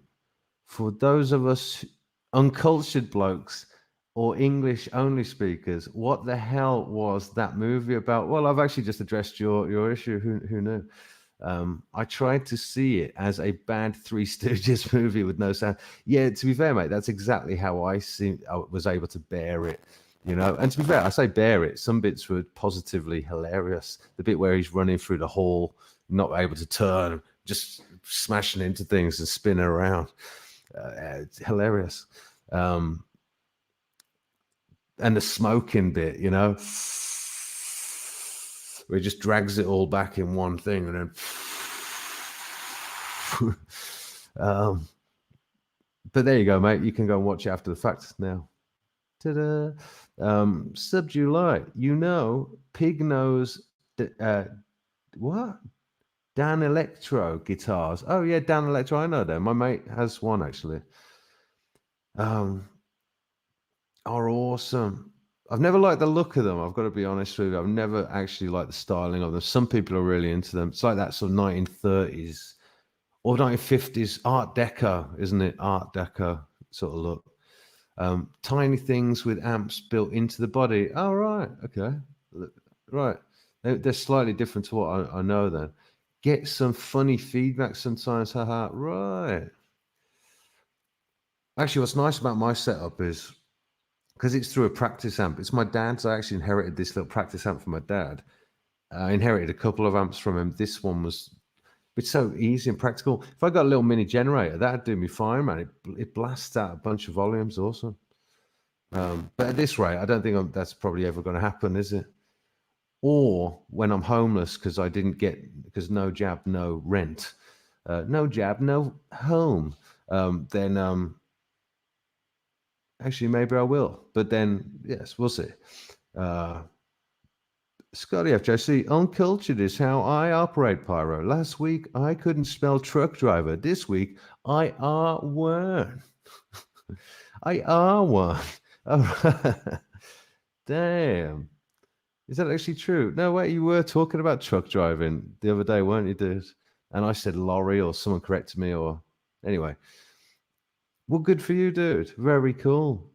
for those of us uncultured blokes or English only speakers, what the hell was that movie about? Well, I've actually just addressed your issue. Who knew? I tried to see it as a bad Three Stooges movie with no sound. Yeah, to be fair, mate, that's exactly how I was able to bear it. And to be fair, I say bear it. Some bits were positively hilarious. The bit where he's running through the hall, not able to turn, just smashing into things and spinning around. It's hilarious. And the smoking bit, where he just drags it all back in one thing and then but there you go, mate. You can go and watch it after the fact now. Ta-da. Sub July, Pig knows what? Dan Electro guitars. Oh yeah, Dan Electro, I know them. My mate has one actually. Are awesome. I've never liked the look of them. I've got to be honest with you. I've never actually liked the styling of them. Some people are really into them. It's like that sort of 1930s or 1950s Art Deco, isn't it? Art Deco sort of look. Tiny things with amps built into the body. Oh, right. Okay. Right. They're slightly different to what I know then. Get some funny feedback sometimes. Haha. Right. Actually, what's nice about my setup is, because it's through a practice amp. It's my dad's. I actually inherited this little practice amp from my dad. I inherited a couple of amps from him. This one was, it's so easy and practical. If I got a little mini generator, that'd do me fine, man. It blasts out a bunch of volumes. Awesome. But at this rate, I don't think that's probably ever going to happen, is it? Or when I'm homeless because because no jab, no rent, no jab, no home, then actually maybe I will. But then, yes, we'll see. Scotty FJC, uncultured is how I operate, Pyro. Last week, I couldn't spell truck driver. This week, I are one. I are one. Oh, damn. Is that actually true? No, wait, you were talking about truck driving the other day, weren't you, dude? And I said lorry, or someone corrected me, or anyway. Well, good for you, dude. Very cool.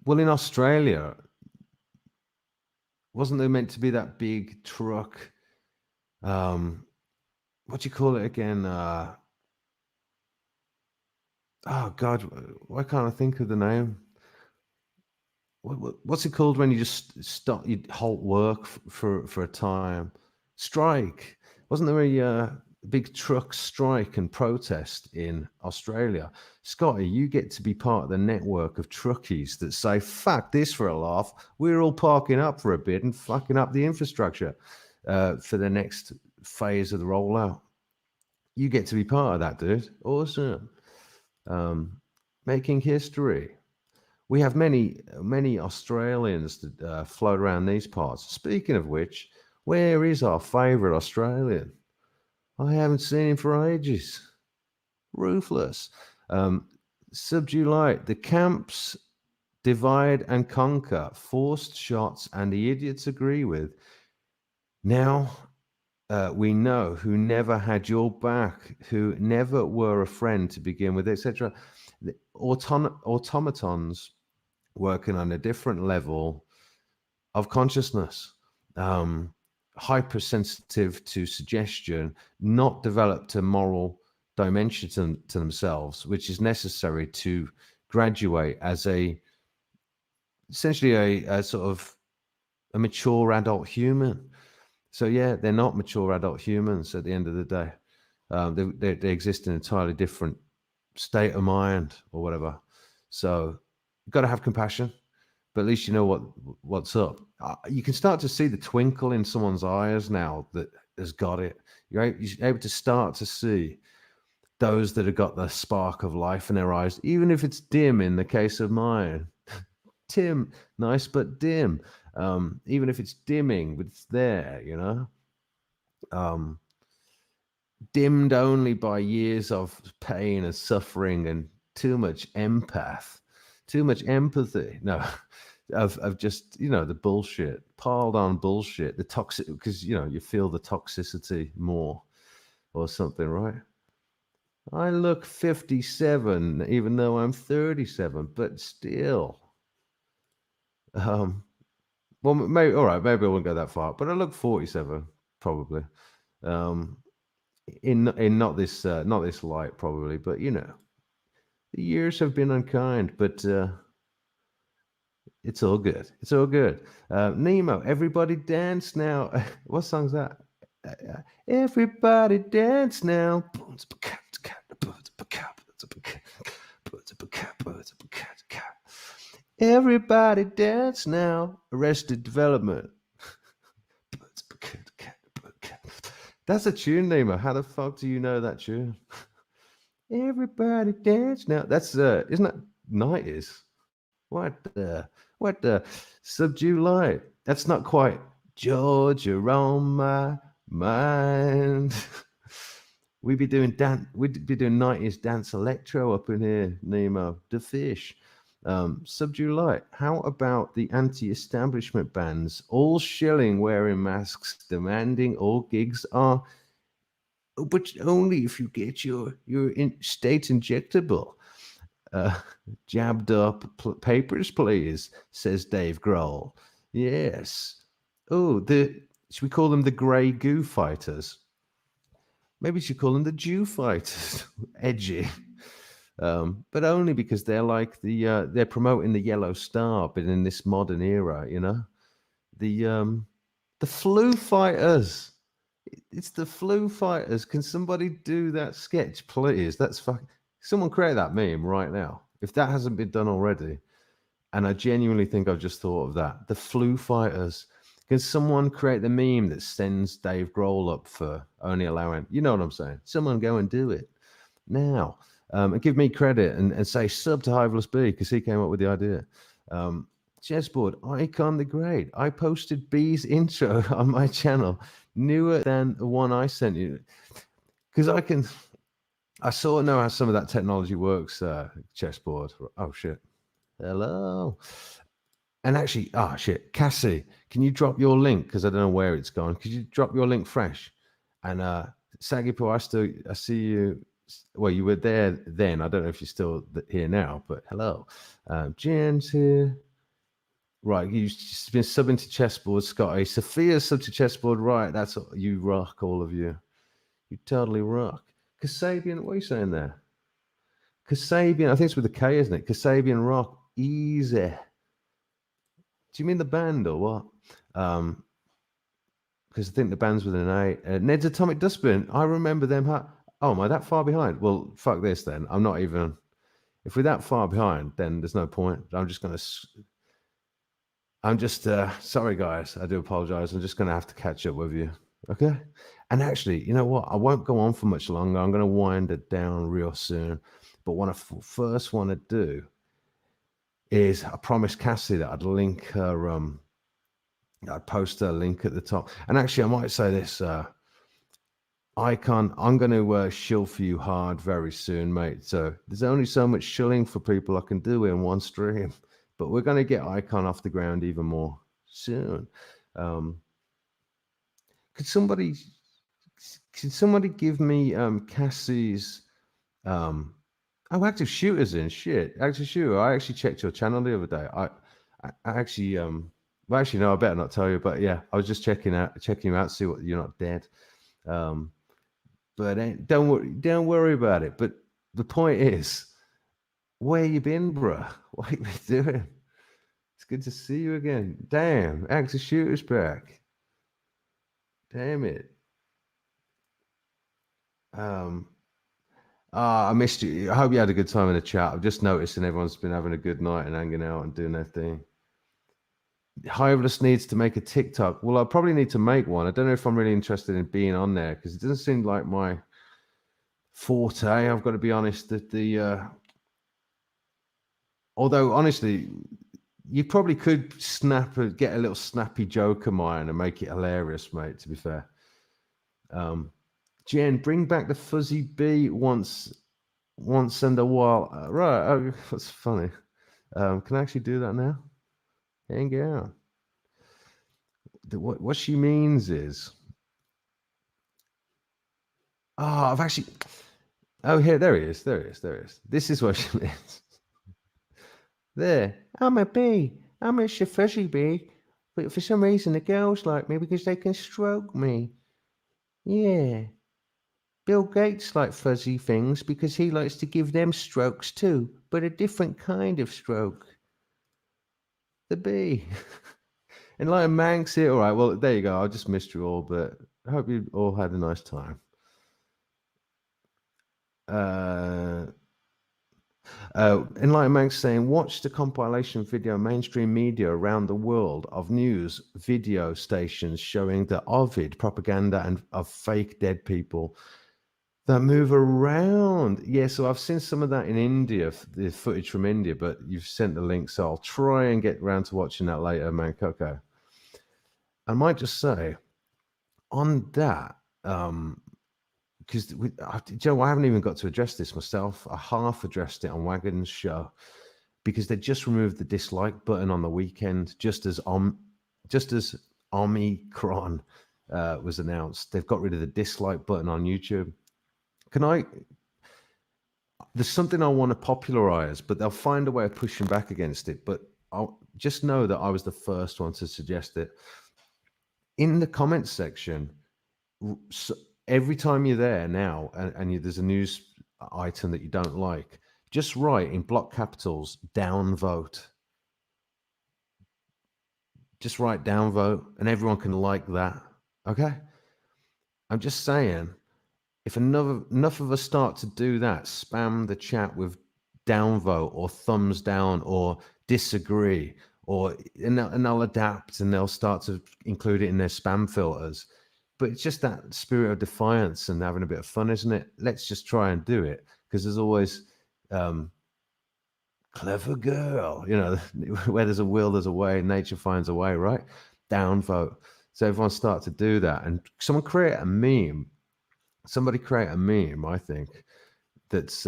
Well, in Australia, Wasn't there meant to be that big truck? Um, what do you call it again? Oh God, why can't I think of the name? What's it called when you just stop, you halt work for a time? Strike. Wasn't there a big truck strike and protest in Australia? Scotty, you get to be part of the network of truckies that say, fuck this for a laugh. We're all parking up for a bit and fucking up the infrastructure for the next phase of the rollout. You get to be part of that, dude. Awesome. Um, Making history. We have many Australians that float around these parts. Speaking of which, where is our favourite Australian? I haven't seen him for ages. Ruthless. Um, Subdue light. The camps divide and conquer. Forced shots, and the idiots agree with. Now we know who never had your back, who never were a friend to begin with, etc. Automatons working on a different level of consciousness, um, hypersensitive to suggestion, not developed a moral dimension to themselves, which is necessary to graduate as essentially a sort of a mature adult human. So yeah, they're not mature adult humans at the end of the day. They exist in an entirely different state of mind or whatever. So you've got to have compassion, but at least you know what's up. You can start to see the twinkle in someone's eyes now that has got it. You're able to start to see those that have got the spark of life in their eyes, even if it's dim in the case of mine. Tim, nice but dim. Even if it's dimming, but it's there, you know. Um, Dimmed only by years of pain and suffering and too much too much empathy. No, of just, the bullshit, piled on bullshit, the toxic, because, you feel the toxicity more or something, right? I look 57, even though I'm 37, but still. Um, well, maybe, all right, maybe I won't go that far, but I look 47, probably. Um, in not this light, probably, but the years have been unkind, but it's all good. It's all good. Nemo, everybody dance now. What song's that? Everybody dance now. Everybody dance now. Arrested Development. That's a tune, Nemo. How the fuck do you know that tune? Everybody dance now. That's isn't that 90s? What the subdue light? That's not quite George, you're on my mind. We'd be doing 90s dance electro up in here, Nemo. The fish. Subdue light. How about the anti-establishment bands? All shilling, wearing masks, demanding all gigs are, but only if you get your state injectable. Uh, Jabbed up papers, please, says Dave Grohl. Yes. Oh, should we call them the grey goo fighters? Maybe we should call them the Jew fighters. Edgy. But only because they're like they're promoting the yellow star, but in this modern era, the flu fighters. It's the flu fighters. Can somebody do that sketch, please? That's fucking. Someone create that meme right now. If that hasn't been done already, and I genuinely think I've just thought of that. The flu fighters. Can someone create the meme that sends Dave Grohl up for only allowing? You know what I'm saying? Someone go and do it now. And give me credit and say sub to Hiveless B because he came up with the idea. Chessboard, Icon the Great. I posted B's intro on my channel, newer than the one I sent you. Because I sort of know how some of that technology works, Chessboard. Oh, shit. Hello. And actually, shit. Cassie, can you drop your link? Because I don't know where it's gone. Could you drop your link fresh? And Sagipo, I see you. Well, you were there then. I don't know if you're still here now, but hello. Jen's here. Right, you've just been subbing to chessboard, Scotty. Sophia sub to chessboard. Right, that's you rock, all of you. You totally rock. Kasabian, what are you saying there? Kasabian, I think it's with a K, isn't it? Kasabian rock, easy. Do you mean the band or what? Because I think the band's with an A. Ned's Atomic Dustbin. I remember them. Oh, am I that far behind? Well, fuck this then. I'm not even. If we're that far behind, then there's no point. I'm just gonna. I'm just sorry, guys. I do apologize. I'm just gonna have to catch up with you. Okay. And actually, you know what? I won't go on for much longer. I'm gonna wind it down real soon. But what I first want to do is I promised Cassie that I'd link her. I'd post her link at the top. And actually, I might say this. Icon, I'm going to shill for you hard very soon, mate. So there's only so much shilling for people I can do in one stream, but we're going to get Icon off the ground even more soon. Could somebody give me Cassie's Active Shooter's in shit. Active Shooter. I actually checked your channel the other day. I actually well, actually no, I better not tell you, but yeah, I was just checking you out to see what you're not dead. But don't worry about it. But the point is, where you been, bruh? What you been doing? It's good to see you again. Damn, Active Shooter's back. Damn it. I missed you. I hope you had a good time in the chat. I've just noticed and everyone's been having a good night and hanging out and doing their thing. Hiveless needs to make a TikTok. Well, I probably need to make one. I don't know if I'm really interested in being on there because it doesn't seem like my forte. I've got to be honest. That although honestly, you probably could get a little snappy joke of mine and make it hilarious, mate. To be fair, Jen, bring back the fuzzy bee once and a while. Right, oh, that's funny. Can I actually do that now? Hang out. What she means is, I've actually. Oh, here, there he is. This is what she means. There, I'm a bee. I'm a fuzzy bee. But for some reason, the girls like me because they can stroke me. Yeah. Bill Gates likes fuzzy things because he likes to give them strokes too, but a different kind of stroke. The bee. And like Manx here, all right, well, there you go. I just missed you all, but I hope you all had a nice time. Enlightened Manx saying, watch the compilation video mainstream media around the world of news video stations showing the Ovid propaganda and of fake dead people that move around. Yeah, so I've seen some of that in India, the footage from India, but you've sent the link, so I'll try and get around to watching that later, man. Coco. I might just say on that, because Joe, I haven't even got to address this myself. I half addressed it on Wagon's show because they just removed the dislike button on the weekend, just as Omicron was announced. They've got rid of the dislike button on YouTube. There's something I want to popularize, but they'll find a way of pushing back against it. But I'll just know that I was the first one to suggest it. In the comments section, so every time you're there now and there's a news item that you don't like, just write in block capitals, downvote. Just write downvote and everyone can like that. Okay? I'm just saying, if enough of us start to do that, spam the chat with downvote or thumbs down or disagree, and they'll adapt and they'll start to include it in their spam filters. But it's just that spirit of defiance and having a bit of fun, isn't it? Let's just try and do it because there's always clever girl, where there's a will, there's a way. Nature finds a way, right? Downvote. So everyone start to do that, and someone create a meme. Somebody create a meme, I think, that's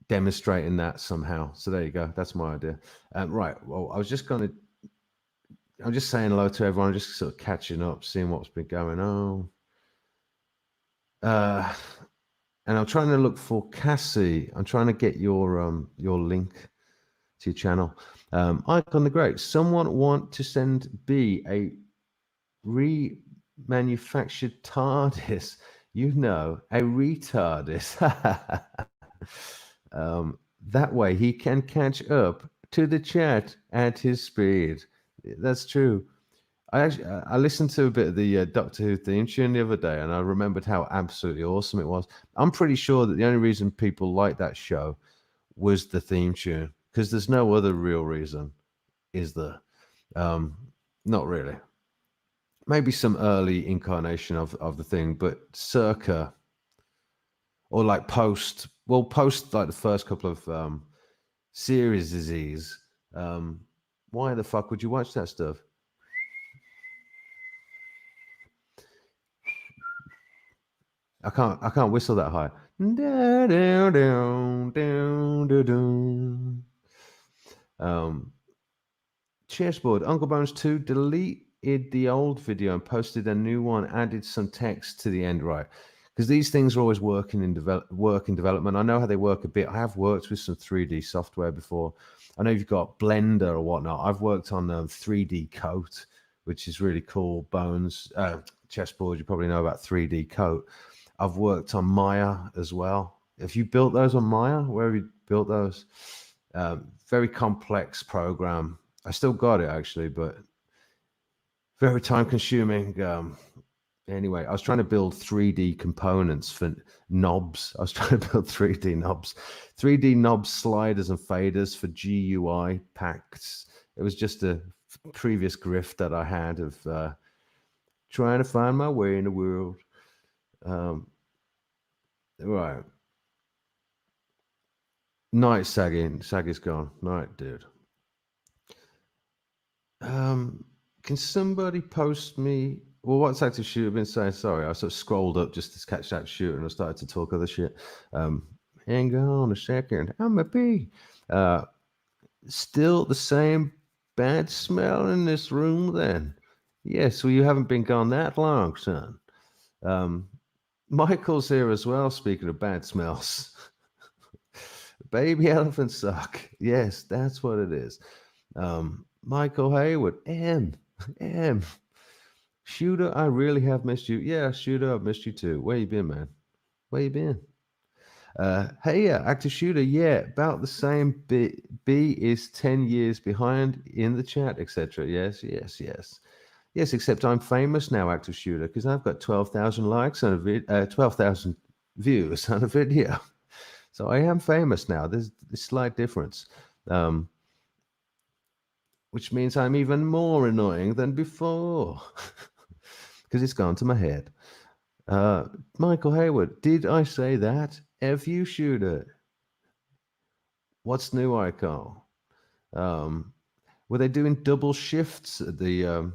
demonstrating that somehow. So there you go. That's my idea. Right. Well, I'm just saying hello to everyone, just sort of catching up, seeing what's been going on. And I'm trying to look for Cassie. I'm trying to get your link to your channel. Icon the Great. Someone want to send B a remanufactured TARDIS. You know, a retardis. That way he can catch up to the chat at his speed. That's true. I listened to a bit of the Doctor Who theme tune the other day, and I remembered how absolutely awesome it was. I'm pretty sure that the only reason people like that show was the theme tune, because there's no other real reason, is there? Um, Not really. Maybe some early incarnation of the thing, but circa or like post like the first couple of series disease. Why the fuck would you watch that stuff? I can't whistle that high. Chessboard. Uncle Bones 2 deleted the old video and posted a new one, added some text to the end, right? Because these things are always working in development. I know how they work a bit. I have worked with some 3D software before. I know you've got Blender or whatnot. I've worked on 3D Coat, which is really cool. Bones, Chessboard, you probably know about 3D Coat. I've worked on Maya as well. Have you built those on Maya? Where have you built those? Very complex program. I still got it actually, but very time consuming. Anyway, I was trying to build 3D components for knobs. I was trying to build 3D knobs, 3D knobs, sliders, and faders for GUI packs. It was just a previous grift that I had of trying to find my way in the world. Right. Night sagging. Saggy's gone. Night, dude. Can somebody post me? Well, what's Active Shooter been saying? Sorry, I sort of scrolled up just to catch that shooter and I started to talk other shit. Hang on a second. I'm a pig. Still the same bad smell in this room then? Yes, well, you haven't been gone that long, son. Michael's here as well, speaking of bad smells. Baby elephant suck. Yes, that's what it is. Michael Hayward, M. Shooter, I really have missed you. Yeah, Shooter, I've missed you too. Where you been, man? Where you been? Hey, Active Shooter, yeah, about the same. B is 10 years behind in the chat, etc. Yes. Yes, except I'm famous now, Active Shooter, because I've got 12,000 likes on a 12,000 views on a video. So I am famous now. There's a slight difference. Which means I'm even more annoying than before because it's gone to my head. Michael Hayward, did I say that? F you, Shooter. What's new, Icon? Were they doing double shifts at the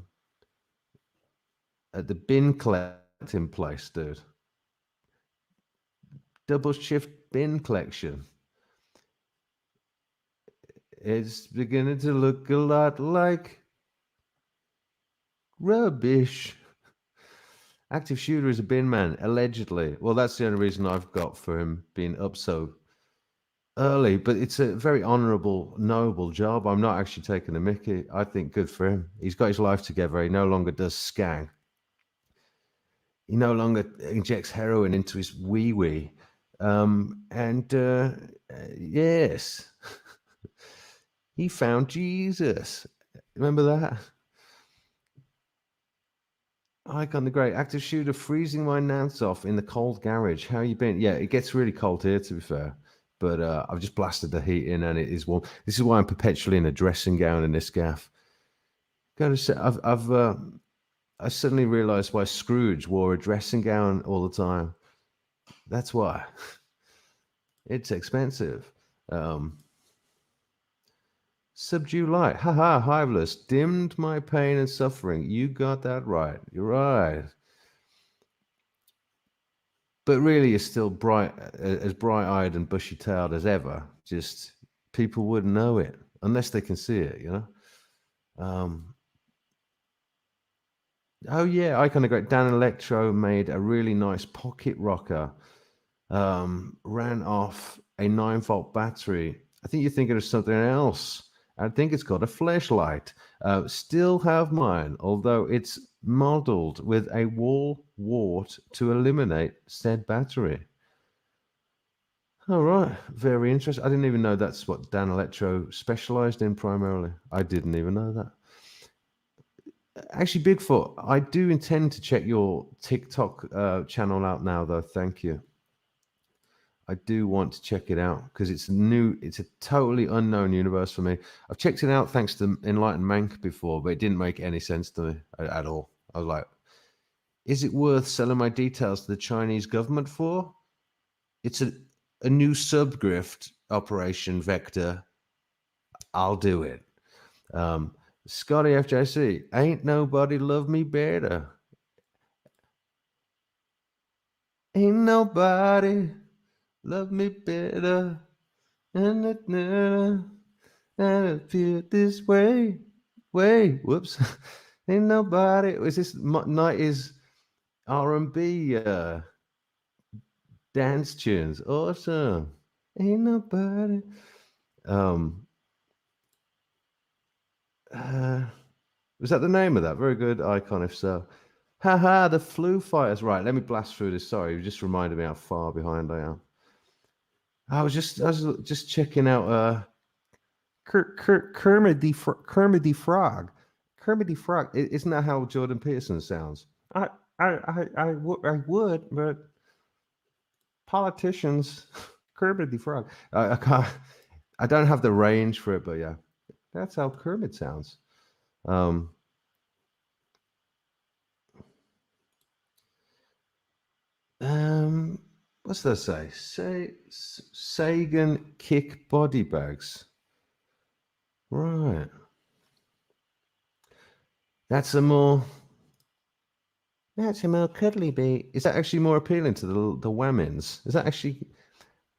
bin collecting place, dude? Double shift bin collection. It's beginning to look a lot like rubbish. Active Shooter is a bin man, allegedly. Well, that's the only reason I've got for him being up so early, but it's a very honorable, noble job. I'm not actually taking the mickey. I think good for him. He's got his life together. He no longer does skang. He no longer injects heroin into his wee. Yes, he found Jesus. Remember that? Icon the Great. Active Shooter freezing my nuts off in the cold garage. How you been? Yeah, it gets really cold here, to be fair. But I've just blasted the heat in and it is warm. This is why I'm perpetually in a dressing gown in this gaff. Gotta say, I suddenly realised why Scrooge wore a dressing gown all the time. That's why. It's expensive. Subdue light. Haha, Hiveless. Dimmed my pain and suffering. You got that right. You're right. But really, you're still as bright-eyed and bushy-tailed as ever. Just people wouldn't know it unless they can see it, you know? Oh, yeah, I kind of got Dan Electro made a really nice pocket rocker, ran off a 9-volt battery I think you're thinking of something else. I think it's called a flashlight. Still have mine, although it's modeled with a wall wart to eliminate said battery. All right, very interesting. I didn't even know that's what Dan Electro specialized in primarily. I didn't even know that. Actually, Bigfoot, I do intend to check your TikTok channel out now, though. Thank you. I do want to check it out because it's new. It's a totally unknown universe for me. I've checked it out thanks to Enlightened Mank before, but it didn't make any sense to me at all. I was like, is it worth selling my details to the Chinese government for? It's a new subgrift operation vector. I'll do it. Um, Scotty FJC, ain't nobody love me better. Ain't nobody love me better. And I feel this way. Whoops. Ain't nobody. Is this '90s R&B dance tunes? Awesome. Ain't nobody. Um, uh, was that the name of that? Very good icon, if so. Haha, the flu fighters. Right, let me blast through this. Sorry, you just reminded me how far behind I am. I was just checking out Kermit the Frog. Kermit the Frog. Isn't that how Jordan Peterson sounds? I would, but politicians. Kermit the Frog. I can't. I don't have the range for it, but yeah, that's how Kermit sounds. Um, um, what's that say? Sagan kick body bags. Right. That's a more That's a more cuddly bee. Is that actually more appealing to the women's? Is that actually?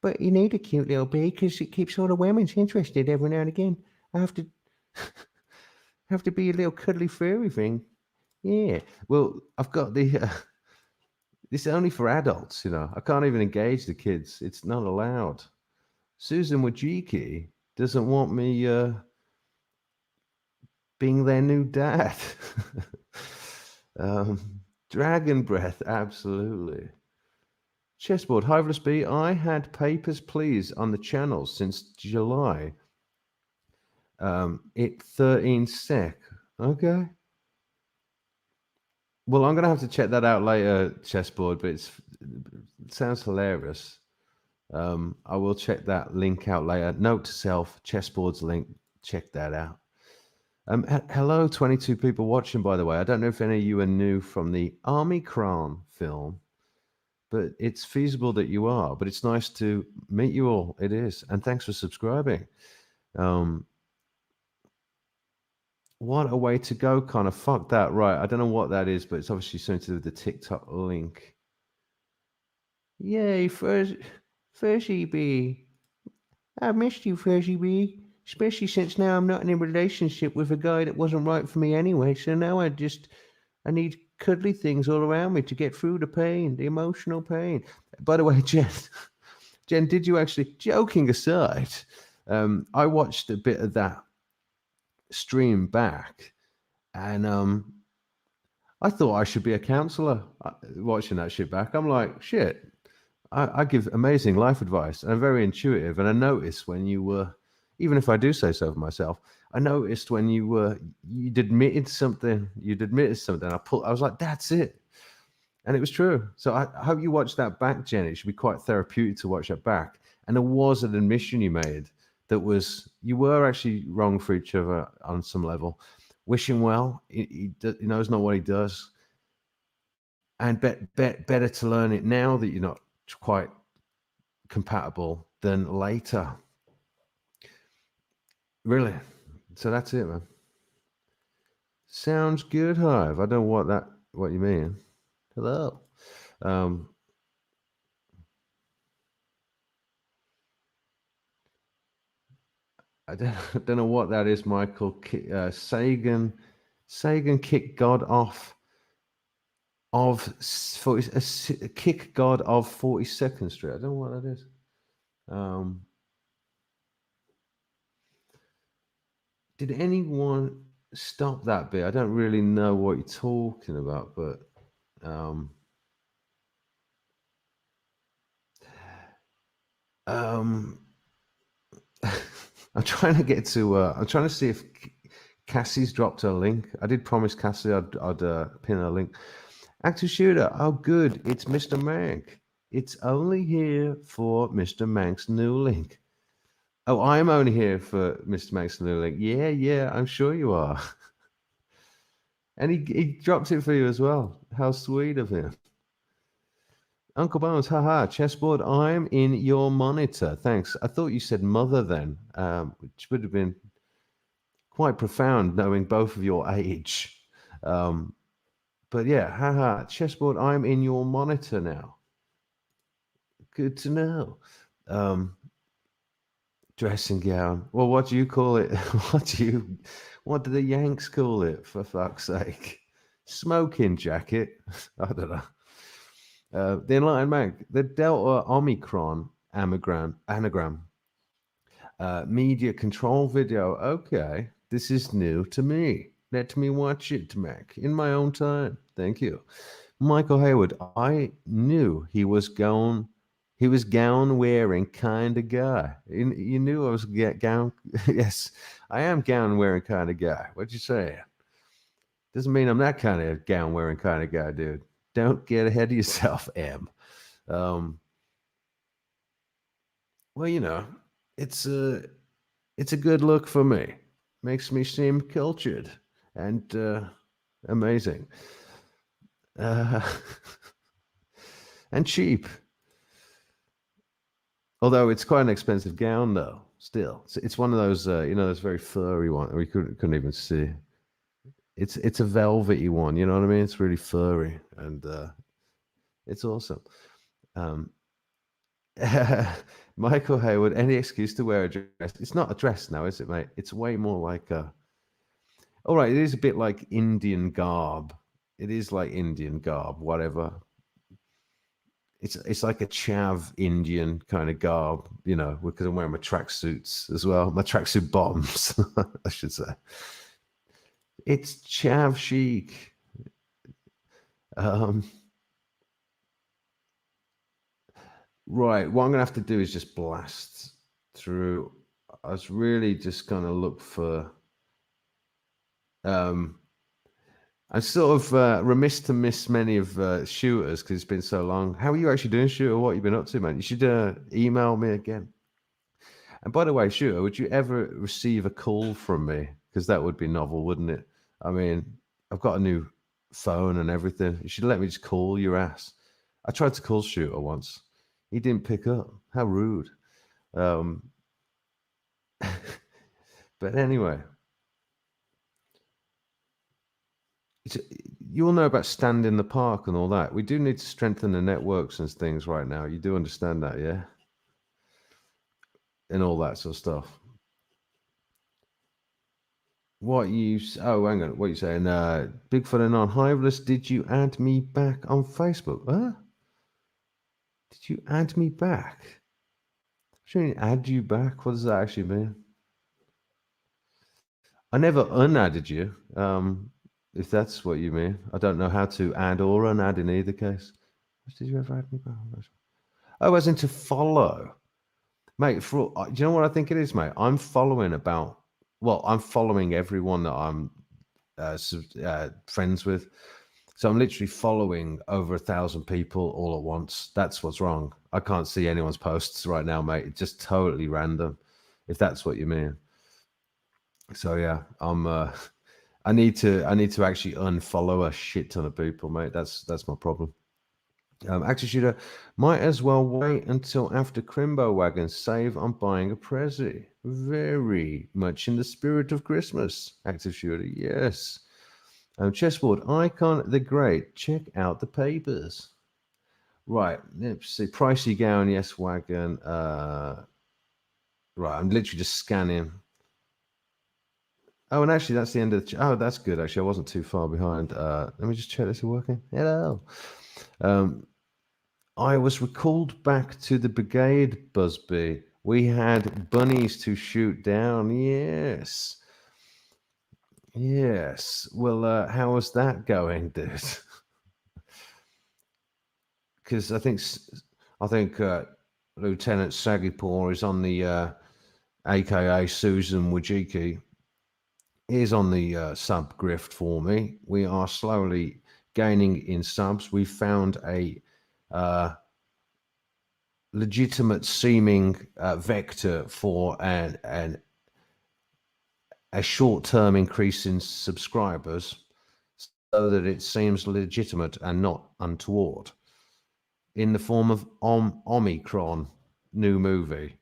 But you need a cute little bee because it keeps all the women's interested every now and again. I have to be a little cuddly furry thing. Yeah. Well, I've got the. This is only for adults, you know. I can't even engage the kids. It's not allowed. Susan Wojcicki doesn't want me being their new dad. Dragon breath, absolutely. Chessboard, Hiveless Bee, I had papers, please, on the channel since July. It 13 sec. Okay. Well, I'm going to have to check that out later, Chessboard, but it sounds hilarious. I will check that link out later. Note to self, Chessboard's link, check that out. Hello, 22 people watching, by the way. I don't know if any of you are new from the Omicron film, but it's feasible that you are. But it's nice to meet you all. It is. And thanks for subscribing. What a way to go, Connor. Fuck that. Right. I don't know what that is, but it's obviously something to do with the TikTok link. Yay, Fuzzy Bee. I missed you, Fuzzy Bee. Especially since now I'm not in a relationship with a guy that wasn't right for me anyway. So now I need cuddly things all around me to get through the pain, the emotional pain. By the way, Jen, did you actually, joking aside, I watched a bit of that stream back, and I thought I should be a counselor watching that shit back. I'm like, shit, I give amazing life advice, and I'm very intuitive. And I noticed when you were, even if I do say so for myself, I noticed when you'd admitted something. I was like, that's it, and it was true. So I hope you watch that back, Jen. It should be quite therapeutic to watch that back. And there was an admission you made that was you were actually wrong for each other on some level. Wish him well. He knows not what he does, and better to learn it now that you're not quite compatible than later. Really. So that's it, man. Sounds good, Hive. I don't know what you mean. Hello. I don't know what that is, Michael. Sagan kicked God off of kick God of 42nd Street. I don't know what that is. Did anyone stop that bit? I don't really know what you're talking about, but um, um, I'm trying to get to. I'm trying to see if Cassie's dropped her link. I did promise Cassie I'd pin her link. Active shooter. Oh, good. It's Mr. Mank. It's only here for Mr. Mank's new link. Oh, I'm only here for Mr. Mank's new link. Yeah, yeah, I'm sure you are. And he dropped it for you as well. How sweet of him. Uncle Bones, haha, chessboard, I'm in your monitor. Thanks. I thought you said mother then, which would have been quite profound knowing both of your age. Um, but yeah, haha, chessboard, I'm in your monitor now. Good to know. Um, dressing gown. Well, what do you call it? What do the Yanks call it, for fuck's sake? Smoking jacket? I don't know. The Enlightened Bank, the Delta Omicron anagram, media control video. Okay, this is new to me. Let me watch it, Mac, in my own time. Thank you. Michael Hayward, I knew he was gown. He was gown wearing kind of guy. You knew I was gown. Yes, I am gown wearing kind of guy. What'd you say? Doesn't mean I'm that kind of gown wearing kind of guy, dude. Don't get ahead of yourself, M. Um, well, it's a it's a good look for me. Makes me seem cultured and amazing, uh, and cheap. Although it's quite an expensive gown, though. Still, it's one of those those very furry ones. We couldn't even see. It's a velvety one. You know what I mean? It's really furry and it's awesome. Um, Michael Hayward, any excuse to wear a dress. It's not a dress now, is it, mate? It's way more like a. All right, it is a bit like Indian garb. It is like Indian garb, whatever. It's like a chav Indian kind of garb, because I'm wearing my tracksuits as well, my tracksuit bottoms, I should say. It's chav chic. Um, right, what I'm gonna have to do is just blast through. I was really just gonna look for. Um, I'm sort of remiss to miss many of shooters because it's been so long. How are you actually doing, shooter? What have you been up to, man? You should email me again. And by the way, shooter, would you ever receive a call from me? Because that would be novel, wouldn't it? I mean, I've got a new phone and everything. You should let me just call your ass. I tried to call shooter once. He didn't pick up. How rude. Um, but anyway, it's, you all know about stand in the park and all that. We do need to strengthen the networks and things right now. You do understand that, yeah? And all that sort of stuff. Hang on, what are you saying? Bigfoot and non-hiveless, did you add me back on Facebook? Huh? Did you add me back? Shouldn't add you back? What does that actually mean? I never unadded you. If that's what you mean. I don't know how to add or unadd in either case. Did you ever add me back? Oh, as in to follow. Mate, do you know what I think it is, mate? I'm following everyone that I'm friends with. So I'm literally following over 1,000 people all at once. That's what's wrong. I can't see anyone's posts right now, mate. It's just totally random, if that's what you mean. So yeah, I need to actually unfollow a shit ton of people, mate. That's my problem. Active shooter, might as well wait until after Crimbo Wagon. Save on buying a Prezi. Very much in the spirit of Christmas. Active shooter, yes. Chessboard Icon the Great. Check out the papers. Right, let's see. Pricey gown, yes, wagon. Right, I'm literally just scanning. Oh, and actually, that's the end of the. Oh, that's good. Actually, I wasn't too far behind. Let me just check this is working. Hello. I was recalled back to the brigade, Busby. We had bunnies to shoot down. Yes. Yes. Well, how is that going, dude? Because I think Lieutenant Sagipor is on the AKA Susan Wojcicki is on the sub grift for me. We are slowly gaining in subs. We found a uh, legitimate seeming vector for a short-term increase in subscribers, so that it seems legitimate and not untoward, in the form of Omicron new movie.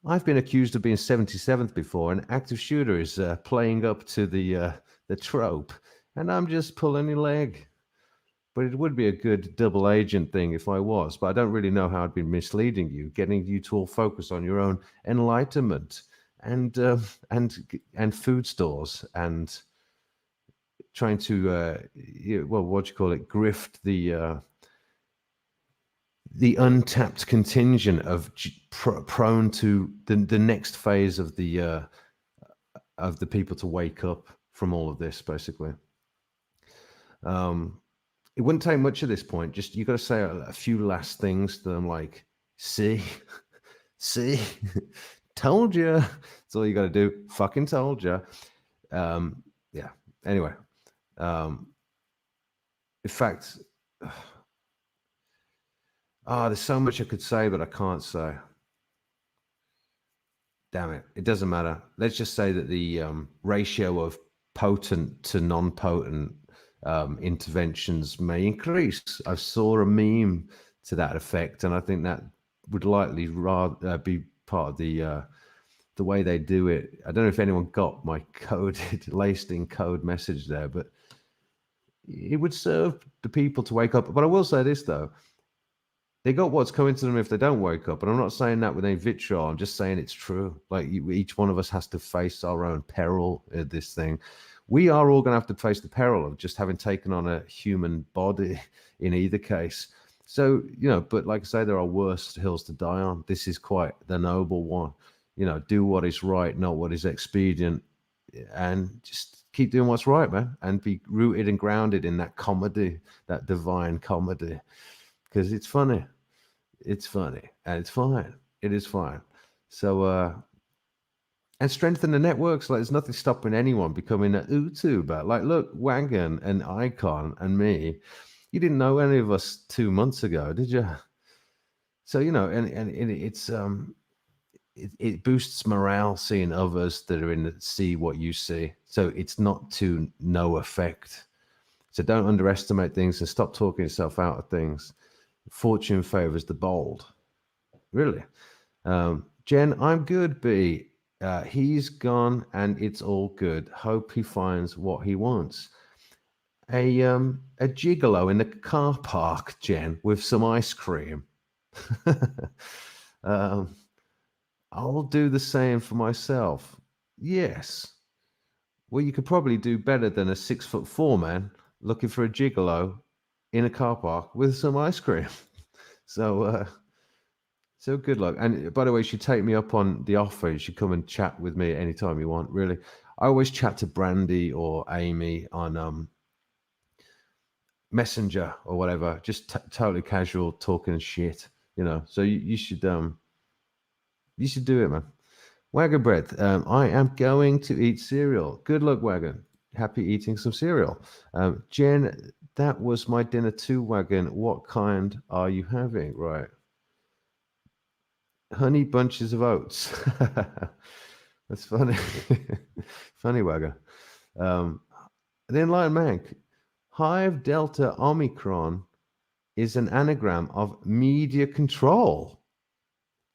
I've been accused of being 77th before, and active shooter is playing up to the trope, and I'm just pulling your leg. But it would be a good double agent thing if I was. But I don't really know how I'd been misleading you, getting you to all focus on your own enlightenment and and food stores and trying to well, what do you call it, grift the untapped contingent of prone to the next phase of the people to wake up from all of this, basically. It wouldn't take much at this point. Just you got to say a few last things that I'm like, see, see, told you. That's all you got to do. Fucking told you. Yeah. Anyway, in fact, there's so much I could say, but I can't say. Damn it. It doesn't matter. Let's just say that the ratio of potent to non-potent interventions may increase. I saw a meme to that effect, and I think that would likely rather be part of the way they do it. I don't know if anyone got my coded, laced in code message there, but it would serve the people to wake up. But I will say this, though. They got what's coming to them if they don't wake up. And I'm not saying that with any vitriol. I'm just saying it's true. Like each one of us has to face our own peril at this thing. We are all going to have to face the peril of just having taken on a human body in either case. So, but like I say, there are worse hills to die on. This is quite the noble one. Do what is right, not what is expedient. And just keep doing what's right, man. And be rooted and grounded in that comedy, that divine comedy. Because it's funny. It's funny and it's fine. It is fine. So, and strengthen the networks. Like, there's nothing stopping anyone becoming an YouTuber. Like, look, Wagon and Icon and me, you didn't know any of us 2 months ago, did you? So, and it boosts morale seeing others that are in the see what you see. So it's not to no effect. So don't underestimate things and stop talking yourself out of things. Fortune favors the bold. Really. Jen, I'm good, B. He's gone and it's all good. Hope he finds what he wants. A gigolo in the car park, Jen, with some ice cream. I'll do the same for myself. Yes. Well, you could probably do better than a 6'4" man looking for a gigolo in a car park with some ice cream. So good luck. And by the way, you should take me up on the offer. You should come and chat with me anytime you want, really. I always chat to Brandy or Amy on Messenger or whatever, just totally casual talking shit, So you should do it, man. Wagon bread. I am going to eat cereal. Good luck, Wagon. Happy eating some cereal. Jen, that was my dinner too, Wagon. What kind are you having? Right. Honey bunches of oats. That's funny. Funny, Wagger. The Enlightened Man. Hive Delta Omicron is an anagram of media control.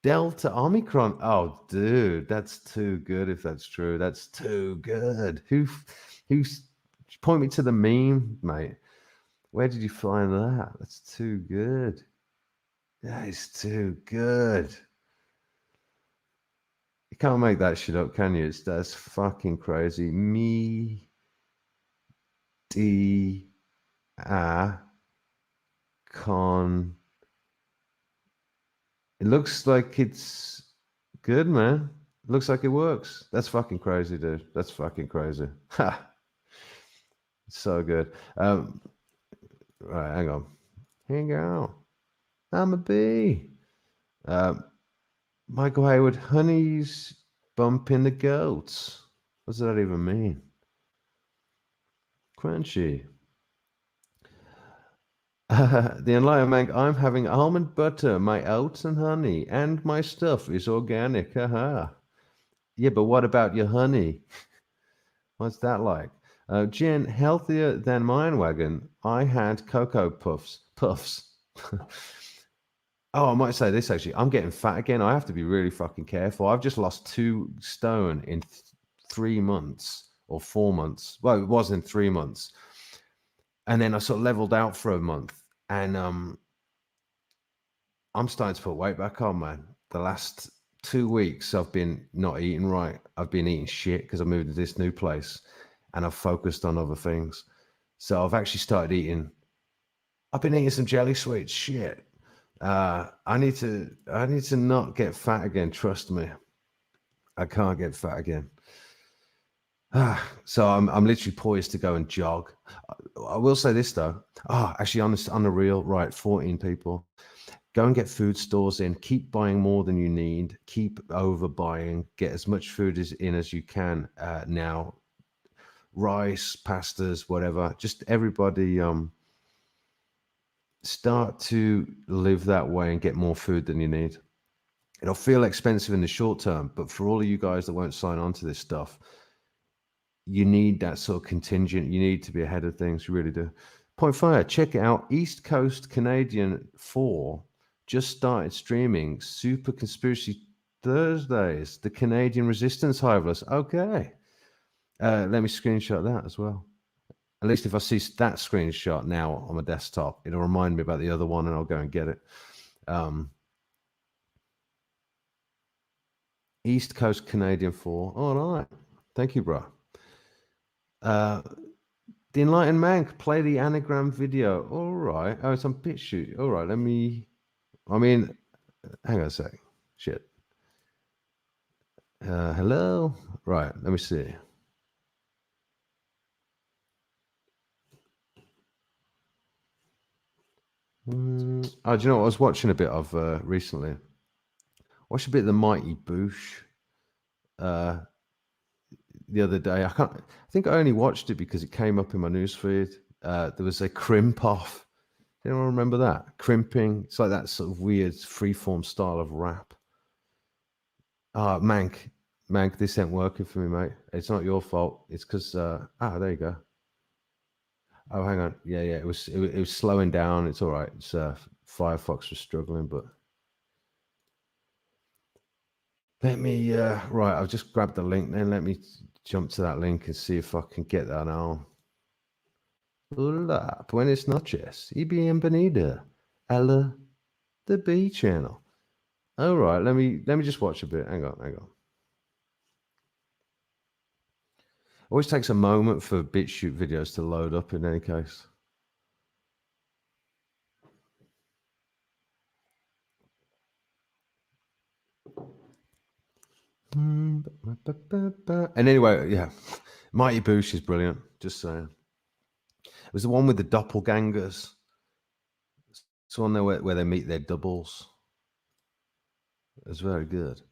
Delta Omicron. Oh, dude, that's too good if that's true. That's too good. Who's point me to the meme, mate? Where did you find that? That's too good. That is too good. You can't make that shit up, can you? That's fucking crazy. Me D A con. It looks like it's good, man. Looks like it works. That's fucking crazy, dude. That's fucking crazy. Ha! So good. Right, hang on. Hang on. I'm a bee. Um, Michael Hayward, honey's bumping the goats. What does that even mean? Crunchy. The Enlightened Man, I'm having almond butter, my oats and honey, and my stuff is organic. Haha. Yeah, but what about your honey? What's that like? Jen, healthier than mine wagon. I had cocoa puffs. Puffs. Oh, I might say this actually. I'm getting fat again. I have to be really fucking careful. I've just lost 2 stone in 3 months or 4 months. Well, it was in 3 months. And then I sort of leveled out for a month. And I'm starting to put weight back on, man. The last 2 weeks, I've been not eating right. I've been eating shit because I moved to this new place and I've focused on other things. So I've actually started eating. I've been eating some jelly sweets. Shit. I need to not get fat again. Trust me. I can't get fat again. So I'm literally poised to go and jog. I will say this though. Actually, on the real, right? 14 people. Go and get food stores in. Keep buying more than you need. Keep overbuying. Get as much food in as you can now. Rice, pastas, whatever. Just everybody start to live that way and get more food than you need. It'll feel expensive in the short term, but for all of you guys that won't sign on to this stuff, you need that sort of contingent. You need to be ahead of things. You really do. Point fire, check it out. East Coast Canadian 4 just started streaming Super Conspiracy Thursdays, the Canadian Resistance Hivers. Okay. Let me screenshot that as well. At least if I see that screenshot now on my desktop, it'll remind me about the other one and I'll go and get it. East Coast Canadian 4. All right. Thank you, bro. The Enlightened Man, play the anagram video. All right. Oh, it's on BitChute. All right. Hang on a sec. Shit. Hello? Right. Let me see. Do you know what I was watching a bit of recently? Watched a bit of the Mighty Boosh the other day. I think I only watched it because it came up in my newsfeed. There was a crimp off. Anyone remember that? Crimping. It's like that sort of weird freeform style of rap. Mank, this ain't working for me, mate. It's not your fault. It's because there you go. Oh, hang on. Yeah. It was slowing down. It's all right. It's Firefox was struggling, but let me. Right, I've just grabbed the link. Then let me jump to that link and see if I can get that now. Hola, buenas noches y bienvenida a the B channel. All right, let me just watch a bit. Hang on. Always takes a moment for BitChute videos to load up in any case. And anyway, yeah, Mighty Boosh is brilliant. Just saying. It was the one with the doppelgangers. It's one there where they meet their doubles. It was very good.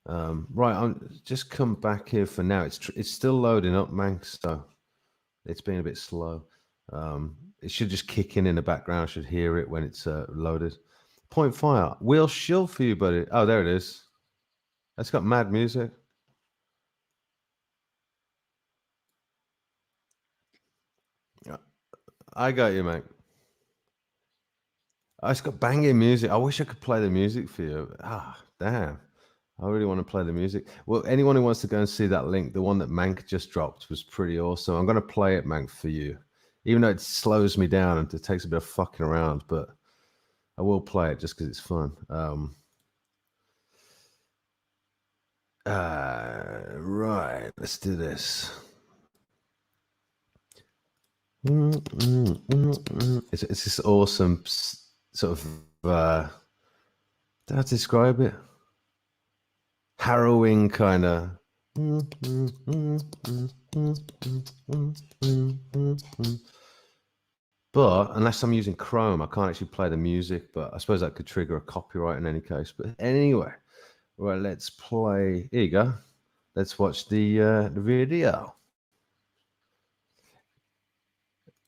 Right, I'm just come back here for now. It's still loading up, Manx, so it's been a bit slow. It should just kick in the background. I should hear it when it's loaded. Point fire. We'll shill for you, buddy. Oh, there it is. It's got mad music. I got you, mate. It's got banging music. I wish I could play the music for you. Damn. I really want to play the music. Well, anyone who wants to go and see that link, the one that Mank just dropped was pretty awesome. I'm going to play it, Mank, for you. Even though it slows me down and it takes a bit of fucking around, but I will play it just because it's fun. Right, let's do this. It's this awesome sort of how to describe it? harrowing kind of. But unless I'm using Chrome, I can't actually play the music. But I suppose that could trigger a copyright in any case. But anyway, right, let's play. Here you go. Let's watch the video.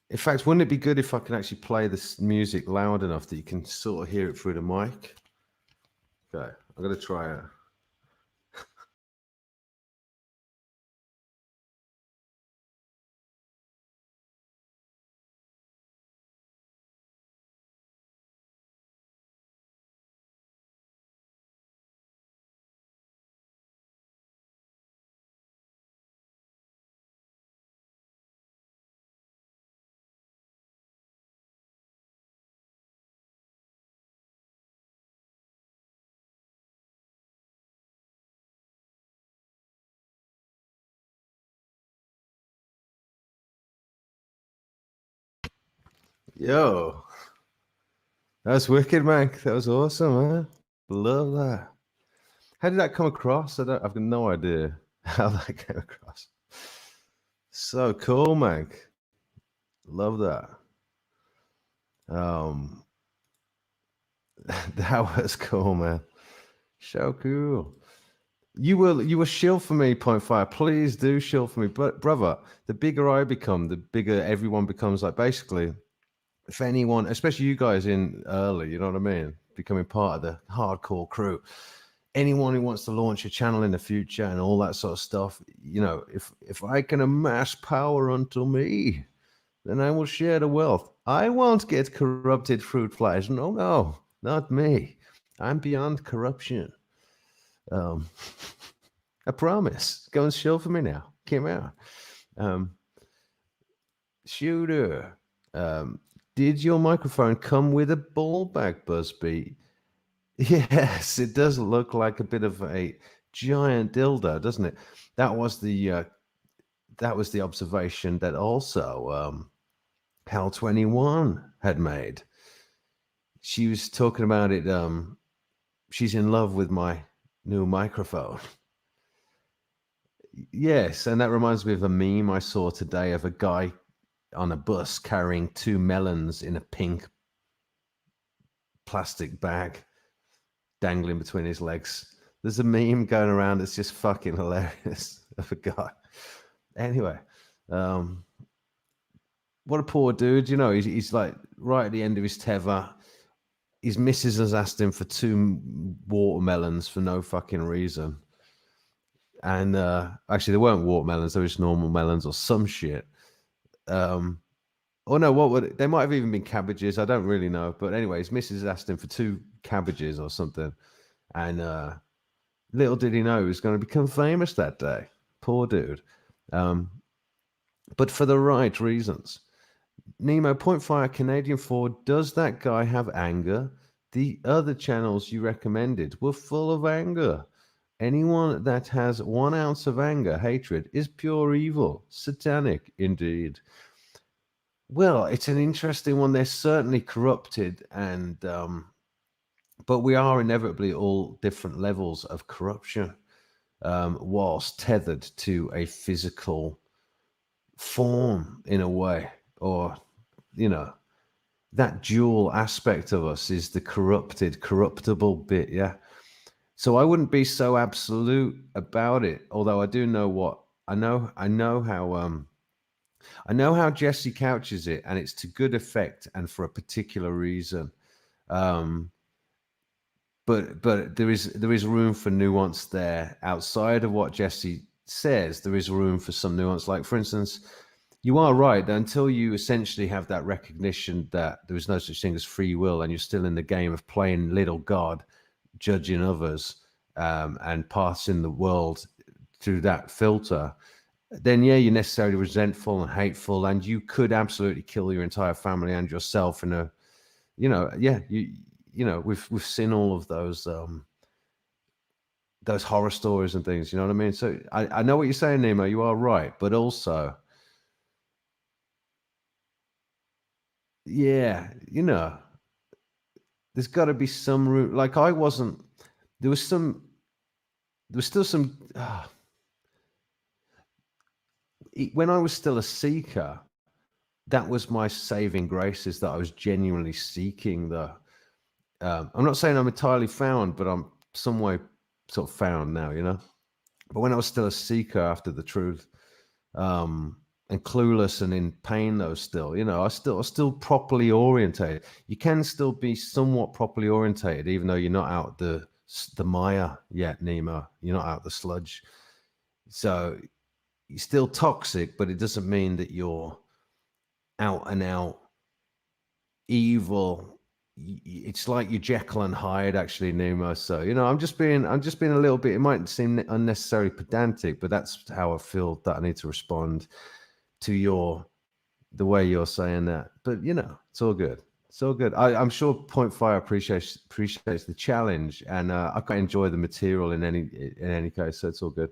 In fact, wouldn't it be good if I can actually play this music loud enough that you can sort of hear it through the mic? Okay, I'm gonna try it. Yo, that's wicked, man. That was awesome, man. Love that. How did that come across? I've got no idea how that came across. So cool, man. Love that. Um, that was cool, man. So cool. You will shill for me, Point Fire. Please do shill for me. But brother, the bigger I become, the bigger everyone becomes. Like basically, if anyone, especially you guys in early, you know what I mean, becoming part of the hardcore crew. Anyone who wants to launch a channel in the future and all that sort of stuff, you know, if I can amass power unto me, then I will share the wealth. I won't get corrupted, Fruitflies. No, no, not me. I'm beyond corruption. Um, I promise. Go and show for me now. Came out. Um, Shooter, did your microphone come with a ball bag, Busby? Yes, it does look like a bit of a giant dildo, doesn't it? That was the observation that also Hal 21 had made. She was talking about it. She's in love with my new microphone. Yes, and that reminds me of a meme I saw today of a guy on a bus carrying 2 melons in a pink plastic bag dangling between his legs. There's a meme going around that's just fucking hilarious of a guy. Anyway, what a poor dude. You know, he's like right at the end of his tether. His missus has asked him for 2 watermelons for no fucking reason. And actually, they weren't watermelons; they were just normal melons or some shit. Oh no, what would they might have even been cabbages? I don't really know. But anyways, Mrs. asked him for 2 cabbages or something, and little did he know he was going to become famous that day. Poor dude, but for the right reasons. Nemo, Point Fire, Canadian 4, does that guy have anger? The other channels you recommended were full of anger. Anyone that has 1 ounce of anger, hatred, is pure evil. Satanic, indeed. Well, it's an interesting one. They're certainly corrupted, and but we are inevitably all different levels of corruption, whilst tethered to a physical form in a way, or you know, that dual aspect of us is the corrupted, corruptible bit. Yeah. So I wouldn't be so absolute about it, although I do know what I know. I know how Jesse couches it, and it's to good effect and for a particular reason. Um, but there is room for nuance there outside of what Jesse says. There is room for some nuance. Like for instance, you are right. Until you essentially have that recognition that there is no such thing as free will, and you're still in the game of playing little God, judging others, and passing the world through that filter, then yeah, you're necessarily resentful and hateful, and you could absolutely kill your entire family and yourself in a, you know, yeah, you know, we've seen all of those horror stories and things. You know what I mean? So I know what you're saying, Nemo. You are right, but also, yeah, you know, there's got to be some room. Like I wasn't. There was some. there was still some. When I was still a seeker, that was my saving grace, is that I was genuinely seeking the. I'm not saying I'm entirely found, but I'm some way sort of found now, you know. But when I was still a seeker after the truth, and clueless and in pain, though, still, you know, I was still properly orientated. You can still be somewhat properly orientated, even though you're not out the mire yet, Nemo. You're not out the sludge. So you're still toxic, but it doesn't mean that you're out and out evil. It's like you Jekyll and Hyde, actually, Nemo. So you know, I'm just being a little bit. It might seem unnecessarily pedantic, but that's how I feel that I need to respond to the way you're saying that. But you know, it's all good. It's all good. I'm sure Point Fire appreciates the challenge, and I quite enjoy the material in any case. So it's all good.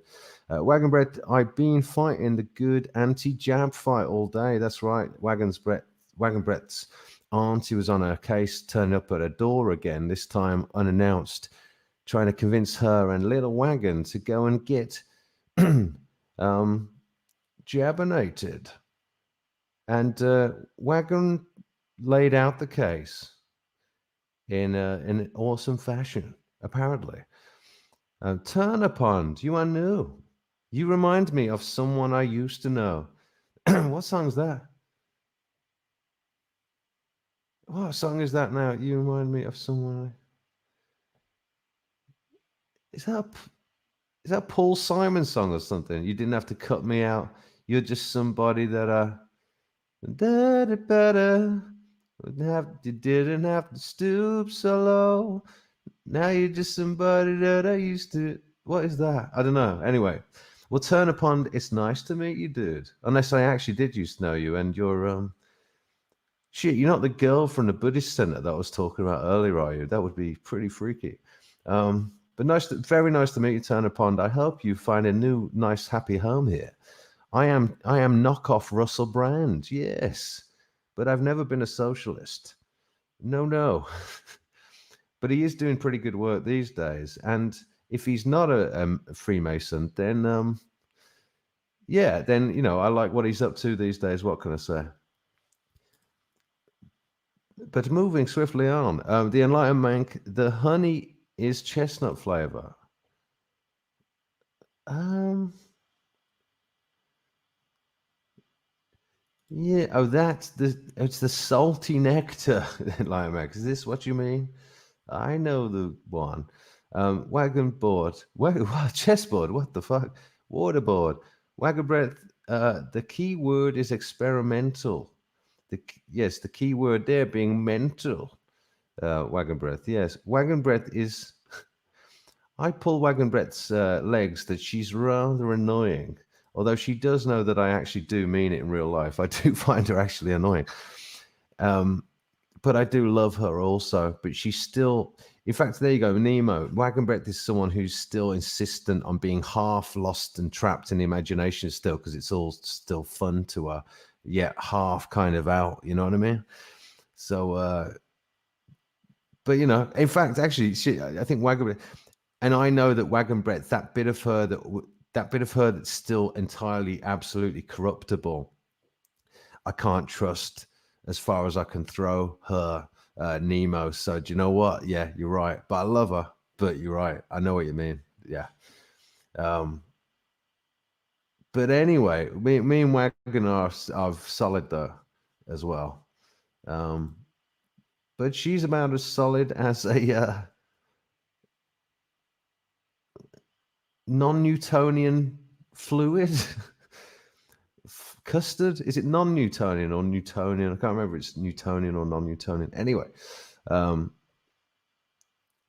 Wagon Bread, I've been fighting the good anti-jab fight all day. That's right. Wagon Brett's auntie was on her case, turned up at her door again, this time unannounced, trying to convince her and little Wagon to go and get jabinated. And Wagon laid out the case in an awesome fashion, apparently. Turnipond, you are new. You remind me of someone I used to know. What song's that? What song is that now? You remind me of someone. Is that is that a Paul Simon song or something? You didn't have to cut me out. You're just somebody that better. You didn't have to stoop so low. Now you're just somebody that I used to. What is that? I don't know. Anyway, well, Turnipond, it's nice to meet you, dude. Unless I actually did used to know you, and you're shit. You're not the girl from the Buddhist center that I was talking about earlier, are you? That would be pretty freaky. But very nice to meet you, Turnipond. I hope you find a new, nice, happy home here. I am knockoff Russell Brand, yes, but I've never been a socialist. No, no. But he is doing pretty good work these days. And if he's not a Freemason, then yeah, then you know I like what he's up to these days. What can I say? But moving swiftly on, the Enlightened Mank, the honey is chestnut flavor. Um, yeah. Oh, it's the salty nectar, Enlightened Mank. Is this what you mean? I know the one. Wagon board. What, chessboard? What the fuck? Waterboard. Wagon breath. The key word is experimental. Yes, the key word there being mental. Wagon breath. Yes, wagon breath is. I pull wagon breath's legs that she's rather annoying. Although she does know that I actually do mean it in real life. I do find her actually annoying. But I do love her also. But she's still, in fact, there you go, Nemo. Wagon Breath is someone who's still insistent on being half lost and trapped in the imagination still, because it's all still fun to her, yet half kind of out. You know what I mean? So, but you know, in fact, actually, I think Wagon Breath, and I know that Wagon Breath, that bit of her that's still entirely, absolutely corruptible, I can't trust as far as I can throw her, Nemo. So do you know what? Yeah, you're right. But I love her. But you're right. I know what you mean. Yeah. But anyway, me and Wagon are solid though, as well. But she's about as solid as a non-Newtonian fluid. Custard, is it non-Newtonian or Newtonian? I can't remember if it's Newtonian or non-Newtonian. Anyway,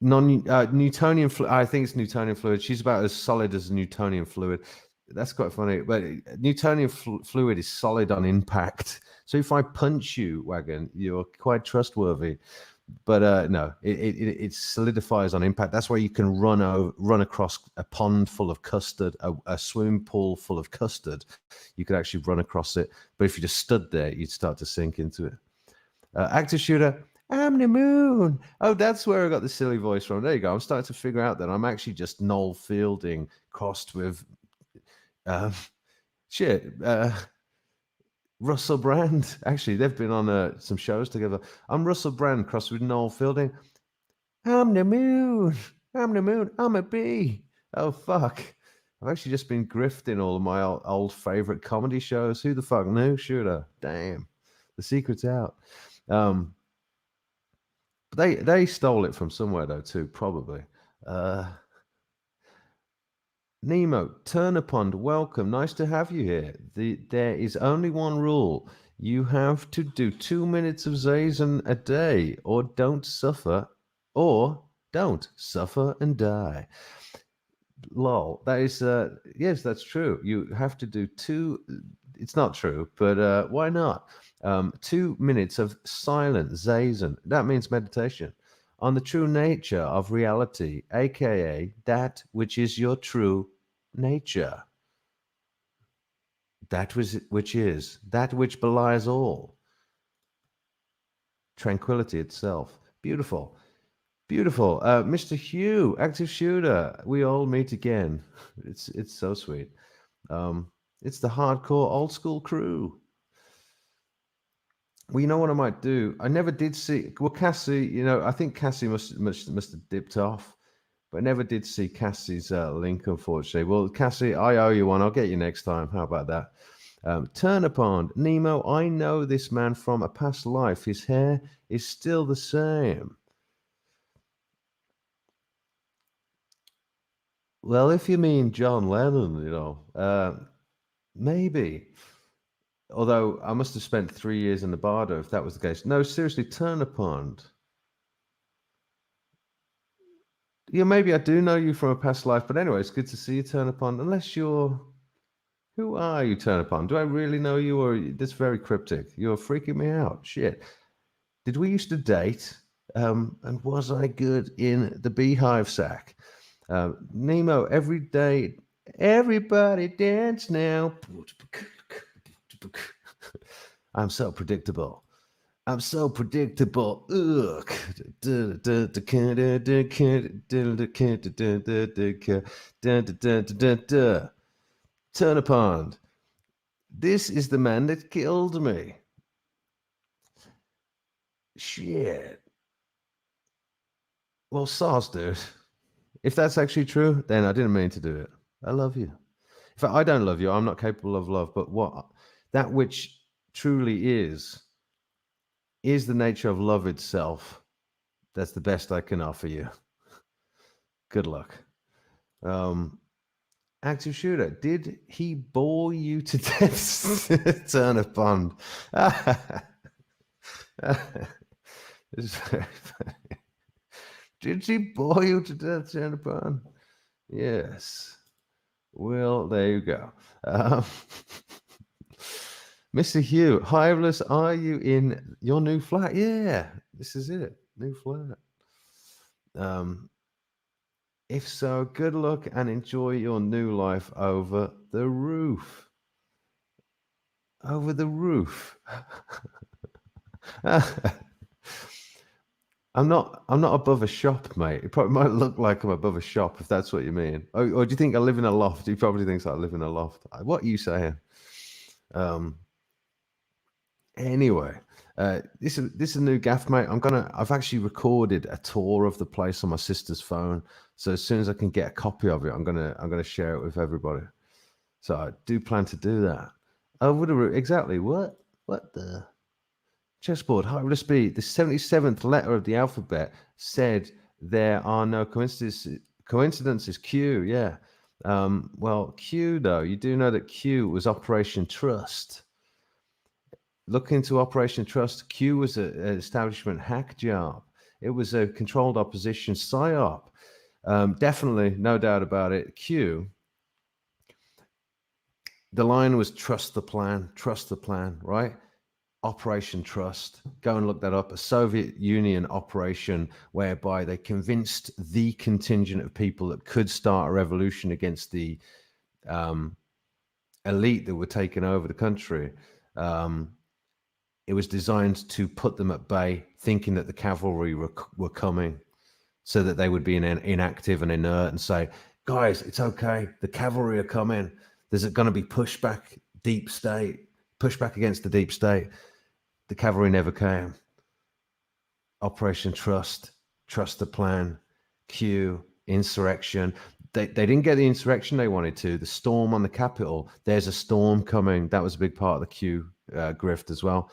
Newtonian fluid. I think it's Newtonian fluid. She's about as solid as Newtonian fluid. That's quite funny. But Newtonian fluid is solid on impact. So if I punch you, Wagon, you're quite trustworthy. But no, it solidifies on impact. That's why you can run across a pond full of custard, a swimming pool full of custard. You could actually run across it. But if you just stood there, you'd start to sink into it. Active shooter. I'm the moon. Oh, that's where I got the silly voice from. There you go. I'm starting to figure out that I'm actually just Noel Fielding crossed with uh, shit. Russell Brand. Actually, they've been on some shows together. I'm Russell Brand crossed with Noel Fielding. I'm the moon. I'm the moon. I'm a bee. Oh, fuck. I've actually just been grifting all of my old favorite comedy shows. Who the fuck knew? Shooter. Damn. The secret's out. Um, but they stole it from somewhere, though, too, probably. Uh, Nemo, Turnipond, welcome. Nice to have you here. There is only one rule. You have to do 2 minutes of Zazen a day, or don't suffer, or don't suffer and die. Lol. That is, yes, that's true. You have to do two. It's not true, but why not? 2 minutes of silent Zazen. That means meditation on the true nature of reality, aka that which is your true nature, which is that which belies all, tranquility itself. Beautiful, beautiful. Mr. Hugh, active shooter. We all meet again. It's so sweet. Um, it's the hardcore old school crew. Well, you know what I might do? I never did see. Well, Cassie, I think Cassie must have dipped off, but I never did see Cassie's link, unfortunately. Well, Cassie, I owe you one. I'll get you next time. How about that? Turnipond, Nemo, I know this man from a past life. His hair is still the same. Well, if you mean John Lennon, maybe. Although I must have spent 3 years in Nevada if that was the case. No, seriously, Turnipond. Yeah, maybe I do know you from a past life, but anyway, it's good to see you, Turnipond. Unless you're. Who are you, Turnipond? Do I really know you, or that's very cryptic? You're freaking me out. Shit. Did we used to date? And was I good in the beehive sack? Nemo, every day, everybody dance now. I'm so predictable. I'm so predictable. Ugh. Turnipond. This is the man that killed me. Shit. Well, sauce, dude. If that's actually true, then I didn't mean to do it. I love you. In fact, I don't love you. I'm not capable of love. But what that which truly is the nature of love itself. That's the best I can offer you. Good luck. Active shooter. Did he bore you to death? Turn a pond. It's very funny. Did she bore you to death, Turn a pond? Yes. Well, there you go. Mr. Hugh, Hiveless, are you in your new flat? Yeah, this is it. New flat. If so, good luck and enjoy your new life over the roof. Over the roof. I'm not above a shop, mate. It probably might look like I'm above a shop if that's what you mean. Or do you think I live in a loft? He probably thinks I live in a loft. What are you saying? Anyway, this is a new gaff, mate. I've actually recorded a tour of the place on my sister's phone. So as soon as I can get a copy of it, I'm gonna share it with everybody. So I do plan to do that. Over the route, exactly. What the chessboard? High risk speed. The 77th letter of the alphabet said there are no coincidences. Coincidences. Q. Yeah. Well, Q though. You do know that Q was Operation Trust. Look into Operation Trust. Q was an establishment hack job. It was a controlled opposition psyop. Definitely, no doubt about it. Q. The line was trust the plan, right? Operation Trust. Go and look that up. A Soviet Union operation whereby they convinced the contingent of people that could start a revolution against the elite that were taking over the country. It was designed to put them at bay, thinking that the cavalry were coming, so that they would be inactive and inert and say, guys, it's okay. The cavalry are coming. There's going to be pushback, deep state, pushback against the deep state. The cavalry never came. Operation Trust the plan, Q, insurrection. They didn't get the insurrection they wanted to. The storm on the Capitol, there's a storm coming. That was a big part of the Q grift as well.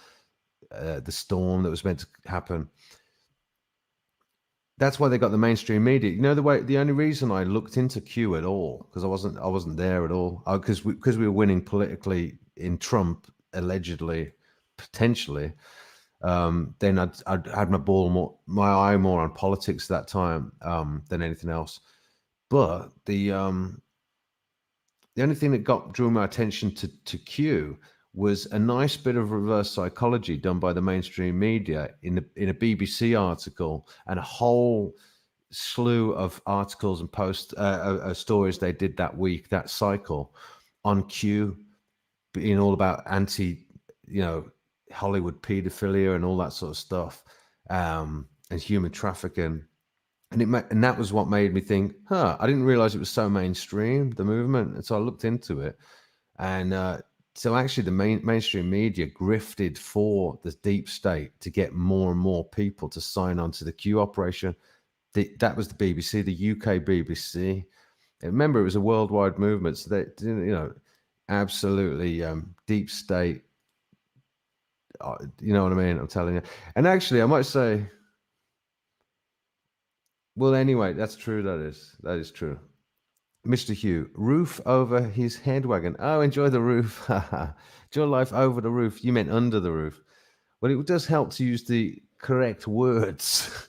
The storm that was meant to happen. That's why they got the mainstream media. You know, the only reason I looked into Q at all, because I wasn't there at all, because we were winning politically in Trump, allegedly, potentially. Then I'd had my eye more on politics that time than anything else. But the only thing that drew my attention to Q was a nice bit of reverse psychology done by the mainstream media in a BBC article, and a whole slew of articles and stories they did that week, that cycle, on Q, being all about Hollywood pedophilia and all that sort of stuff, and human trafficking. And that was what made me think, I didn't realize it was so mainstream, the movement. And so I looked into it. And so actually the mainstream media grifted for the deep state to get more and more people to sign on to the Q operation. That was the BBC, the UK BBC. And remember, it was a worldwide movement. So they, absolutely deep state. You know what I mean? I'm telling you. And actually, I might say, well, anyway, that's true. That is true. Mr. Hugh, roof over his head wagon. Oh, enjoy the roof. Enjoy life over the roof. You meant under the roof. Well, it does help to use the correct words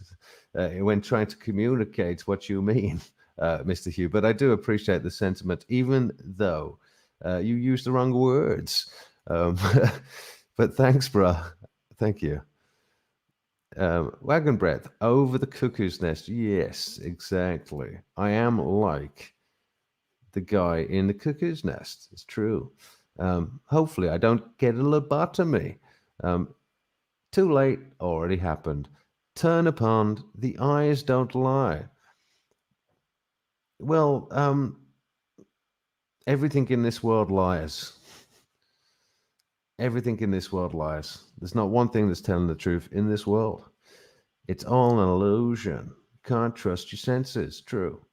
when trying to communicate what you mean, Mr. Hugh. But I do appreciate the sentiment, even though you used the wrong words. But thanks, bruh. Thank you. Wagon breadth over the cuckoo's nest. Yes, exactly. I am like the guy in the cuckoo's nest. It's true. Hopefully, I don't get a lobotomy. Too late, already happened. Turn a pond, the eyes don't lie. Well, everything in this world lies. Everything in this world lies. There's not one thing that's telling the truth in this world. It's all an illusion. Can't trust your senses. True.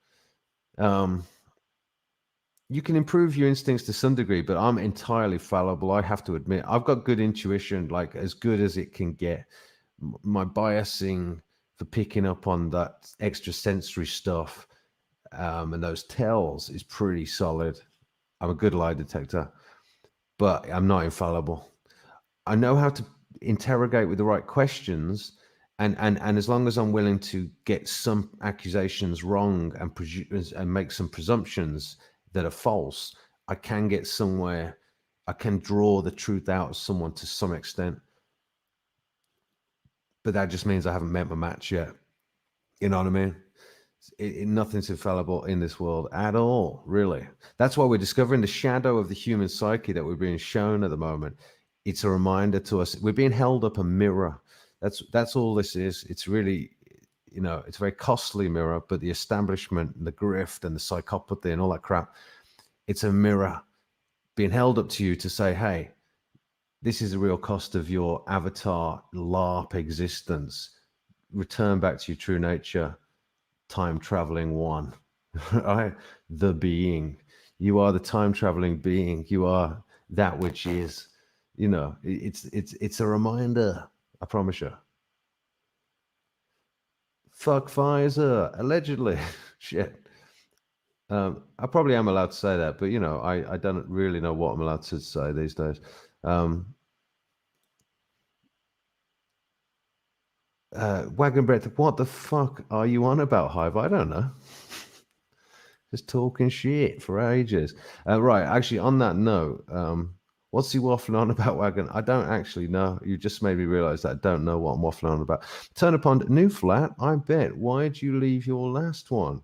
You can improve your instincts to some degree, but I'm entirely fallible. I have to admit, I've got good intuition, like as good as it can get. My biasing for picking up on that extrasensory stuff and those tells is pretty solid. I'm a good lie detector, but I'm not infallible. I know how to interrogate with the right questions, and as long as I'm willing to get some accusations wrong and make some presumptions that are false, I can get somewhere. I can draw the truth out of someone to some extent, but that just means I haven't met my match yet. You know what I mean? Nothing's infallible in this world at all, really. That's why we're discovering the shadow of the human psyche that we're being shown at the moment. It's a reminder to us. We're being held up a mirror. That's all this is. It's really, it's a very costly mirror, but the establishment and the grift and the psychopathy and all that crap, it's a mirror being held up to you to say, hey, this is the real cost of your avatar LARP existence. Return back to your true nature. Time traveling one, right? The being. You are the time traveling being. You are that which is. It's a reminder. I promise you. Fuck Pfizer, allegedly. Shit. I probably am allowed to say that, but I don't really know what I'm allowed to say these days. Wagon breadth. What the fuck are you on about, Hive? I don't know. Just talking shit for ages. Right. Actually, on that note, what's he waffling on about, Wagon? I don't actually know. You just made me realize that I don't know what I'm waffling on about. Turn upon new flat. I bet. Why'd you leave your last one?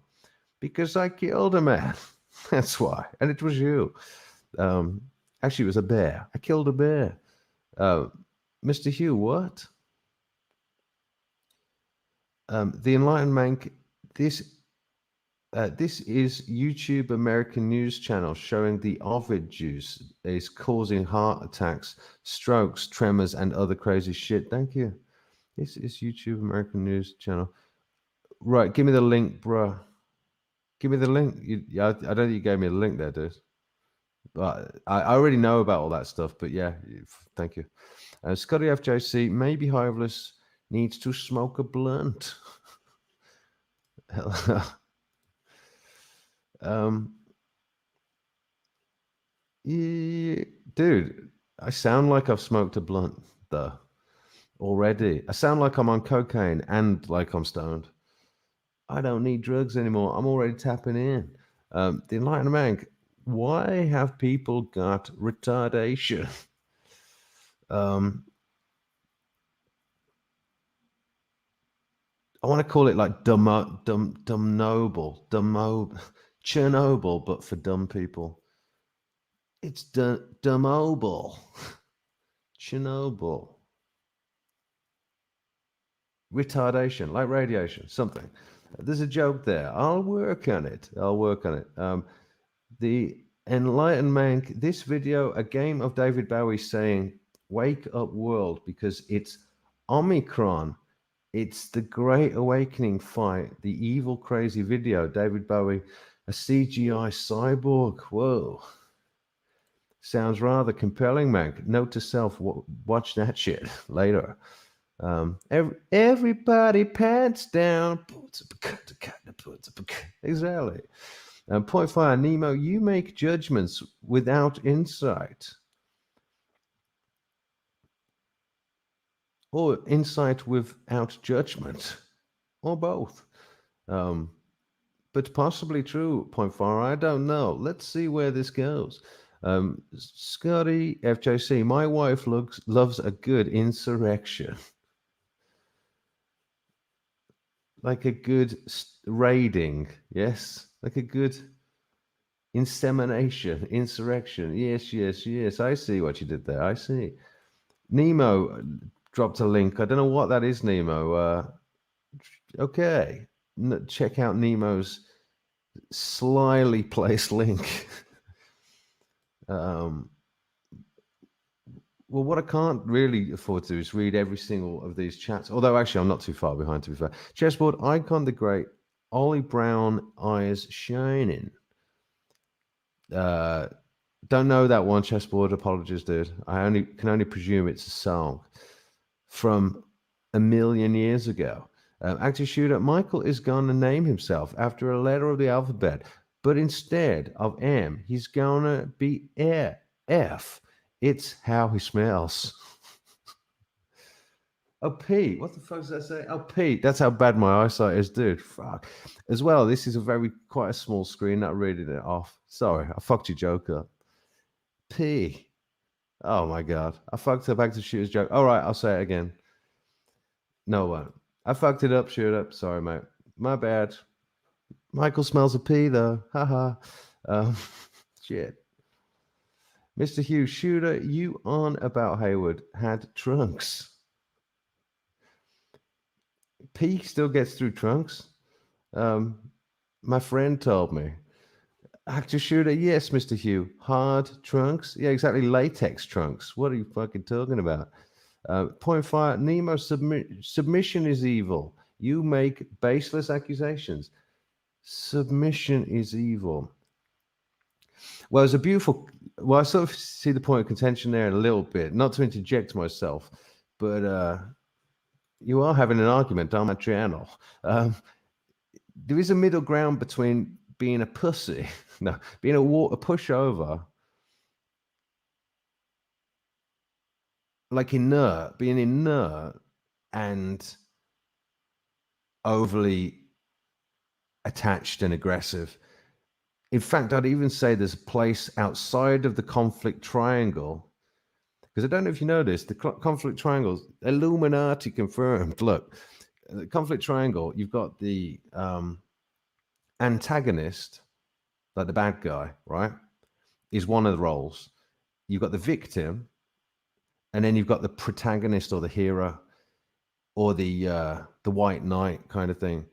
Because I killed a man. That's why. And it was you. Actually, it was a bear. I killed a bear. Mr. Hugh, what? The Enlightened Man. This this is YouTube American news channel showing the Ovid juice is causing heart attacks, strokes, tremors, and other crazy shit. Thank you. This is YouTube American news channel. Right, give me the link, bruh. Give me the link. I don't think you gave me the link there, dude. But I already know about all that stuff. But yeah, thank you. Scotty FJC, maybe Hiveless needs to smoke a blunt. um, yeah, dude, I sound like I've smoked a blunt though already. I sound like I'm on cocaine and like I'm stoned. I don't need drugs anymore. I'm already tapping in. The Enlightened Man, why have people got retardation? I want to call it like dumb noble, Chernobyl, but for dumb people. It's dumbobel, Chernobyl, retardation, like radiation, something. There's a joke there. I'll work on it. The Enlightened Man, this video, a game of David Bowie saying, "Wake up, world," because it's Omicron. It's the Great Awakening fight, the evil, crazy video. David Bowie, a CGI cyborg. Whoa. Sounds rather compelling, man. Note to self, watch that shit later. Everybody pants down. Exactly. Point five, Nemo, you make judgments without insight. Or insight without judgment. Or both. But possibly true, point four. I don't know. Let's see where this goes. Scotty FJC, my wife loves a good insurrection. Like a good raiding, yes? Like a good insemination, insurrection. Yes. I see what you did there. I see. Nemo dropped a link. I don't know what that is, Nemo. Okay. Check out Nemo's slyly placed link. Well, what I can't really afford to do is read every single of these chats. Although, actually, I'm not too far behind, to be fair. Chessboard, Icon the Great, Ollie Brown, Eyes Shining. Don't know that one, Chessboard. Apologies, dude. I can only presume it's a song from a million years ago. Active shooter, Michael is going to name himself after a letter of the alphabet, but instead of M, he's going to be F. It's how he smells. Oh, P. What the fuck does that say? Oh, P. That's how bad my eyesight is, dude. Fuck. As well, this is quite a small screen, not reading it off. Sorry, I fucked your joke up. P. Oh my god. I fucked up active shooter's joke. All right, I'll say it again. No one. I fucked it up, shooter. Sorry, mate. My bad. Michael smells a pee, though. Haha. Shit. Mr. Hughes, shooter, you on about Hayward had trunks. P still gets through trunks. My friend told me. Active shooter, yes, Mr. Hugh. Hard trunks? Yeah, exactly. Latex trunks. What are you fucking talking about? Point five, Nemo, submission is evil. You make baseless accusations. Submission is evil. Well, it's a beautiful. Well, I sort of see the point of contention there a little bit. Not to interject myself, but you are having an argument on my channel. There is a middle ground between being a pussy, no, being a pushover, like being inert, and overly attached and aggressive. In fact, I'd even say there's a place outside of the conflict triangle, because I don't know if you know this, the conflict triangles, Illuminati confirmed. Look, the conflict triangle, you've got the antagonist, like the bad guy, right, is one of the roles. You've got the victim, and then you've got the protagonist or the hero or the white knight kind of thing.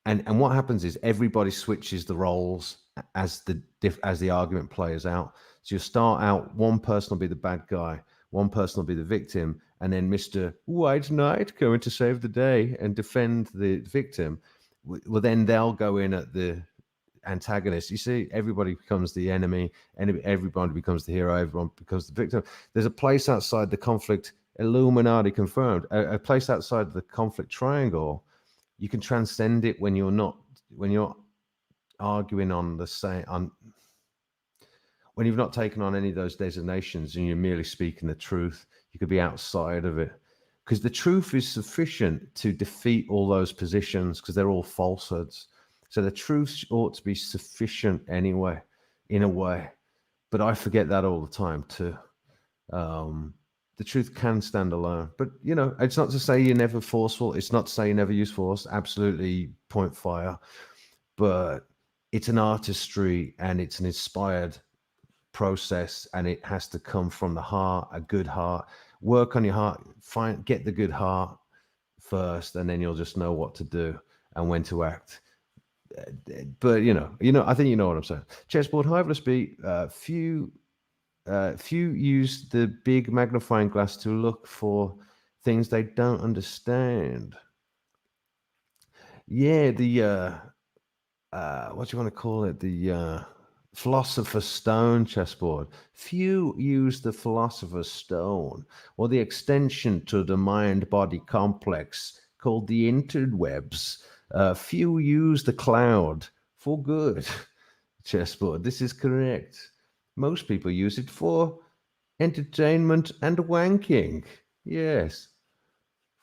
And what happens is everybody switches the roles as the argument plays out. So you start out, one person will be the bad guy, one person will be the victim, and then Mr. White Knight coming to save the day and defend the victim. Well, then they'll go in at the antagonist. You see, everybody becomes the enemy, and everybody becomes the hero, everyone becomes the victim. There's a place outside the conflict, Illuminati confirmed, a place outside the conflict triangle. You can transcend it when you're arguing on the same on when you've not taken on any of those designations and you're merely speaking the truth. You could be outside of it because the truth is sufficient to defeat all those positions because they're all falsehoods. So the truth ought to be sufficient anyway, in a way. But I forget that all the time too. The truth can stand alone. But, it's not to say you're never forceful. It's not to say you never use force. Absolutely point fire. But it's an artistry and it's an inspired process, and it has to come from the heart, a good heart. Work on your heart. Get the good heart first, and then you'll just know what to do and when to act. But I think you know what I'm saying. Chessboard, Hiveless Beat. Few use the big magnifying glass to look for things they don't understand. Yeah, the what do you want to call it? The Philosopher's Stone, Chessboard. Few use the Philosopher's Stone, or the extension to the mind-body complex called the interwebs. Few use the cloud for good. Chessboard, this is correct. Most people use it for entertainment and wanking. Yes,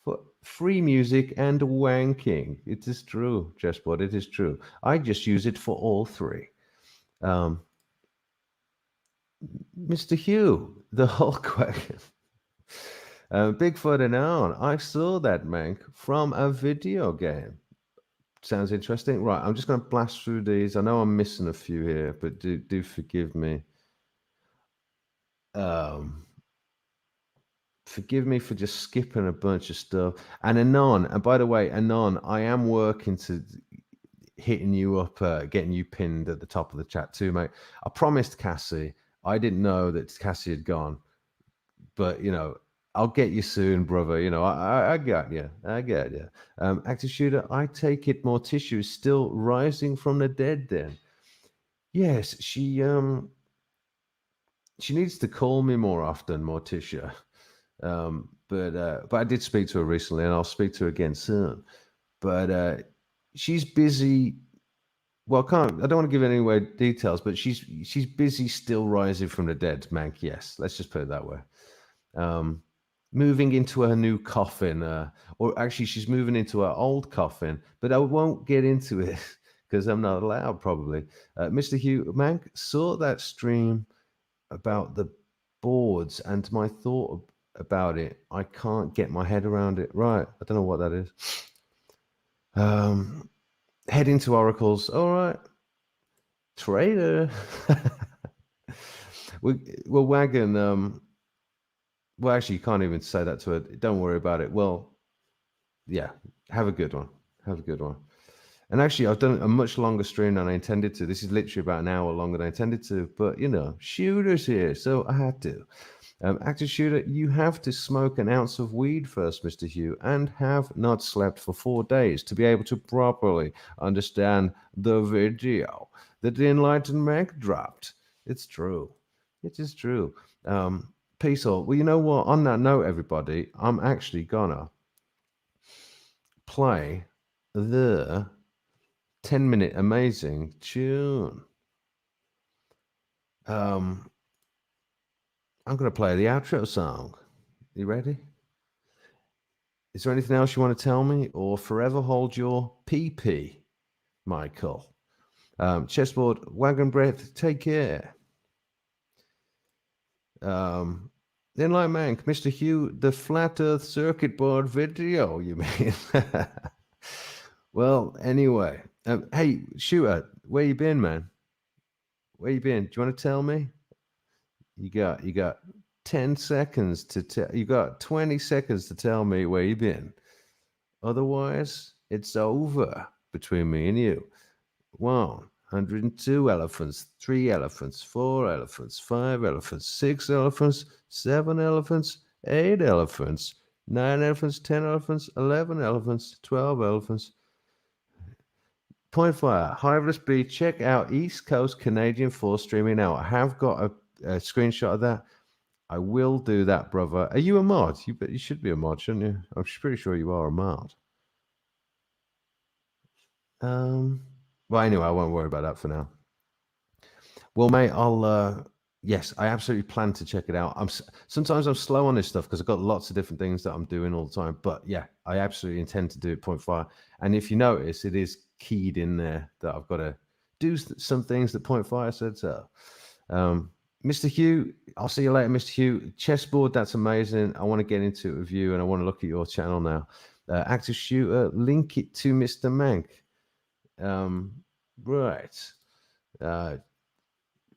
for free music and wanking. It is true, Chessboard, it is true. I just use it for all three. Mr. Hugh, the Hulk wagon. Bigfoot and on. I saw that, Mank, from a video game. Sounds interesting. Right, I'm just going to blast through these. I know I'm missing a few here, but do forgive me. Forgive me for just skipping a bunch of stuff. And Anon, and by the way, Anon, I am working to hitting you up, getting you pinned at the top of the chat too, mate. I promised Cassie. I didn't know that Cassie had gone, but I'll get you soon, brother. I got you. I got you. Active shooter, I take it Morticia is still rising from the dead. Then, yes, she needs to call me more often, Morticia. But I did speak to her recently, and I'll speak to her again soon. But she's busy. Well, I don't want to give any away details, but she's busy still rising from the dead, Mank. Yes, let's just put it that way. Moving into her new coffin, or actually, she's moving into her old coffin. But I won't get into it because I'm not allowed, probably. Mr. Hugh, Mank saw that stream about the boards, and my thought about it, I can't get my head around it. Right, I don't know what that is. Heading to oracles. All right, traitor. well, wagon. Well, actually, you can't even say that to her. Don't worry about it. Well, yeah, have a good one. Have a good one. And actually, I've done a much longer stream than I intended to. This is literally about an hour longer than I intended to. But Shooter's here, so I had to. Active Shooter, you have to smoke an ounce of weed first, Mr. Hugh, and have not slept for 4 days to be able to properly understand the video that the Enlightened Mac dropped. It's true. It is true. Peace all. Well, you know what? On that note, everybody, I'm actually gonna play the 10-minute amazing tune. I'm going to play the outro song. You ready? Is there anything else you want to tell me? Or forever hold your PP, Michael? Chessboard, Wagon Breath, take care. Then like Mank, Mr. Hugh, the Flat Earth Circuit Board video, you mean? Well, anyway. Hey, Shooter, where you been, man? Where you been? Do you want to tell me? You got 10 seconds to tell you got 20 seconds to tell me where you've been. Otherwise, it's over between me and you. 102 elephants, 3 elephants, 4 elephants, 5 elephants, 6 elephants, 7 elephants, 8 elephants, 9 elephants, 10 elephants, 11 elephants, 12 elephants. Point fire, Hiveless B, check out East Coast Canadian Force streaming now. I have got a screenshot of that. I will do that, brother. Are you a mod? You should be a mod, shouldn't you? I'm pretty sure you are a mod. Well, anyway, I won't worry about that for now. Well, mate, yes, I absolutely plan to check it out. Sometimes I'm slow on this stuff because I've got lots of different things that I'm doing all the time. But yeah, I absolutely intend to do it point fire. And if you notice, it is keyed in there that I've got to do some things that point fire said so. Mr. Hugh, I'll see you later, Mr. Hugh. Chessboard, that's amazing. I want to get into it with you, and I want to look at your channel now. Active shooter, link it to Mr. Mank. Right.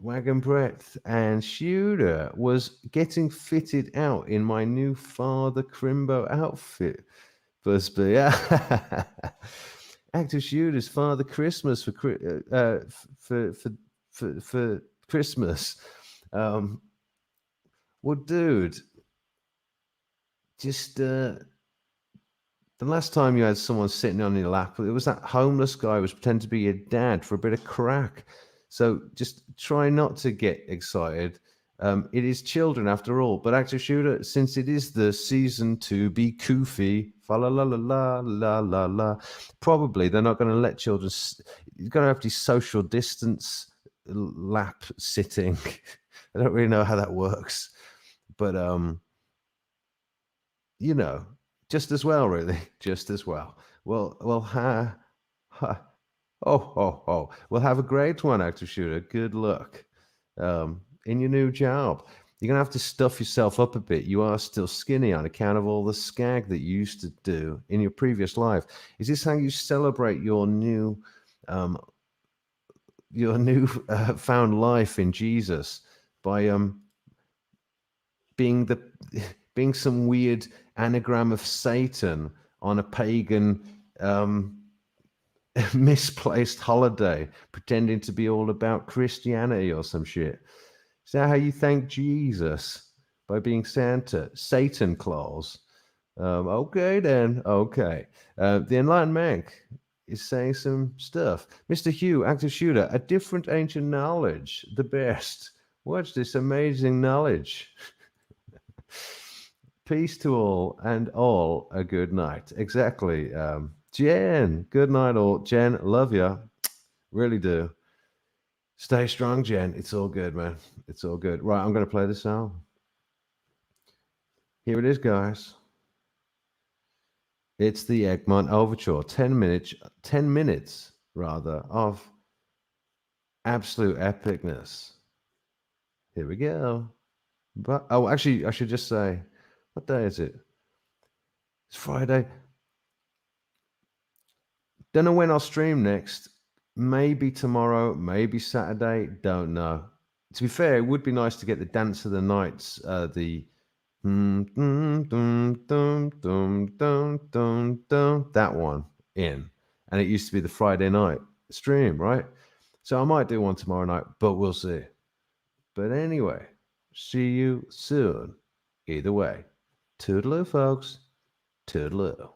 Wagon breadth and shooter was getting fitted out in my new Father Crimbo outfit. Busby, yeah. Active shooters, Father Christmas for Christmas. Well, dude, just the last time you had someone sitting on your lap, it was that homeless guy who was pretending to be your dad for a bit of crack. So just try not to get excited. It is children after all. But active shooter, since it is the season to be goofy, fa la la la la la la la, probably they're not going to let children. You're going to have to social distance lap sitting. I don't really know how that works, but you know, just as well, really, just as well. Well, ha. Oh. Well, have a great one, active shooter. Good luck in your new job. You're going to have to stuff yourself up a bit. You are still skinny on account of all the skag that you used to do in your previous life. Is this how you celebrate your new found life in Jesus? By being being some weird anagram of Satan on a pagan misplaced holiday, pretending to be all about Christianity or some shit. Is that how you thank Jesus? By being Satan Claus? Okay then. Okay. The Enlightened Mank is saying some stuff. Mr. Hugh, active shooter, a different ancient knowledge, the best. Watch this amazing knowledge. Peace to all, and all a good night. Exactly. Jen, good night all. Jen, love you. Really do. Stay strong, Jen. It's all good, man. It's all good. Right, I'm going to play the song. Here it is, guys. It's the Egmont Overture. 10 minutes rather, of absolute epicness. Here we go. But actually, I should just say, what day is it? It's Friday. Don't know when I'll stream next. Maybe tomorrow, maybe Saturday. Don't know. To be fair, it would be nice to get the Dance of the Nights, the that one in. And it used to be the Friday night stream, right? So I might do one tomorrow night, but we'll see. But anyway, see you soon. Either way. Toodaloo, folks. Toodaloo.